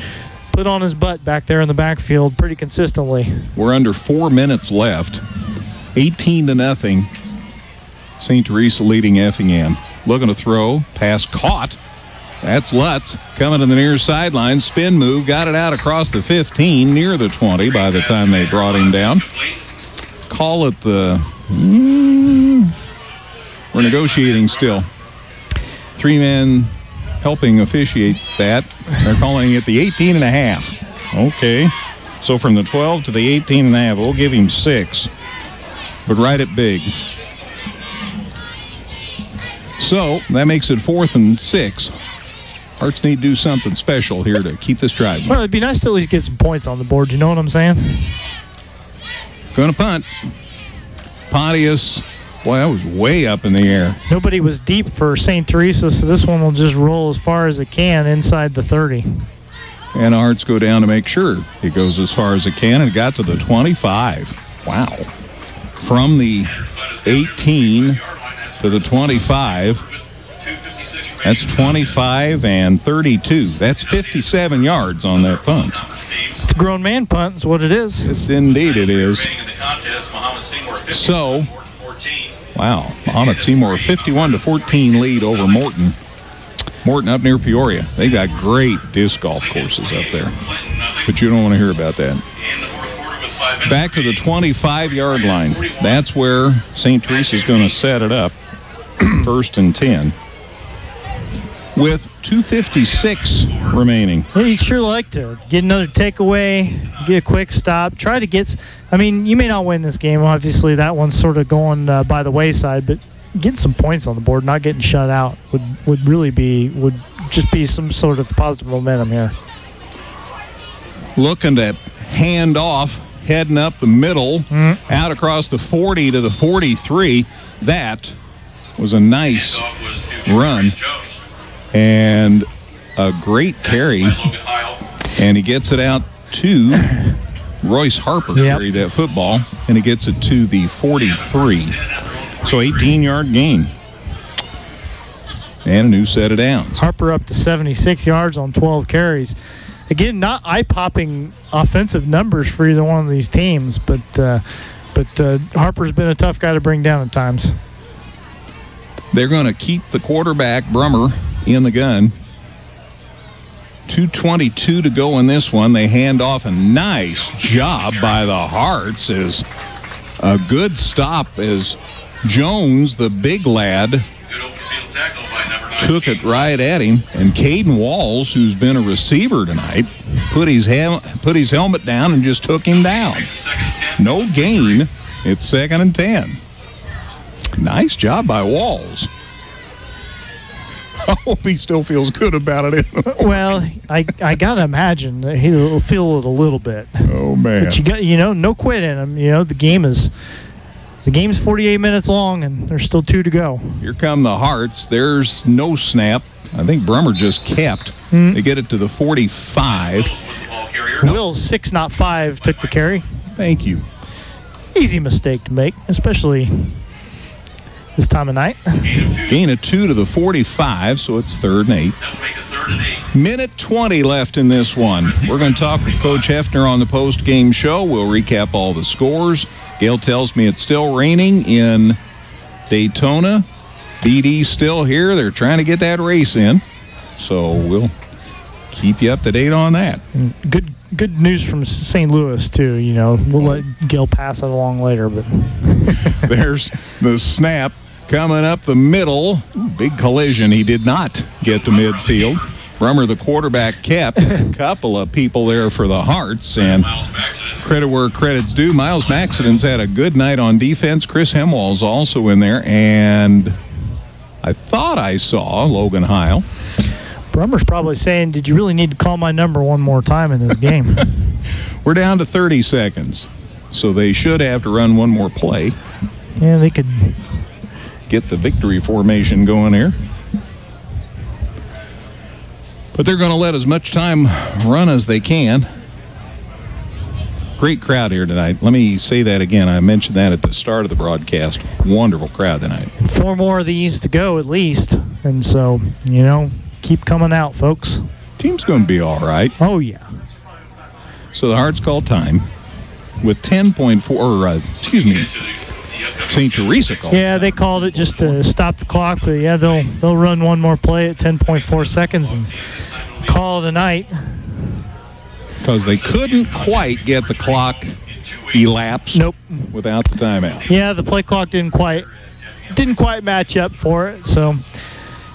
put on his butt back there in the backfield pretty consistently. We're under 4 minutes left. 18-0. St. Teresa leading Effingham. Looking to throw. Pass caught. That's Lutz coming to the near sideline. Spin move. Got it out across the 15, near the 20 by the time they brought him down. Call it the... we're negotiating still. 3 men helping officiate that. They're calling it the 18.5. Okay. So from the 12 to the 18 and a half, we'll give him 6. But ride it big. So that makes it 4th and 6. Hearts need to do something special here to keep this drive. Well, it'd be nice to at least get some points on the board. You know what I'm saying? Going to punt. Pontius. Boy, that was way up in the air. Nobody was deep for St. Teresa, so this one will just roll as far as it can inside the 30. And Hearts go down to make sure it goes as far as it can, and it got to the 25. Wow. From the 18 to the 25. That's 25 and 32. That's 57 yards on that punt. It's a grown man punt is what it is. Yes, indeed it is. So, wow, Mohammed Seymour, 51-14 lead over Morton. Morton up near Peoria. They've got great disc golf courses up there. But you don't want to hear about that. Back to the 25-yard line. That's where St. Teresa's going to set it up. 1st and 10. With 2:56 remaining. Yeah, you'd sure like to get another takeaway, get a quick stop, try to get. I mean, you may not win this game. Obviously, that one's sort of going by the wayside, but getting some points on the board, not getting shut out, would just be some sort of positive momentum here. Looking to hand off, heading up the middle, out across the 40 to the 43. That was a nice run. And a great carry, and he gets it out to Royce Harper. Carried that football, and he gets it to the 43. So 18-yard gain. And a new set of downs. Harper up to 76 yards on 12 carries. Again, not eye-popping offensive numbers for either one of these teams, but Harper's been a tough guy to bring down at times. They're going to keep the quarterback, Brummer, in the gun. 2:22 to go in this one. They hand off. A nice job by the Hearts. Is a good stop as Jones, the big lad, took it right at him. And Caden Walls, who's been a receiver tonight, put his helmet down and just took him down. No gain. It's 2nd and 10. Nice job by Walls. I hope he still feels good about it. Well, I got to imagine that he'll feel it a little bit. Oh, man. But you got, no quit in him. The game's 48 minutes long, and there's still 2 to go. Here come the Hearts. There's no snap. I think Brummer just kept. They get it to the 45. Will's 6, not 5, took the carry. Thank you. Easy mistake to make, especially this time of night. Gain of 2 to the 45, so it's 3rd and 8. Minute 20 left in this one. We're going to talk with Coach Hefner on the post-game show. We'll recap all the scores. Gail tells me it's still raining in Daytona. BD's still here. They're trying to get that race in. So we'll keep you up to date on that. Good news from St. Louis, too. We'll let Gail pass it along later. But there's the snap coming up the middle. Big collision. He did not get to midfield. Brummer, the quarterback, kept a couple of people there for the Hearts. And credit where credit's due. Miles Maxidon's had a good night on defense. Chris Hemwall's also in there. And I thought I saw Logan Heil. Brummer's probably saying, did you really need to call my number one more time in this game? We're down to 30 seconds. So they should have to run one more play. Yeah, they could get the victory formation going here. But they're going to let as much time run as they can. Great crowd here tonight. Let me say that again. I mentioned that at the start of the broadcast. Wonderful crowd tonight. 4 more of these to go at least. And so, keep coming out, folks. Team's going to be all right. Oh, yeah. So the Hearts call time with 10.4, St. Teresa called. Yeah, they called it just to stop the clock, but yeah, they'll run one more play at 10.4 seconds and call it a night. Because they couldn't quite get the clock elapsed without the timeout. Yeah, the play clock didn't quite match up for it. So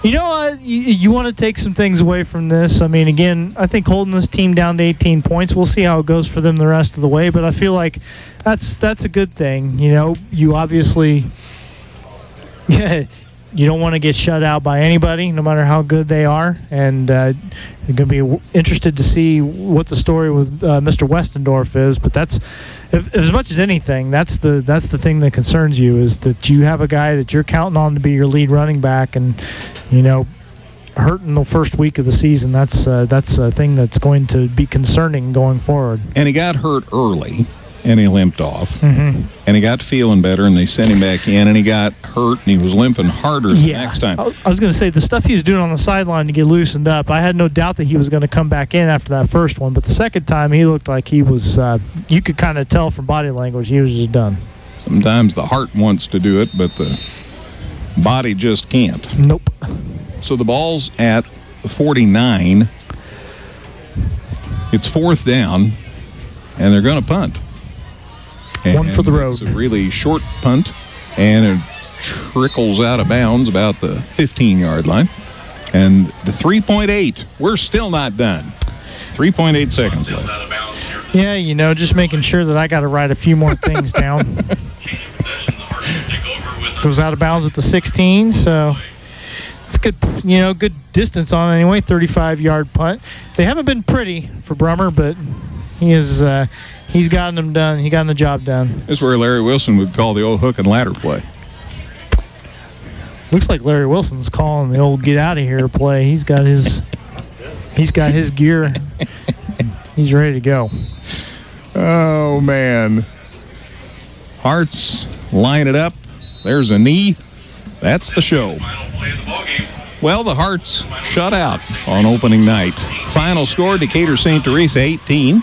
You know what? You want to take some things away from this. I mean, again, I think holding this team down to 18 points, we'll see how it goes for them the rest of the way, but I feel like that's a good thing. You know, you obviously you don't want to get shut out by anybody, no matter how good they are, and you're going to be interested to see what the story with Mr. Westendorf is, but that's as much as anything, that's the thing that concerns you, is that you have a guy that you're counting on to be your lead running back, and hurting the first week of the season. That's a thing that's going to be concerning going forward. And he got hurt early, and he limped off. Mm-hmm. And he got feeling better, and they sent him back in, and he got hurt, and he was limping harder the next time. I was going to say, the stuff he was doing on the sideline to get loosened up, I had no doubt that he was going to come back in after that first one, but the second time he looked like he was, you could kind of tell from body language he was just done. Sometimes the heart wants to do it, but the body just can't. Nope. So the ball's at 49. It's fourth down, and they're going to punt. And one for the road. It's a really short punt, and it trickles out of bounds about the 15-yard line. And the 3.8, we're still not done. 3.8 seconds left. Yeah, just making sure that I got to write a few more things down. Goes out of bounds at the 16, so it's good, good distance on it anyway, 35-yard punt. They haven't been pretty for Brummer, but he's gotten them done. He got the job done. This is where Larry Wilson would call the old hook and ladder play. Looks like Larry Wilson's calling the old get out of here play. He's got his gear. He's ready to go. Oh, man. Hearts line it up. There's a knee. That's the show. Well, the Hearts shut out on opening night. Final score, Decatur St. Teresa 18.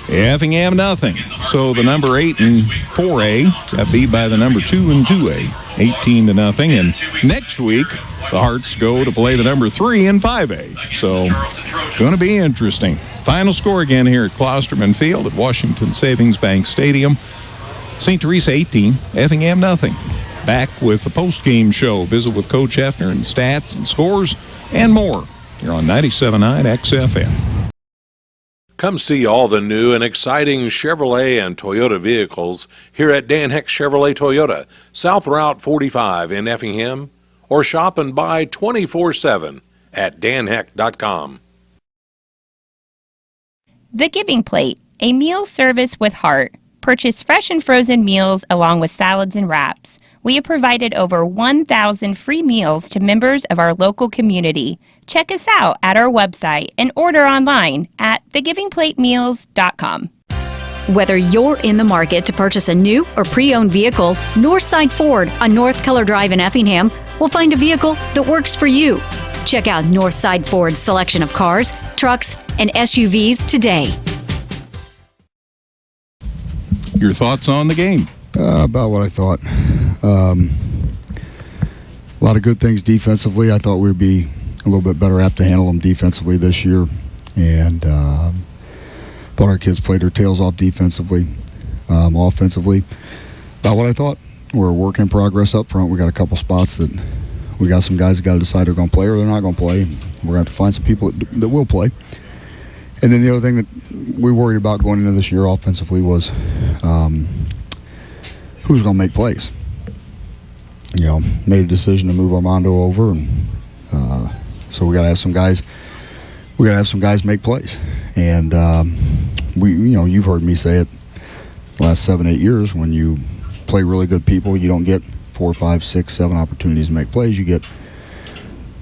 Effingham nothing. So the number 8 and 4A got beat by the number 2 and 2A, 18-0. And next week, the Hearts go to play the number 3 and 5A. So going to be interesting. Final score again here at Klosterman Field at Washington Savings Bank Stadium. St. Teresa 18, Effingham nothing. Back with the post-game show. Visit with Coach Hefner and stats and scores and more. You're on 97.9 XFM. Come see all the new and exciting Chevrolet and Toyota vehicles here at Dan Heck Chevrolet Toyota, South Route 45 in Effingham, or shop and buy 24/7 at danheck.com. The Giving Plate, a meal service with heart. Purchase fresh and frozen meals along with salads and wraps. We have provided over 1,000 free meals to members of our local community. Check us out at our website and order online at thegivingplatemeals.com. Whether you're in the market to purchase a new or pre-owned vehicle, Northside Ford on North Keller Drive in Effingham will find a vehicle that works for you. Check out Northside Ford's selection of cars, trucks, and SUVs today. Your thoughts on the game? About what I thought. A lot of good things defensively. I thought we'd be a little bit better apt to handle them defensively this year. And thought our kids played their tails off defensively. Offensively, about what I thought. We're a work in progress up front. We got a couple spots that we got some guys that got to decide they're going to play or they're not going to play. We're going to have to find some people that will play. And then the other thing that we worried about going into this year offensively was who's going to make plays. Made a decision to move Armando over, and so we got to have some guys. We got to have some guys make plays, and you've heard me say it the last 7-8 years. When you play really good people, you don't get 4, 5, 6, 7 opportunities to make plays. You get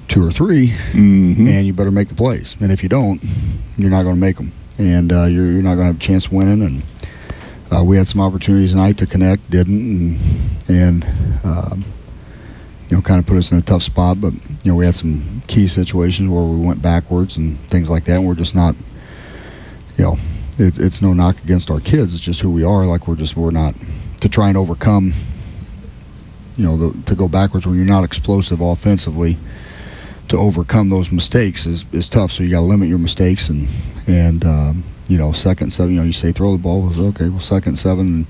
2 or 3, and you better make the plays. And if you don't, you're not going to make them, and you're not going to have a chance of winning. And we had some opportunities tonight to connect, didn't, and kind of put us in a tough spot. But we had some key situations where we went backwards and things like that. And we're just not, it's no knock against our kids. It's just who we are. Like we're not to try and overcome. To go backwards when you're not explosive offensively. To overcome those mistakes is tough. So you got to limit your mistakes and 2nd and 7. You say throw the ball. Okay, well 2nd and 7 and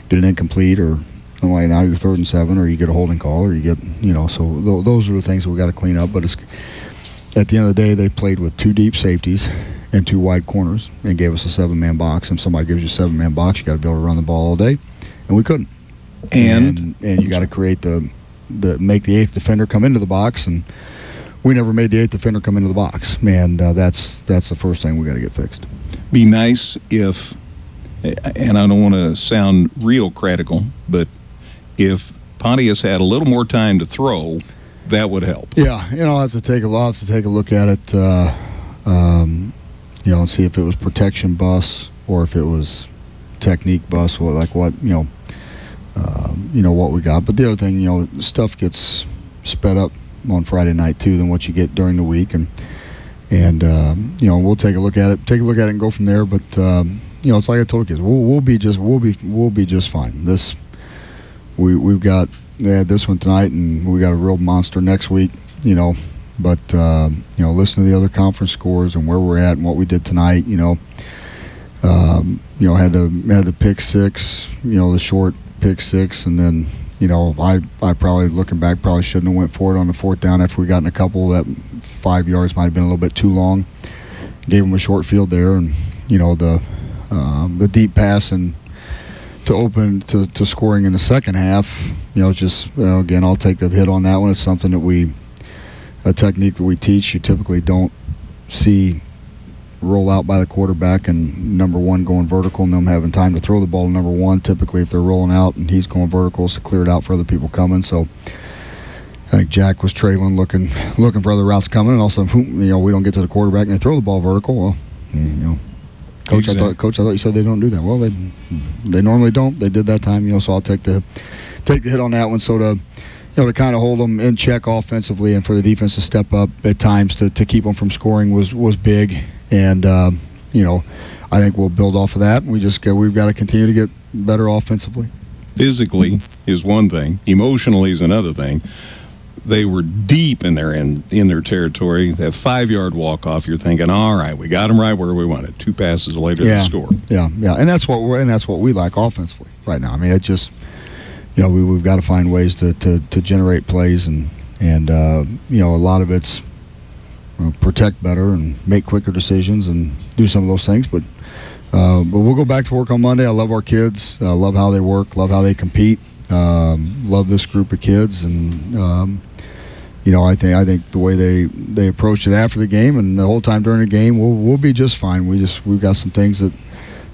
get it incomplete or And like now you're 3rd and 7, or you get a holding call, or you get, so those are the things we got to clean up. But it's, at the end of the day, they played with 2 deep safeties and 2 wide corners and gave us a 7-man box. And somebody gives you a 7-man box, you got to be able to run the ball all day, and we couldn't. And you got to create make the 8th defender come into the box, and we never made the 8th defender come into the box. And that's the first thing we got to get fixed. Be nice if, and I don't want to sound real critical, but if Pontius had a little more time to throw, that would help. Yeah, I'll have to take a look at it, and see if it was protection bus or if it was technique bus, what we got. But the other thing, stuff gets sped up on Friday night too than what you get during the week, and we'll take a look at it and go from there. But it's like I told the kids, we'll be just fine. We've got this one tonight, and we got a real monster next week. But listen to the other conference scores and where we're at and what we did tonight. Had the pick 6, the short pick 6, and then I probably, looking back, probably shouldn't have went for it on the 4th down after we got in a couple. That 5 yards might have been a little bit too long. Gave them a short field there, and the deep pass and to open to scoring in the second half. Again, I'll take the hit on that one. It's something that a technique that we teach. You typically don't see roll out by the quarterback and number 1 going vertical and them having time to throw the ball to number 1. Typically, if they're rolling out and he's going vertical, it's to clear it out for other people coming. So I think Jack was trailing, looking for other routes coming, and also, we don't get to the quarterback and they throw the ball vertical. Well, Coach, exactly. I thought you said they don't do that. Well, they normally don't. They did that time, so I'll take the hit on that one. So to kind of hold them in check offensively and for the defense to step up at times to keep them from scoring was big. And I think we'll build off of that. And we've got to continue to get better offensively. Physically is one thing. Emotionally is another thing. They were deep in their territory. That 5-yard walk-off, you're thinking, all right, we got them right where we wanted. 2 passes later, they score. Yeah, and that's what we like offensively right now. I mean, it just, we've got to find ways to generate plays, and a lot of it's protect better and make quicker decisions and do some of those things. But we'll go back to work on Monday. I love our kids. I love how they work. Love how they compete. Love this group of kids, and I think the way they approached it after the game and the whole time during the game, we'll be just fine. We've got some things that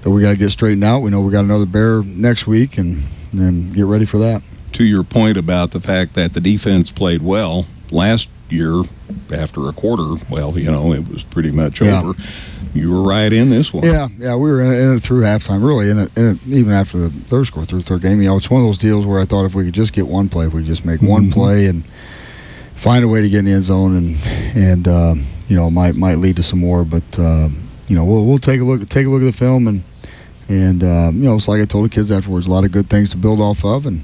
we got to get straightened out. We know we got another Bear next week, and then get ready for that. To your point about the fact that the defense played well last year, after a quarter, it was pretty much over. You were right in this one. Yeah, we were in it through halftime, really, in it even after the third score, through the third game. It's one of those deals where I thought if we could just get one play, if we could just make one play and find a way to get in the end zone, and might lead to some more. But we'll take a look at the film, and it's like I told the kids afterwards, a lot of good things to build off of, and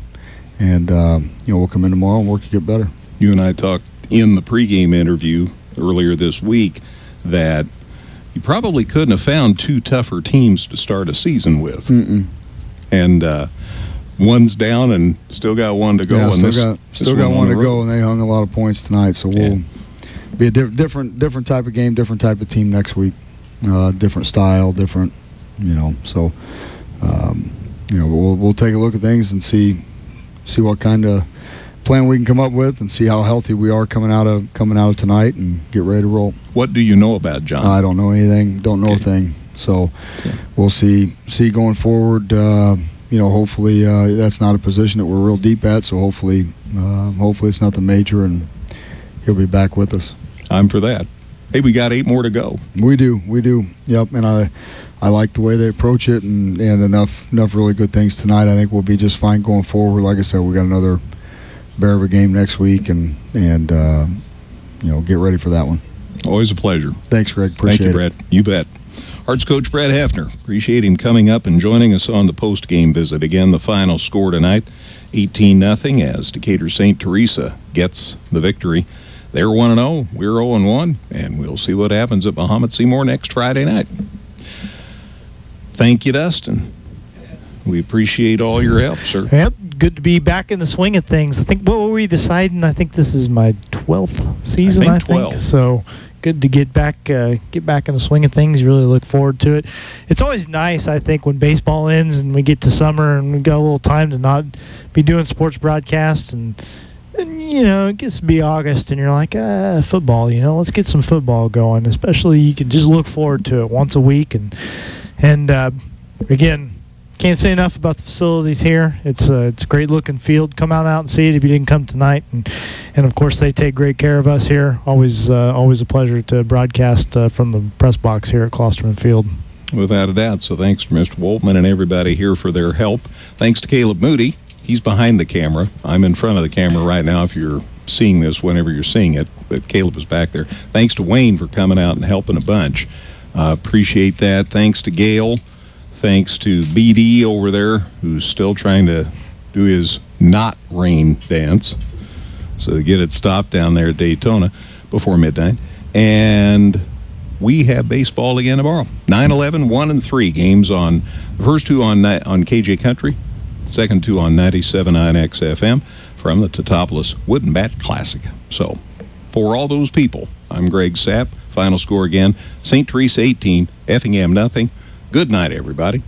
we'll come in tomorrow and work to get better. You and I talked in the pregame interview earlier this week that you probably couldn't have found 2 tougher teams to start a season with. And one's down and still got one to go. Yeah, still got one to go, and they hung a lot of points tonight. So we'll be a different type of game, different type of team next week, different style, different. So we'll take a look at things and see what kind of plan we can come up with, and see how healthy we are coming out of tonight, and get ready to roll. What do you know about John? I don't know anything. Don't know a thing. So we'll see going forward. Hopefully that's not a position that we're real deep at. So hopefully it's nothing major, and he'll be back with us. I'm for that. Hey, we got 8 more to go. We do. Yep. And I like the way they approach it, and enough really good things tonight. I think we'll be just fine going forward. Like I said, we got another Bear of a game next week, and get ready for that one. Always a pleasure. Thanks, Greg. Appreciate it. Thank you, Brett. You bet. Hearts coach Brett Heffner. Appreciate him coming up and joining us on the post-game visit. Again, the final score tonight, 18-0, as Decatur St. Teresa gets the victory. They're 1-0. We're 0-1, and we'll see what happens at Mahomet Seymour next Friday night. Thank you, Dustin. We appreciate all your help, sir. Yep. good to be back in the swing of things. I think, what were we deciding? I think this is my 12th season, I think. 12. So good to get back in the swing of things. Really look forward to it. It's always nice, I think, when baseball ends and we get to summer and we got a little time to not be doing sports broadcasts and it gets to be August and you're like, football, let's get some football going. Especially you can just look forward to it once a week. And again, can't say enough about the facilities here. It's a great looking field. Come out and see it if you didn't come tonight. And of course, they take great care of us here. Always a pleasure to broadcast from the press box here at Klosterman Field. Without a doubt. So thanks to Mr. Woltman and everybody here for their help. Thanks to Caleb Moody. He's behind the camera. I'm in front of the camera right now if you're seeing this whenever you're seeing it. But Caleb is back there. Thanks to Wayne for coming out and helping a bunch. Appreciate that. Thanks to Gail. Thanks to BD over there, who's still trying to do his not rain dance. So to get it stopped down there at Daytona before midnight. And we have baseball again tomorrow. 9-11, 1 and 3 games on the first two on KJ Country, second two on 97.9 XFM from the Teutopolis Wooden Bat Classic. So for all those people, I'm Greg Sapp. Final score again, St. Teresa 18, Effingham nothing. Good night, everybody.